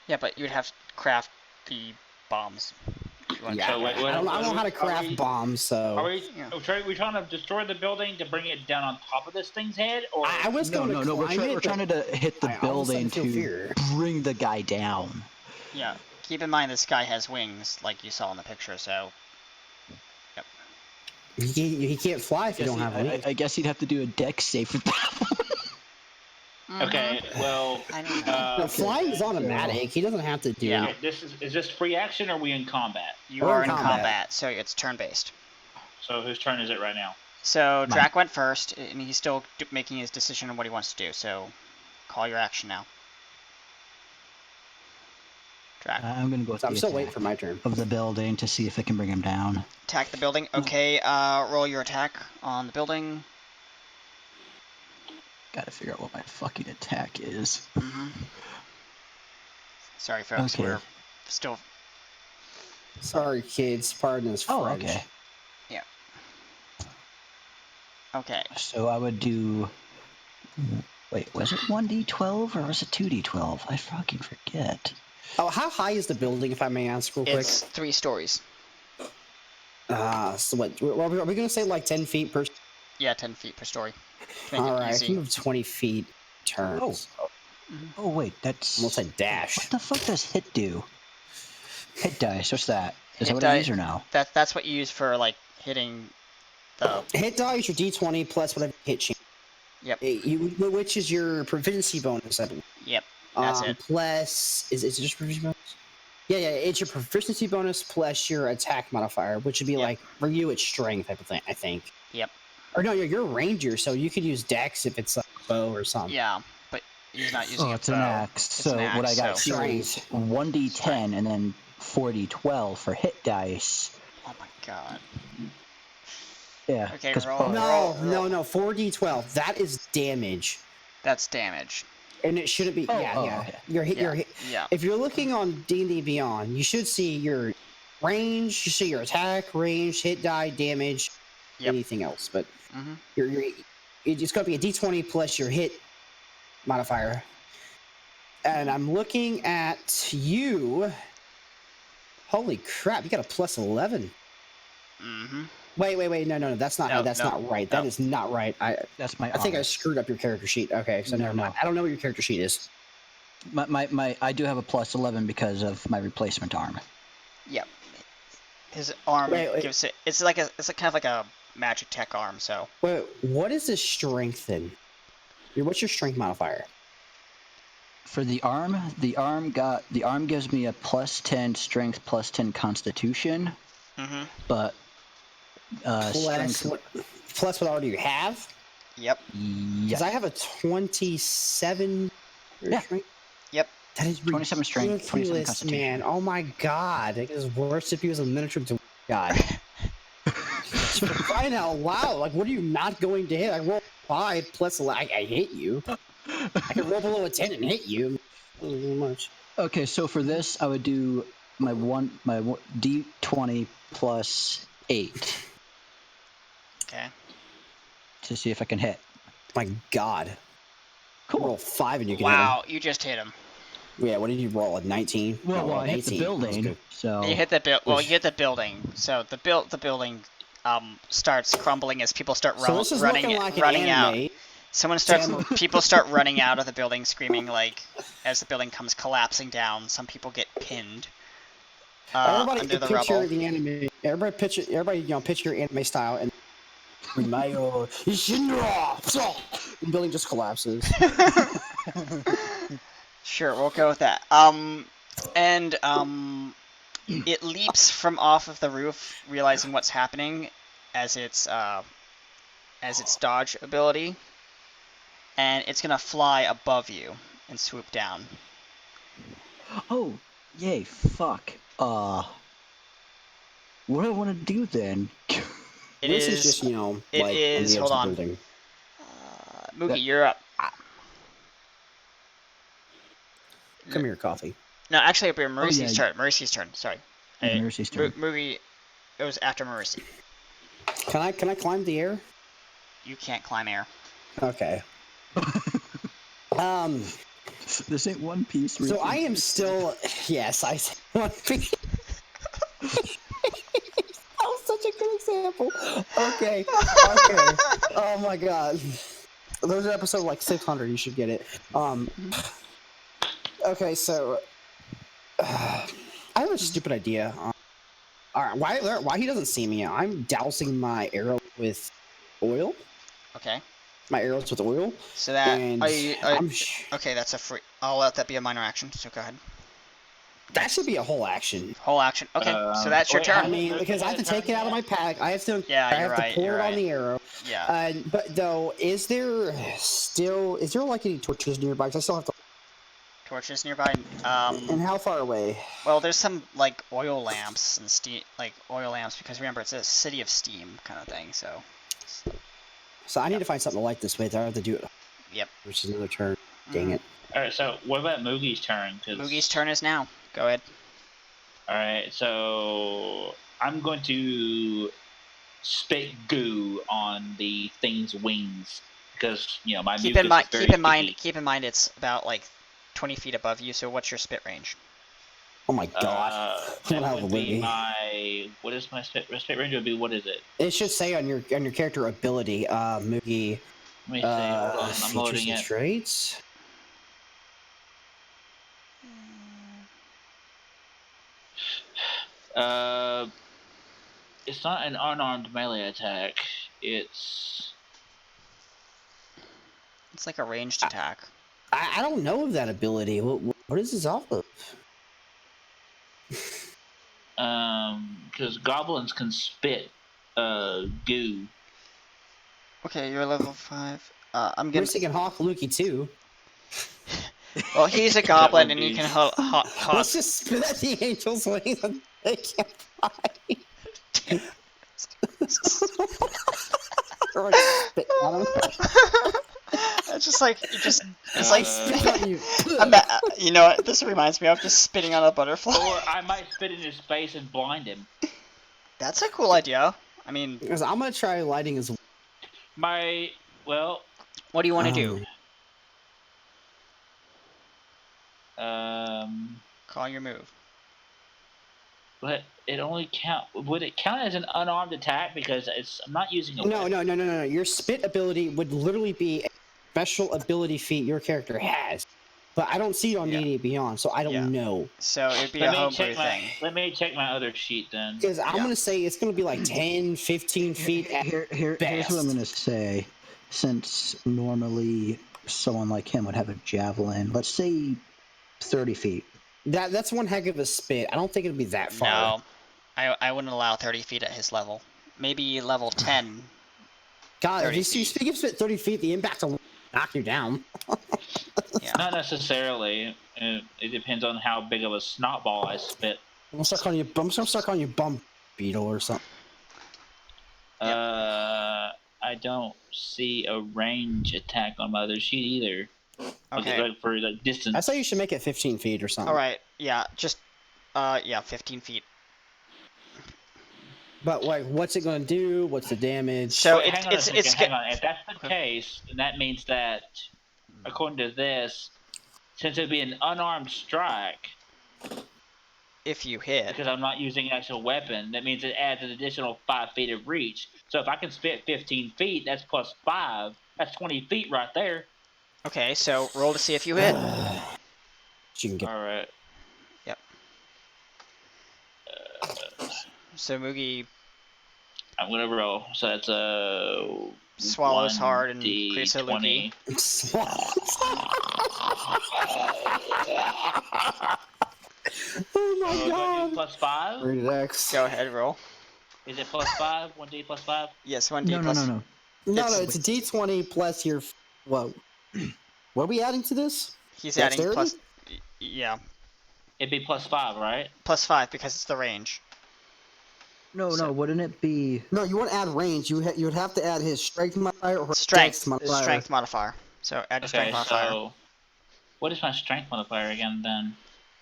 Yeah, but you would have to craft the bombs. Yeah, So wait, I don't know how to craft bombs. So Are we trying to destroy the building to bring it down on top of this thing's head, or I was going to climb it. We're trying to hit the building to bring the guy down. Yeah. Keep in mind this guy has wings, like you saw in the picture. So. Yep. He can't fly if you don't have wings. I guess he'd have to do a dex save for that. Okay, well, I don't know. No, flying is automatic. He doesn't have to do Yeah. it. is this free action or are we in combat? You We're are in in combat. combat, so it's turn-based. So whose turn is it right now? So Drac went first, and he's still making his decision on what he wants to do. So, call your action now. Drac. I'm gonna go with So I'm the still attack waiting for my turn. of the building to see if I can bring him down. Attack the building. Okay, roll your attack on the building. Gotta figure out what my fucking attack is. Sorry, folks. Okay. We're still. Sorry, kids. Pardon us. Oh, French. okay. Yeah. Okay. So I would do. Wait, was it 1d12 or was it 2d12? I fucking forget. Oh, how high is the building, if I may ask, real quick? It's 3 stories. So what? Are we gonna say like 10 feet per? Yeah, 10 feet per story. To make All it right, I easy. can move 20 feet turns. Oh wait, that's. Almost like dash. What the fuck does hit do? Hit dice. What's that? Is Hit that what I die- use or no? That's what you use for like hitting the. Hit die is your D20 plus whatever hit chance. Yep. Which is your proficiency bonus, I believe. Yep. That's it. Plus, is it just proficiency bonus? Yeah, it's your proficiency bonus plus your attack modifier, which would be Yep. like for you it's strength type of thing, I think. Yep. Or no, you're a ranger, so you could use dex if it's a bow or something. Yeah, but he's not using Oh, a it's an bow. axe. It's So an axe, what I got so- here is 1d10 and then 4d12 for hit dice. Oh my god. Yeah. Okay, 'cause- roll. No, 4d12. That is damage. That's damage. And it shouldn't be. Oh, yeah. okay. Your hit. Your hit. Yeah. If you're looking on D&D Beyond, you should see your range. You see your attack, range, hit die, damage, Yep. anything else. But Mm-hmm. it's going to be a D20 plus your hit modifier. And I'm looking at you. Holy crap! You got a plus 11. Mm-hmm. Wait. No. That's not. No, that's no, not right. no. That is not right. That's my. I think I armor. screwed up your character sheet. Okay, so never mind. I don't know what your character sheet is. My I do have a plus 11 because of my replacement arm. Yep. His arm Wait. gives it. It's like kind of like a magic tech arm. So Wait, what is this strength then? What's your strength modifier? For the arm gives me a plus 10 strength, plus 10 constitution, Mm-hmm. but Plus strength. plus what already you have? Yep. Because I have a 27. Yeah. Strength? Yep. That is 27 strength, 27 ridiculous, constitution. man. Oh my god. It is worse if he was a miniature to guy. For crying out loud. Like, what are you not going to hit? I roll 5 plus 11. I hit you. I can roll below a 10 and hit you. Not much. Okay, so for this, I would do my D20 plus 8 Okay. to see if I can hit. My God. Cool. Roll 5 and you can Wow, you just hit him. hit him. Yeah, what did you roll? A 19? Well, No, I an hit the 18. That was building, good. so You hit the Which- you hit the building. So the building starts crumbling as people start So this is running looking like running an out. anime. People start running out of the building screaming, like, as the building comes collapsing down. Some people get pinned Everybody under the picture rubble. the anime. Everybody picture anime style and Mayo Shinra. The building just collapses. Sure, we'll go with that. It leaps from off of the roof, realizing what's happening as its dodge ability, and it's gonna fly above you and swoop down. oh, yay, fuck. What do I want to do then? This is just, it like on the edge hold of on. the building. Mookie, you're up. Come here, coffee. No, actually, it'll be Maurice's yeah. turn. Maurice's turn. Sorry. Maurice's turn. Mookie, it was after Maurice. Can I climb the air? You can't climb air. Okay. This ain't One Piece. So I am still. Yes, I say One Piece. That was such a good example. Okay. Oh my God. There's an episode like 600. You should get it. Okay, so I have a stupid idea. All right, why he doesn't see me? I'm dousing my arrow with oil. Okay. My arrows with oil. So that And okay, that's a free. I'll let that be a minor action. So go ahead. that should be a whole action. Whole action. Okay, so that's your turn. I mean, because I have to take it out of my pack. I have to. Yeah, I you're have to right, pour you're it on right. the arrow. Yeah. But though, is there like any torches nearby? 'Cause I still have to. Torches nearby. And how far away? Well, there's some like oil lamps and steam, because remember it's a city of steam kind of thing. So. So I need to find something to light this with. I have to do it. Yep. Which is another turn. Dang it. All right, so what about Moogie's turn? Moogie's turn is now. Go ahead. All right, so I'm going to spit goo on the thing's wings because my Keep mucus in mind. is very sticky. Keep in mind. It's about like 20 feet above you. So what's your spit range? Oh my God. That would be what is my spit range? Would be what is it? It should say on your character ability, Moogie. Let me see. Hold on, I'm Features loading and it. traits. It's not an unarmed melee attack. It's like a ranged attack. I don't know of that ability. What is this off of? because goblins can spit goo. Okay, you're level 5. I'm We're gonna. thinking Hawk Lukey too. Well, he's a goblin, would and you be- can Let's just spit at the angel's wings and they can't fly. Or like spit at 'em. It's just like it's Uh, like Spit on you. you know what? This reminds me of just spitting on a butterfly. Or I might spit in his face and blind him. That's a cool idea. I mean, Because I'm gonna try lighting his. what do you want to do? Call your move. But it only would it count as an unarmed attack because I'm not using a weapon. No. Your spit ability would literally be a special ability feat your character has. But I don't see it on Yeah. D&D Beyond, so I don't know. So it'd be a homebrew thing. Let me check my other sheet then. Because I'm going to say it's going to be like 10, 15 feet at Here's best. what I'm gonna say. Since normally someone like him would have a javelin, let's say 30 feet. That's one heck of a spit. I don't think it'd be that far. No, I wouldn't allow 30 feet at his level. Maybe level 10. God, if 30 you feet. speak of spit 30 feet, the impact will knock you down. Yeah. Not necessarily. It depends on how big of a snot ball I spit. I'm going to start calling you Bum Beetle or something. I don't see a range attack on my other sheet either. Okay. Like for like distance. I say you should make it 15 feet or something. All right. Yeah. Just Yeah, 15 feet. But like, what's it gonna do? What's the damage? So Wait, hang on a second. it's Hang on. If that's the Okay. case, then that means that, according to this, since it'd be an unarmed strike, if you hit. because I'm not using an actual weapon, that means it adds an additional 5 feet of reach. So if I can spit 15 feet, that's plus 5. That's 20 feet right there. Okay, so roll to see if you hit. You can get. All right. Yep. So Moogie I'm gonna roll. So that's a swallows hard and creates a loogie. Oh my Do I do god! plus 5? Rated X. Go ahead, roll. Is it plus 5? 1d plus 5? Yes, 1d No, no, plus. no, no. No, It's- it's a D20 plus your. Whoa. What are we adding to this? He's Dexterity? adding plus. Yeah, It'd be plus 5, right? plus 5 because it's the range. No, So- no, wouldn't it be... No, you wouldn't add range. You would have to add his strength modifier or his Strength. dex modifier. Strength modifier. So add your strength modifier. So what is my strength modifier again then?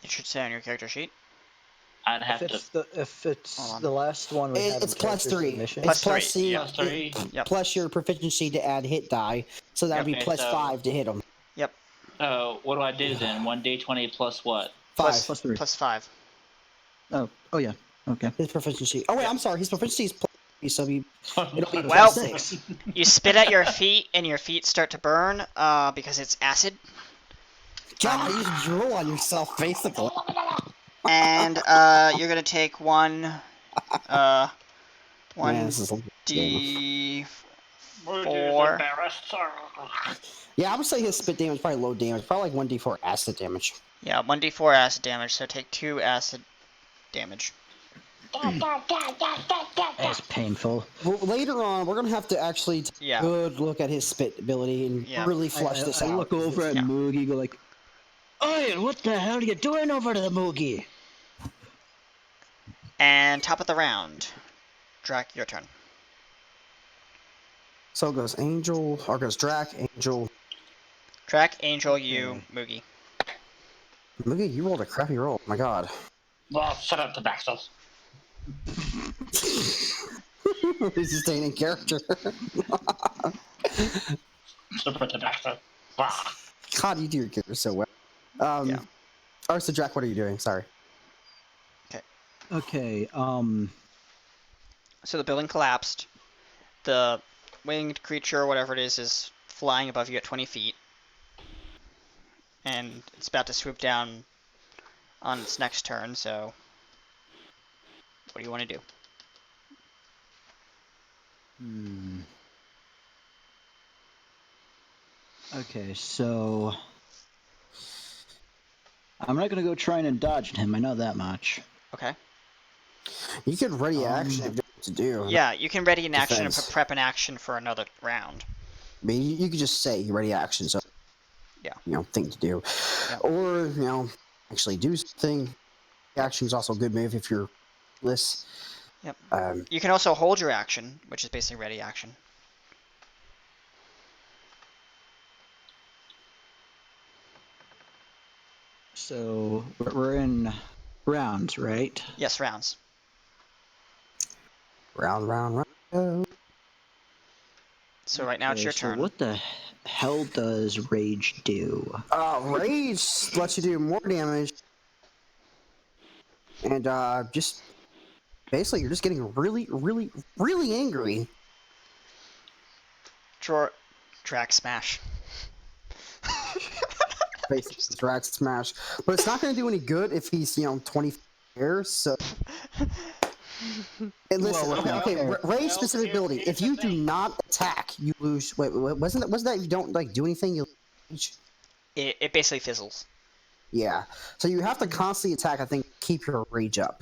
It should say on your character sheet. I'd have If to. it's Hold on. the last one we have It's in plus character 3. submission. It's Plus plus three. C. Plus 3? Yep. Plus your proficiency to add hit die. So that would be Okay, plus so- 5 to hit him. So what do I do then? 1d20 plus what? 5. Plus 3. Plus 5. Oh yeah. Okay. His proficiency. Oh, wait, I'm sorry. His proficiency is plus 3, so it'll be Well- plus 6. You spit at your feet, and your feet start to burn because it's acid. God, you just drool on yourself, basically. And you're gonna take one Man, one this is a- D4. Yeah, I would say his spit damage is probably low damage. Probably like 1d4 acid damage. Yeah, 1d4 acid damage. So take 2 acid damage. That's painful. Well, later on, we're going to have to actually take Yeah. a good look at his spit ability and Yeah. really flush this I out. look over at Yeah. Moogie, go like, "Hey, what the hell are you doing over to the Moogie?" And top of the round, Drac, your turn. So goes Angel, or goes Drac, Angel. Drac, Angel, you, Moogie. Moogie, you rolled a crappy roll. Oh my god. Well, shut up, Tabaxos. He's just staying in character. Super Tabaxos. God, you do your character so well. Yeah. Alright, so Drac, what are you doing? Sorry. Okay. So the building collapsed. The winged creature, whatever it is flying above you at 20 feet. And it's about to swoop down on its next turn, so what do you want to do? Okay, so I'm not gonna go trying and dodge him. I know that much. Okay. You could ready action if you know what to do. Yeah, you can ready an action and Defense. prep an action for another round. I mean, you could just say ready action, so Yeah. thing to do, Yeah. or actually do something. Action is also a good move if you're less. Yep. Um, You can also hold your action, which is basically ready action. So we're in rounds, right? Yes, rounds. round. Go. So right now it's Okay, your so turn. what the hell does rage do? Rage lets you do more damage, and just basically you're just getting really, really, really angry. Drac smash. Basically, drag smash, but it's not going to do any good if he's 20 years. So. And listen, Well, okay, okay. rage specific ability. If you do not attack, you lose. Wait, wasn't that if you don't do anything, you lose? It basically fizzles. Yeah. So you have to constantly attack. I think keep your rage up,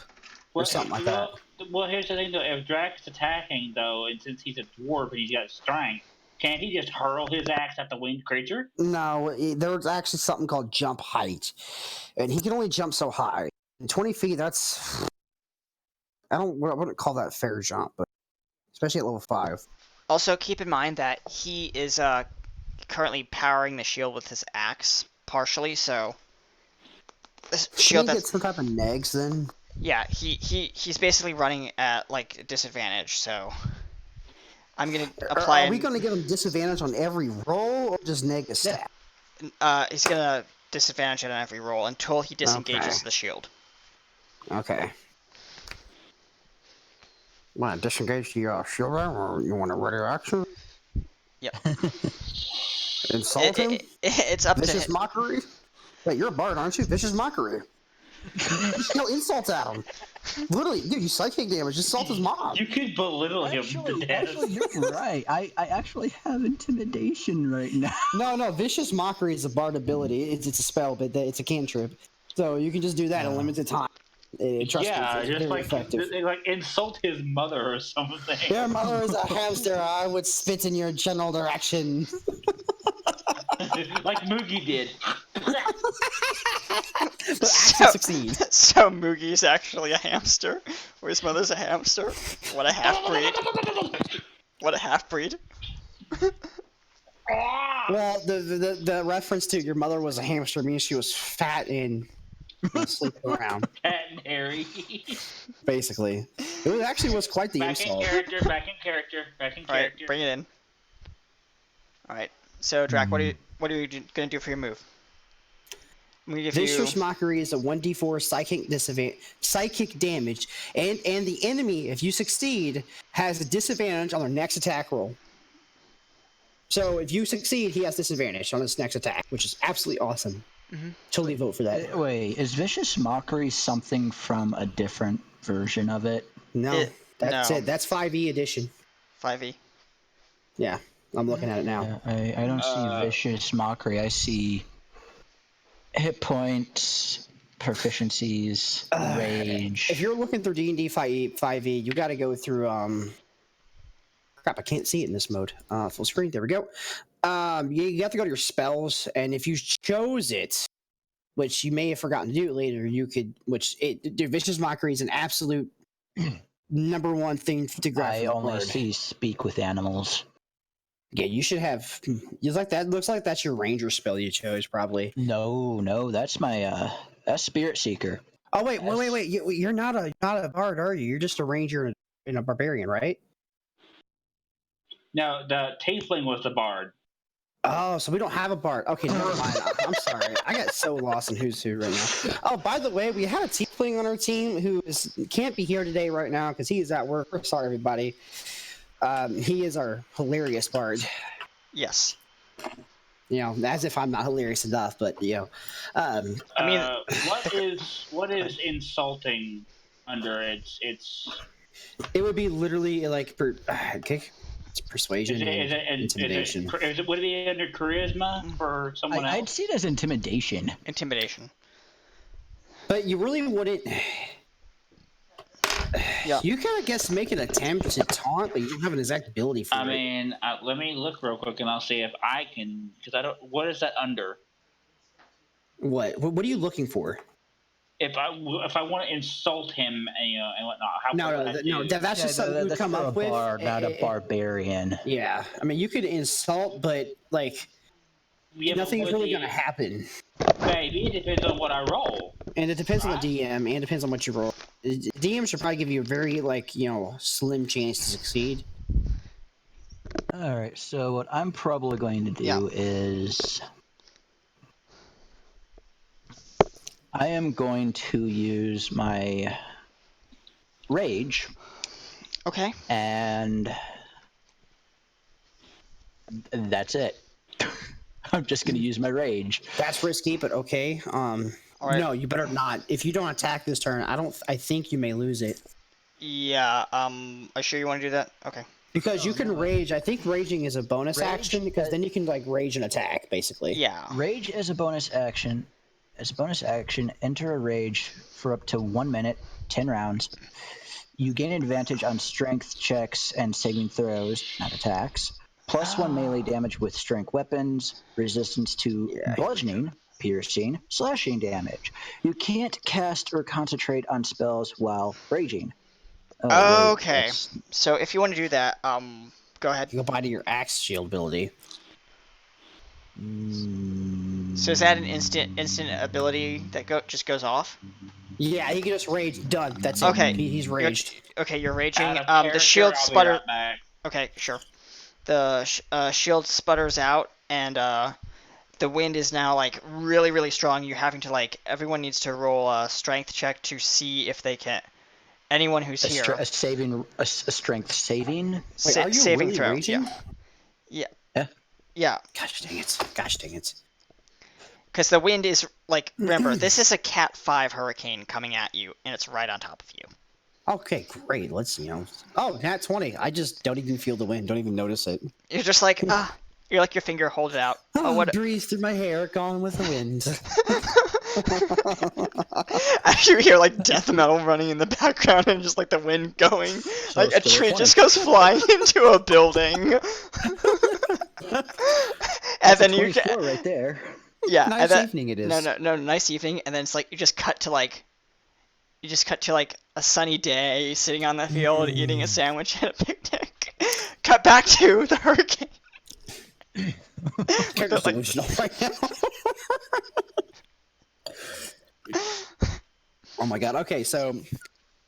or something like that. Well, here's the thing though. If Drax attacking though, and since he's a dwarf and he's got strength, can't he just hurl his axe at the winged creature? No, there's actually something called jump height, and he can only jump so high. And 20 feet, that's I wouldn't call that fair jump, but especially at level 5. Also, keep in mind that he is currently powering the shield with his axe, partially, so this Should shield he get that's some type of negs then? yeah. He's basically running at like disadvantage. So I'm gonna apply Are we an going to give him disadvantage on every roll or just neg a stat? he's gonna disadvantage it on every roll until he disengages Okay. the shield. Okay. Want to disengage the shield or you want a ready action? Yep. Insult him? It's up to Vicious him. mockery? Wait, you're a bard, aren't you? Vicious mockery. Yell insults at him. Literally, dude, you psychic damage. Insult his mom. You could belittle him to death. Actually, you're right. I actually have intimidation right now. No, vicious mockery is a bard ability. It's a spell, but it's a cantrip. So you can just do that in limited time. Trust me, Yeah, it's just very like effective. insult his mother or something. Your mother is a hamster. I would spit in your general direction. Like Moogie did. But actually succeed. So Moogie's actually a hamster, or his mother's a hamster. What a half breed! What a half breed! Well, the reference to your mother was a hamster means she was fat and sleeping around. Pat and Harry. Basically, it actually was quite the Back in insult. character. Back in character. Back in All right, character. bring it in. All right. So Drac, what are you gonna do for your move? I'm gonna give you. Vicious mockery is a 1d4 psychic damage, and the enemy, if you succeed, has a disadvantage on their next attack roll. So if you succeed, he has disadvantage on his next attack, which is absolutely awesome. Totally vote for that. Wait, is Vicious Mockery something from a different version of it? No, that's no. it. That's 5e edition. 5e. Yeah, I'm looking at it now. I don't see Vicious Mockery. I see hit points, proficiencies, rage. If you're looking through D&D 5e, you got to go through crap, I can't see it in this mode. Full screen. There we go. You have to go to your spells, and if you chose it, which you may have forgotten to do later, you could. Vicious Mockery is an absolute number one thing to grab. I only see speak with animals. Yeah, you should have. You like that? Looks like that's your ranger spell you chose, probably. No, that's my that's Spirit Seeker. Oh wait. You're not a bard, are you? You're just a ranger and a barbarian, right? No, the Tiefling was the bard. Oh, so we don't have a bard. Okay, never mind. I'm sorry. I got so lost in who's who right now. Oh, by the way, we had a tiefling on our team who can't be here today right now because he is at work. We're sorry, everybody. He is our hilarious bard. Yes. You know, as if I'm not hilarious enough, but you know. I mean, what is insulting under its? It would be literally like it's persuasion and intimidation. Would it be under charisma for someone else? I'd see it as intimidation. Intimidation. But you really wouldn't. Yeah. You can, I guess, make an attempt to taunt, but you don't have an exact ability for it. I mean, let me look real quick, and I'll see if I can. Because I don't. What is that under? What are you looking for? If I want to insult him and whatnot, that's just something you would come up with. Not a barbarian. Yeah, I mean, you could insult, but like nothing's really going to happen. Maybe it depends on what I roll. And it depends on the DM, and it depends on what you roll. The DM should probably give you a very slim chance to succeed. All right, so what I'm probably going to do is I am going to use my rage. Okay. And that's it. I'm just going to use my rage. That's risky, but okay. All right. No, you better not. If you don't attack this turn, I think you may lose it. Yeah. Are you sure you want to do that? Okay. Because you can rage. I think raging is a bonus action because then you can rage and attack basically. Yeah. Rage is a bonus action. As a bonus action, enter a rage for up to 1 minute, 10 rounds. You gain advantage on strength checks and saving throws, not attacks. +1 melee damage with strength weapons, resistance to bludgeoning, piercing, slashing damage. You can't cast or concentrate on spells while raging. Okay. So if you want to do that, go ahead. You go by to your axe shield ability. So is that an instant ability that just goes off? Yeah, he can just rage. Done. That's it. Okay. He's raged. You're raging. Out of The character, shield I'll be sputter. right back. Okay, sure. The shield sputters out, and the wind is now like really, really strong. You're having to like everyone needs to roll a strength check to see if they can. Anyone who's here. A strength saving. Wait, are you saving really throw. raging? Yeah. Yeah. Yeah. Gosh dang it. Gosh dang it. Because the wind is like, remember, this is a Cat 5 hurricane coming at you, and it's right on top of you. Okay, great. Let's, Oh, nat 20. I just don't even feel the wind. Don't even notice it. You're just like, you're like your finger, hold it out. Oh, what? Breeze through my hair, gone with the wind. You hear like death metal running in the background and just like the wind going. Like a tree just goes flying into a building. And then you get right there. Yeah, nice evening it is. No, nice evening, and then it's like you just cut to like a sunny day, sitting on the field, eating a sandwich at a picnic. Cut back to the hurricane. Character delusional right now. Oh my god. Okay, so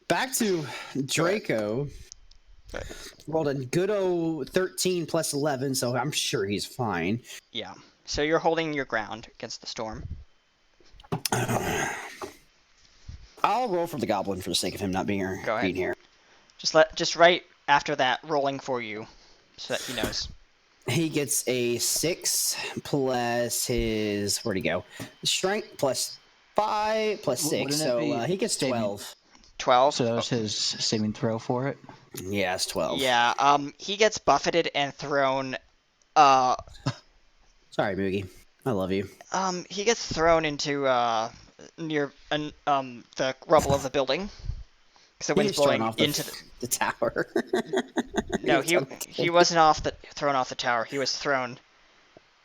back to Draco. Rolled a good old 13 plus 11, so I'm sure he's fine. Yeah. So you're holding your ground against the storm. I'll roll for the goblin for the sake of him not being here. Go ahead. Being here. Just right after that, rolling for you, so that he knows. He gets a 6 plus his where'd he go? Strength plus 5 plus 6, so he gets 12. 12. So that was his saving throw for it. Yeah, it's 12. Yeah. He gets buffeted and thrown. Sorry, Moogie. I love you. He gets thrown into near the rubble of the building. Because the wind's blowing into the tower. No, he wasn't thrown off the tower. He was thrown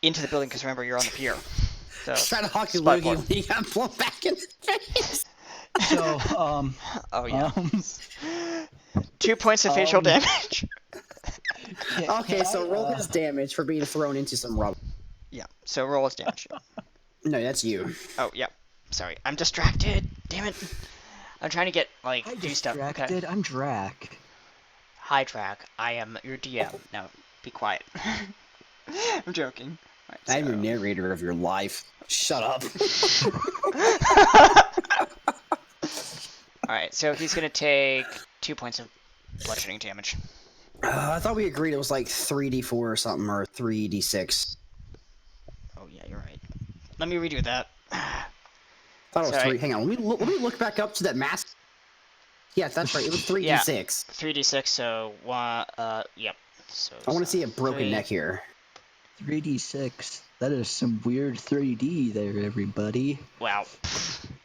into the building because remember you're on the pier. So try to hawk your loogie when he got blown back in the face. So oh yeah. 2 points of facial damage. Okay, so roll his damage for being thrown into some rubble. Yeah. So roll his damage. No, that's you. Oh yeah. Sorry, I'm distracted. Damn it. I'm trying to get do stuff. Okay. I'm Drac. Hi, Drac. I am your DM. Now, be quiet. I'm joking. Right, I'm your narrator of your life. Shut up. Alright, so he's gonna take 2 points of bludgeoning damage. I thought we agreed it was like 3d4 or something, or 3d6. Oh yeah, you're right. Let me redo that. I thought it was 3. Hang on, let me look back up to that mask. Yeah, that's right. It was 3d6. Yeah, 3d6, so 1, yep. So I want to see a broken neck here. 3d6. That is some weird 3D there, everybody. Wow.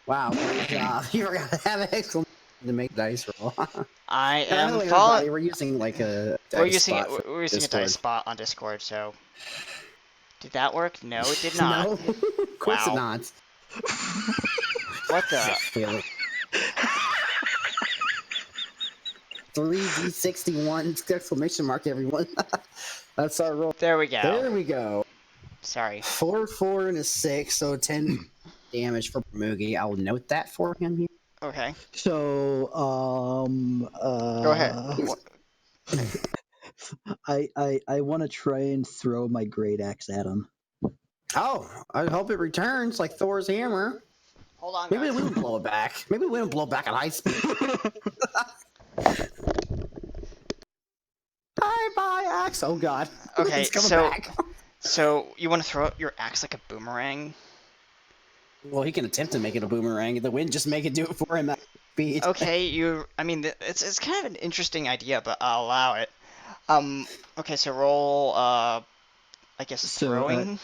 Wow, good job. You forgot to have an exclamation to make dice roll. I am falling. We're using like a dice We're using spot a dice spot on Discord, so... Did that work? No, it did not. No, of course not. What the? 3d61 exclamation mark, everyone. That's our roll. There we go. There we go. Sorry. 4, 4, and a 6, so 10 damage for Moogie. I'll note that for him here. Okay. So, Go ahead. I want to try and throw my great axe at him. Oh, I hope it returns like Thor's hammer. Hold on, Maybe guys. we wouldn't blow it back. Maybe we wouldn't blow it back at high speed. Bye, axe. Oh god. Okay, It's coming back. So you want to throw your axe like a boomerang? Well, he can attempt to make it a boomerang. The wind just make it do it for him at speed. Okay, I mean, it's kind of an interesting idea, but I'll allow it. Okay, so roll, I guess throwing?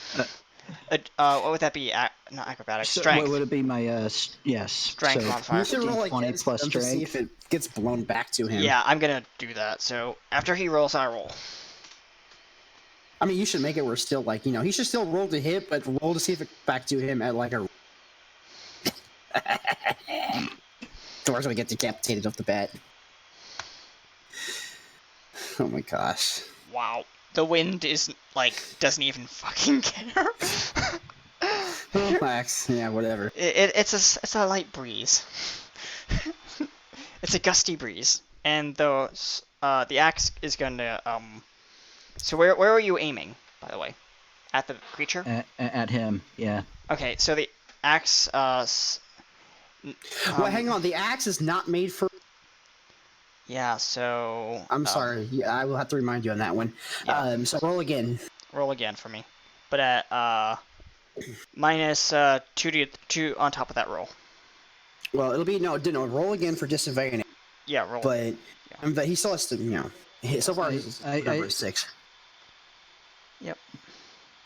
What would that be? Not acrobatics, strength. What would it be? My, yes. Strength modifier. You should roll 20 plus to strength. see if it gets blown back to him. Yeah, I'm gonna do that. So after he rolls, I roll. I mean, you should make it where still like, he should still roll to hit, but roll to see if it gets back to him at like a... Thor's gonna get decapitated off the bat. Oh my gosh. Wow. The wind is, doesn't even fucking care. Relax. Yeah, whatever. It's a light breeze. It's a gusty breeze, and the axe is gonna So where are you aiming, by the way? At the creature? At him, yeah. Okay, so the axe Well, hang on. The axe is not made for. Yeah, so I'm sorry. Yeah, I will have to remind you on that one. Yeah. So roll again. Roll again for me. But at minus 2 on top of that roll. Well, it'll be no. Roll again for disadvantage. Yeah, roll. But Yeah. but he still has to. So far his number is 6. Yep.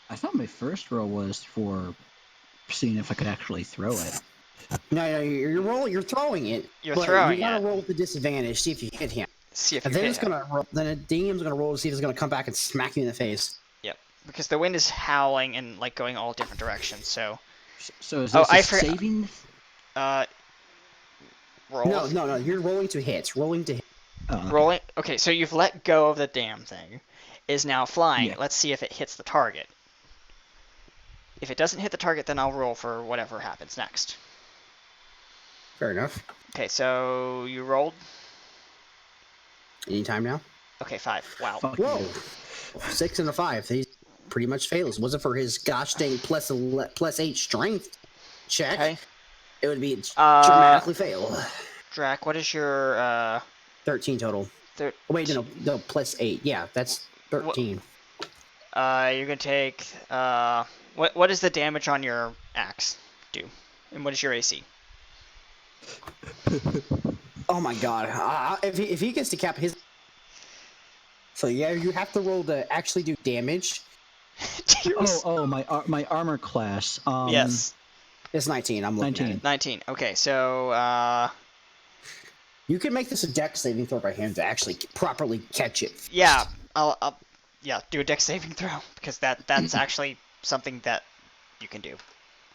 I thought my first roll was for seeing if I could actually throw it. No, you're rolling. You're throwing it. You're but throwing you gotta it. roll with the disadvantage. See if you hit him. See if And you then hit it's him. gonna roll, then a DM's gonna roll to see if it's gonna come back and smack you in the face. Yep. Because the wind is howling and like going all different directions. So So is this I saving? roll. No. You're rolling to hit. Rolling to hit. Rolling. Okay, so you've let go of the damn thing. Is now flying. Yeah. Let's see if it hits the target. If it doesn't hit the target, then I'll roll for whatever happens next. Fair enough. Okay, so you rolled. Anytime now. Okay, 5. Wow. Fuck Whoa. you. 6 and a 5. He pretty much fails. Was it for his gosh dang plus 8 strength check? Okay. It would be dramatically fail. Drac, what is your 13 total. Oh, wait, no, plus 8. Yeah, that's 13. You're gonna take what is the damage on your axe do? And what is your AC? Oh my god. If he gets to cap his. So yeah, you have to roll to actually do damage. My armor class. Yes. It's 19. I'm looking 19. at it. 19. Okay, so You can make this a dex saving throw by hand to actually properly catch it. yeah, I'll do a dex saving throw because that's actually something that you can do.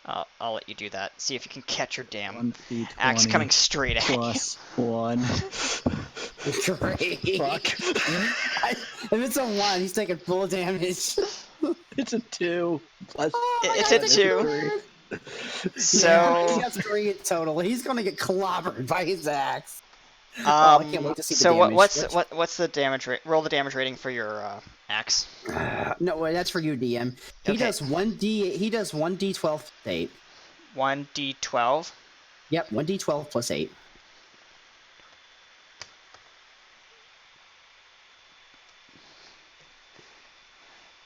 I'll let you do that. See if you can catch your damn 1d20 axe coming straight at you. plus 1. Great. Fuck. If it's a 1, he's taking full damage. It's a 2 plus. It's a 2. So Yeah, he has 3 in total. He's gonna get clobbered by his axe. I can't wait to see the so damage. what's the damage rate? Roll the damage rating for your axe. No, wait, that's for you, DM. He Okay. does 1d. He does 1d12 plus 8. 1d12. Yep, 1d12 plus 8.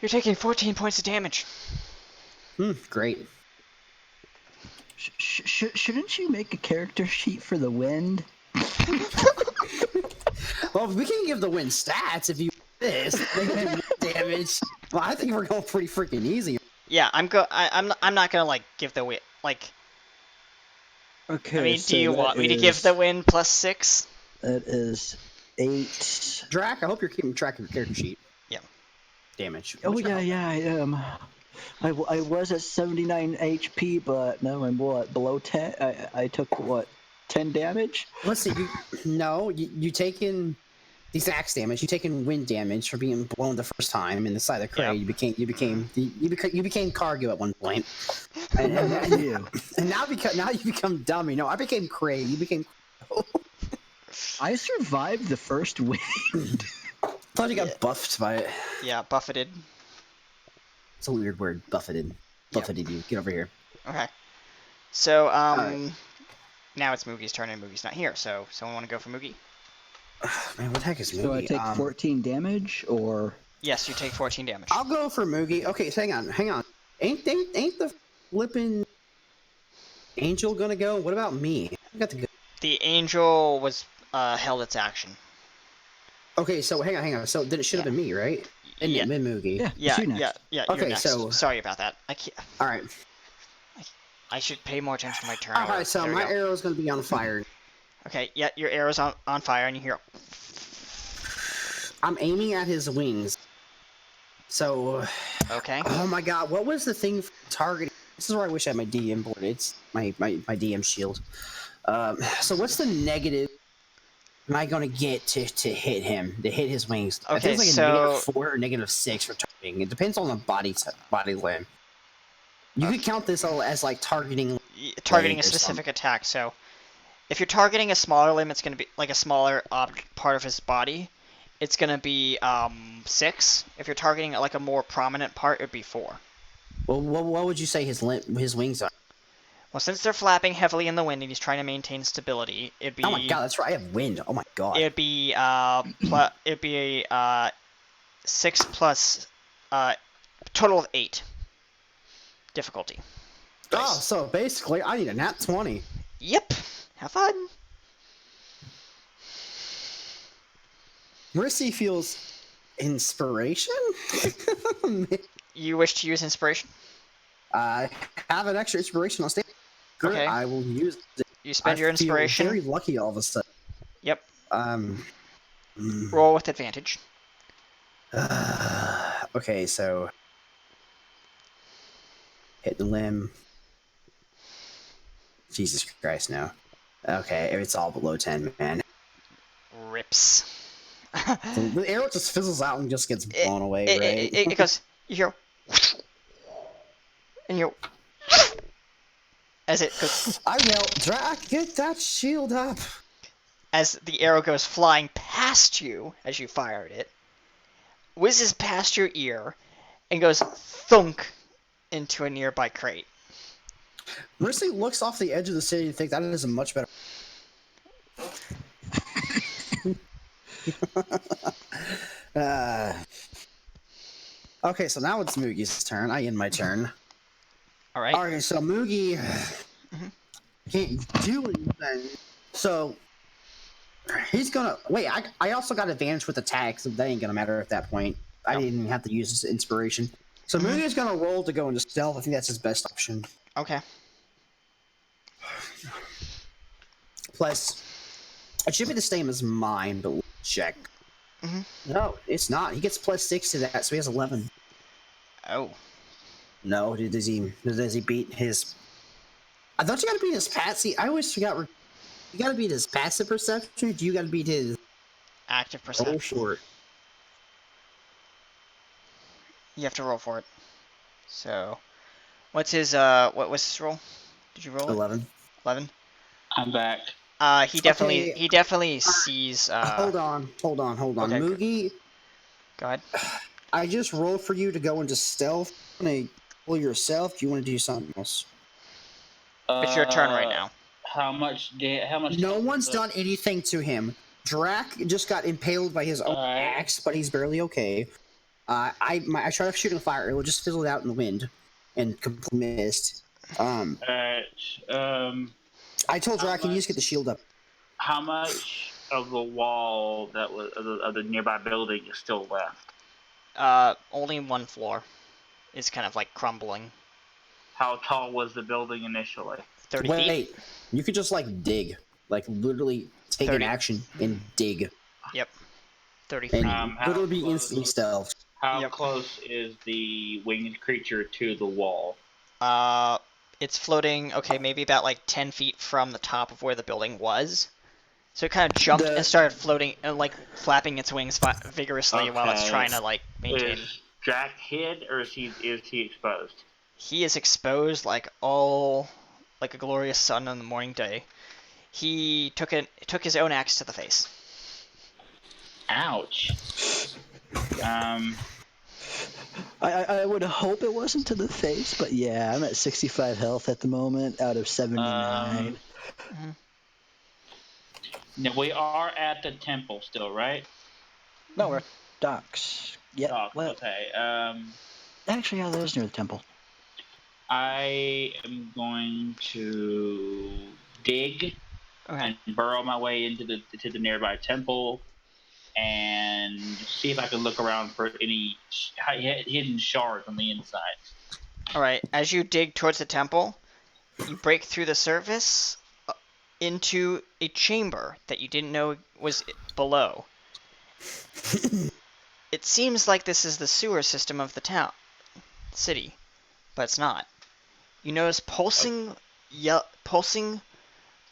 You're taking 14 points of damage. Great. Shouldn't you make a character sheet for the wind? Well, we can give the wind stats if you this. They can do damage. Well, I think we're going pretty freaking easy. Yeah, I'm not gonna like give the win like. Okay. I mean, so do you that want me to is- give the win plus 6? That is 8. Drac, I hope you're keeping track of your character sheet. Yeah. Damage. Oh yeah, I am. I was at 79 HP, but now I'm below 10. I took 10 damage. Let's see. You taken these axe damage. You taken wind damage for being blown the first time in the side of the crate. Yeah. You became cargo at one point. And now you become dummy. No, I became Cray. You became. I survived the first wind. Thought you got buffed by it. Yeah, buffeted. It's a weird word. Buffeted. Buffeted you. Get over here. Okay. So Alright. now it's Moogie's turn and Moogie's not here. So someone want to go for Moogie? Man, what the heck is Moogie? So I take 14 damage, or Yes, you take 14 damage. I'll go for Moogie. Okay, so hang on. Ain't the flipping angel gonna go? What about me? I got to go. The angel was held its action. Okay, so hang on. So then it should have been me, right? And Yeah. then Moogie. yeah, Yeah, you next. yeah. Okay, You're next. so- Sorry about that. All right. I should pay more attention to my turn. All right. So There we my go. arrow's gonna be on fire. Okay, yeah, your arrow's on fire, and you hear. I'm aiming at his wings. So, Okay. oh my God, what was the thing for targeting? This is where I wish I had my DM board. It's my DM shield. So what's the negative? Am I gonna get to hit him? To hit his wings? I Okay, think it's like so- a -4 or -6 for targeting. It depends on the body limb. You could count this all as like targeting targeting a leg or specific attack. So if you're targeting a smaller limb, it's going to be like a smaller part of his body. It's going to be 6. If you're targeting like a more prominent part, it'd be 4. Well, what would you say his wings are? Well, since they're flapping heavily in the wind and he's trying to maintain stability, it'd be. Oh my god, that's right. I have wind. Oh my god. It'd be it'd be 6 plus total of 8 difficulty. Oh, Dice. so basically, I need a nat 20. Yep. Have fun. Mercy feels inspiration. You wish to use inspiration? I have an extra inspiration on stage. Good, Okay. I will use it. You spend your I feel inspiration. very lucky all of a sudden. Yep. Mm. Roll with advantage. Okay, so hit the limb. Jesus Christ, no. Okay, it's all below 10, man. Rips. So the arrow just fizzles out and just gets blown away, right? It goes. You hear. And you. As it goes. I yell, Drac, get that shield up! As the arrow goes flying past you as you fired it, whizzes past your ear, and goes thunk into a nearby crate. Mercy looks off the edge of the city and thinks that is a much better. Okay, so now it's Moogie's turn. I end my turn. All right. Okay, so Moogie can't do anything. So he's gonna wait. I also got advantage with attacks, so that ain't gonna matter at that point. I didn't even have to use his inspiration. So Moogie's gonna roll to go into stealth. I think that's his best option. Okay. Plus, it should be the same as mine, but we'll check. No, it's not. He gets +6 to that, so he has 11. Oh. No, does he beat his? I thought you gotta beat his passive. I always forgot. You gotta beat his passive perception. Or do you gotta beat his Active roll perception. for it? You have to roll for it. So, what's his what was his roll? Did you roll it? 11. 11. I'm back. He definitely sees. Hold on. Okay, Moogie, Go ahead. I just rolled for you to go into stealth. Want to pull yourself? Do you want to do something else? It's your turn right now. How much? No one's done anything to him. Drac just got impaled by his own Alright. axe, but he's barely okay. I tried to shoot a fire. It will just fizzle out in the wind and completely missed. Alright. I told How Drac, can you much? just get the shield up? How much of the wall that was of the nearby building is still left? Only one floor is kind of like crumbling. How tall was the building initially? 30 feet. Wait, you could just like dig, like literally take 30. an action and dig, Yep. 30 feet. and How literally be close- instantly stealth. How Yep. close is the winged creature to the wall? It's floating. Okay, maybe about like 10 feet from the top of where the building was. So it kind of jumped and started floating and like flapping its wings vigorously while it's Okay. trying to like maintain. Is Jack hid or is he exposed? He is exposed like a glorious sun on the morning day. He took his own axe to the face. Ouch. I would hope it wasn't to the face, but yeah, I'm at 65 health at the moment out of 79. Now we are at the temple still, right? No, we're at docks. Yeah. Oh, Well, okay. actually, yeah, that is near the temple. I am going to dig Okay. and burrow my way into the nearby temple and see if I can look around for any hidden shards on the inside. All right. As you dig towards the temple, you break through the surface into a chamber that you didn't know was below. It seems like this is the sewer system of the city, but it's not. You notice pulsing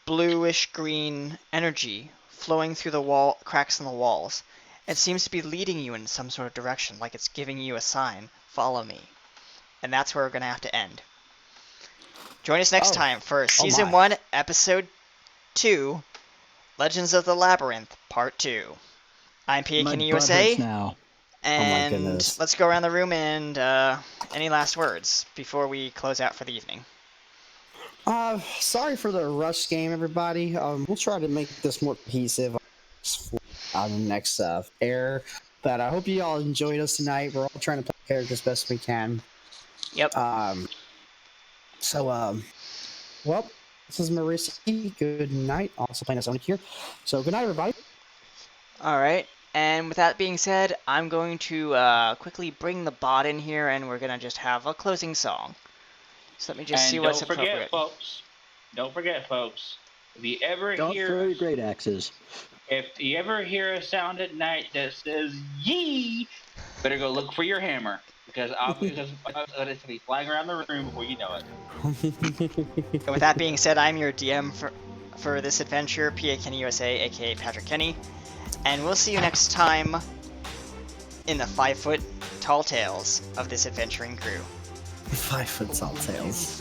bluish green energy flowing through the cracks in the walls. It seems to be leading you in some sort of direction, like it's giving you a sign. Follow me. And that's where we're gonna have to end. Join us next Oh. time for Oh Season my. 1, Episode 2, Legends of the Labyrinth, Part 2. I'm PA My Kenny butt hurts USA, now. and goodness. let's go around the room and any last words before we close out for the evening. Sorry for the rush game, everybody. We'll try to make this more cohesive on the next air. But I hope you all enjoyed us tonight. We're all trying to play characters best we can. Yep. Well, this is Marissa. Good night. Also playing us Sonic here. So good night, everybody. All right. And with that being said, I'm going to quickly bring the bot in here, and we're gonna just have a closing song. So let me just see And what's don't forget, appropriate. folks. Don't forget, folks. If you ever Don't hear throw your great axes. If you ever hear a sound at night that says "yee," better go look for your hammer because it's going to be flying around the room before you know it. And with that being said, I'm your DM for this adventure, PA Kenny USA, aka Patrick Kenny, and we'll see you next time in the 5-foot tall tales of this adventuring crew. 5 foot tall tails.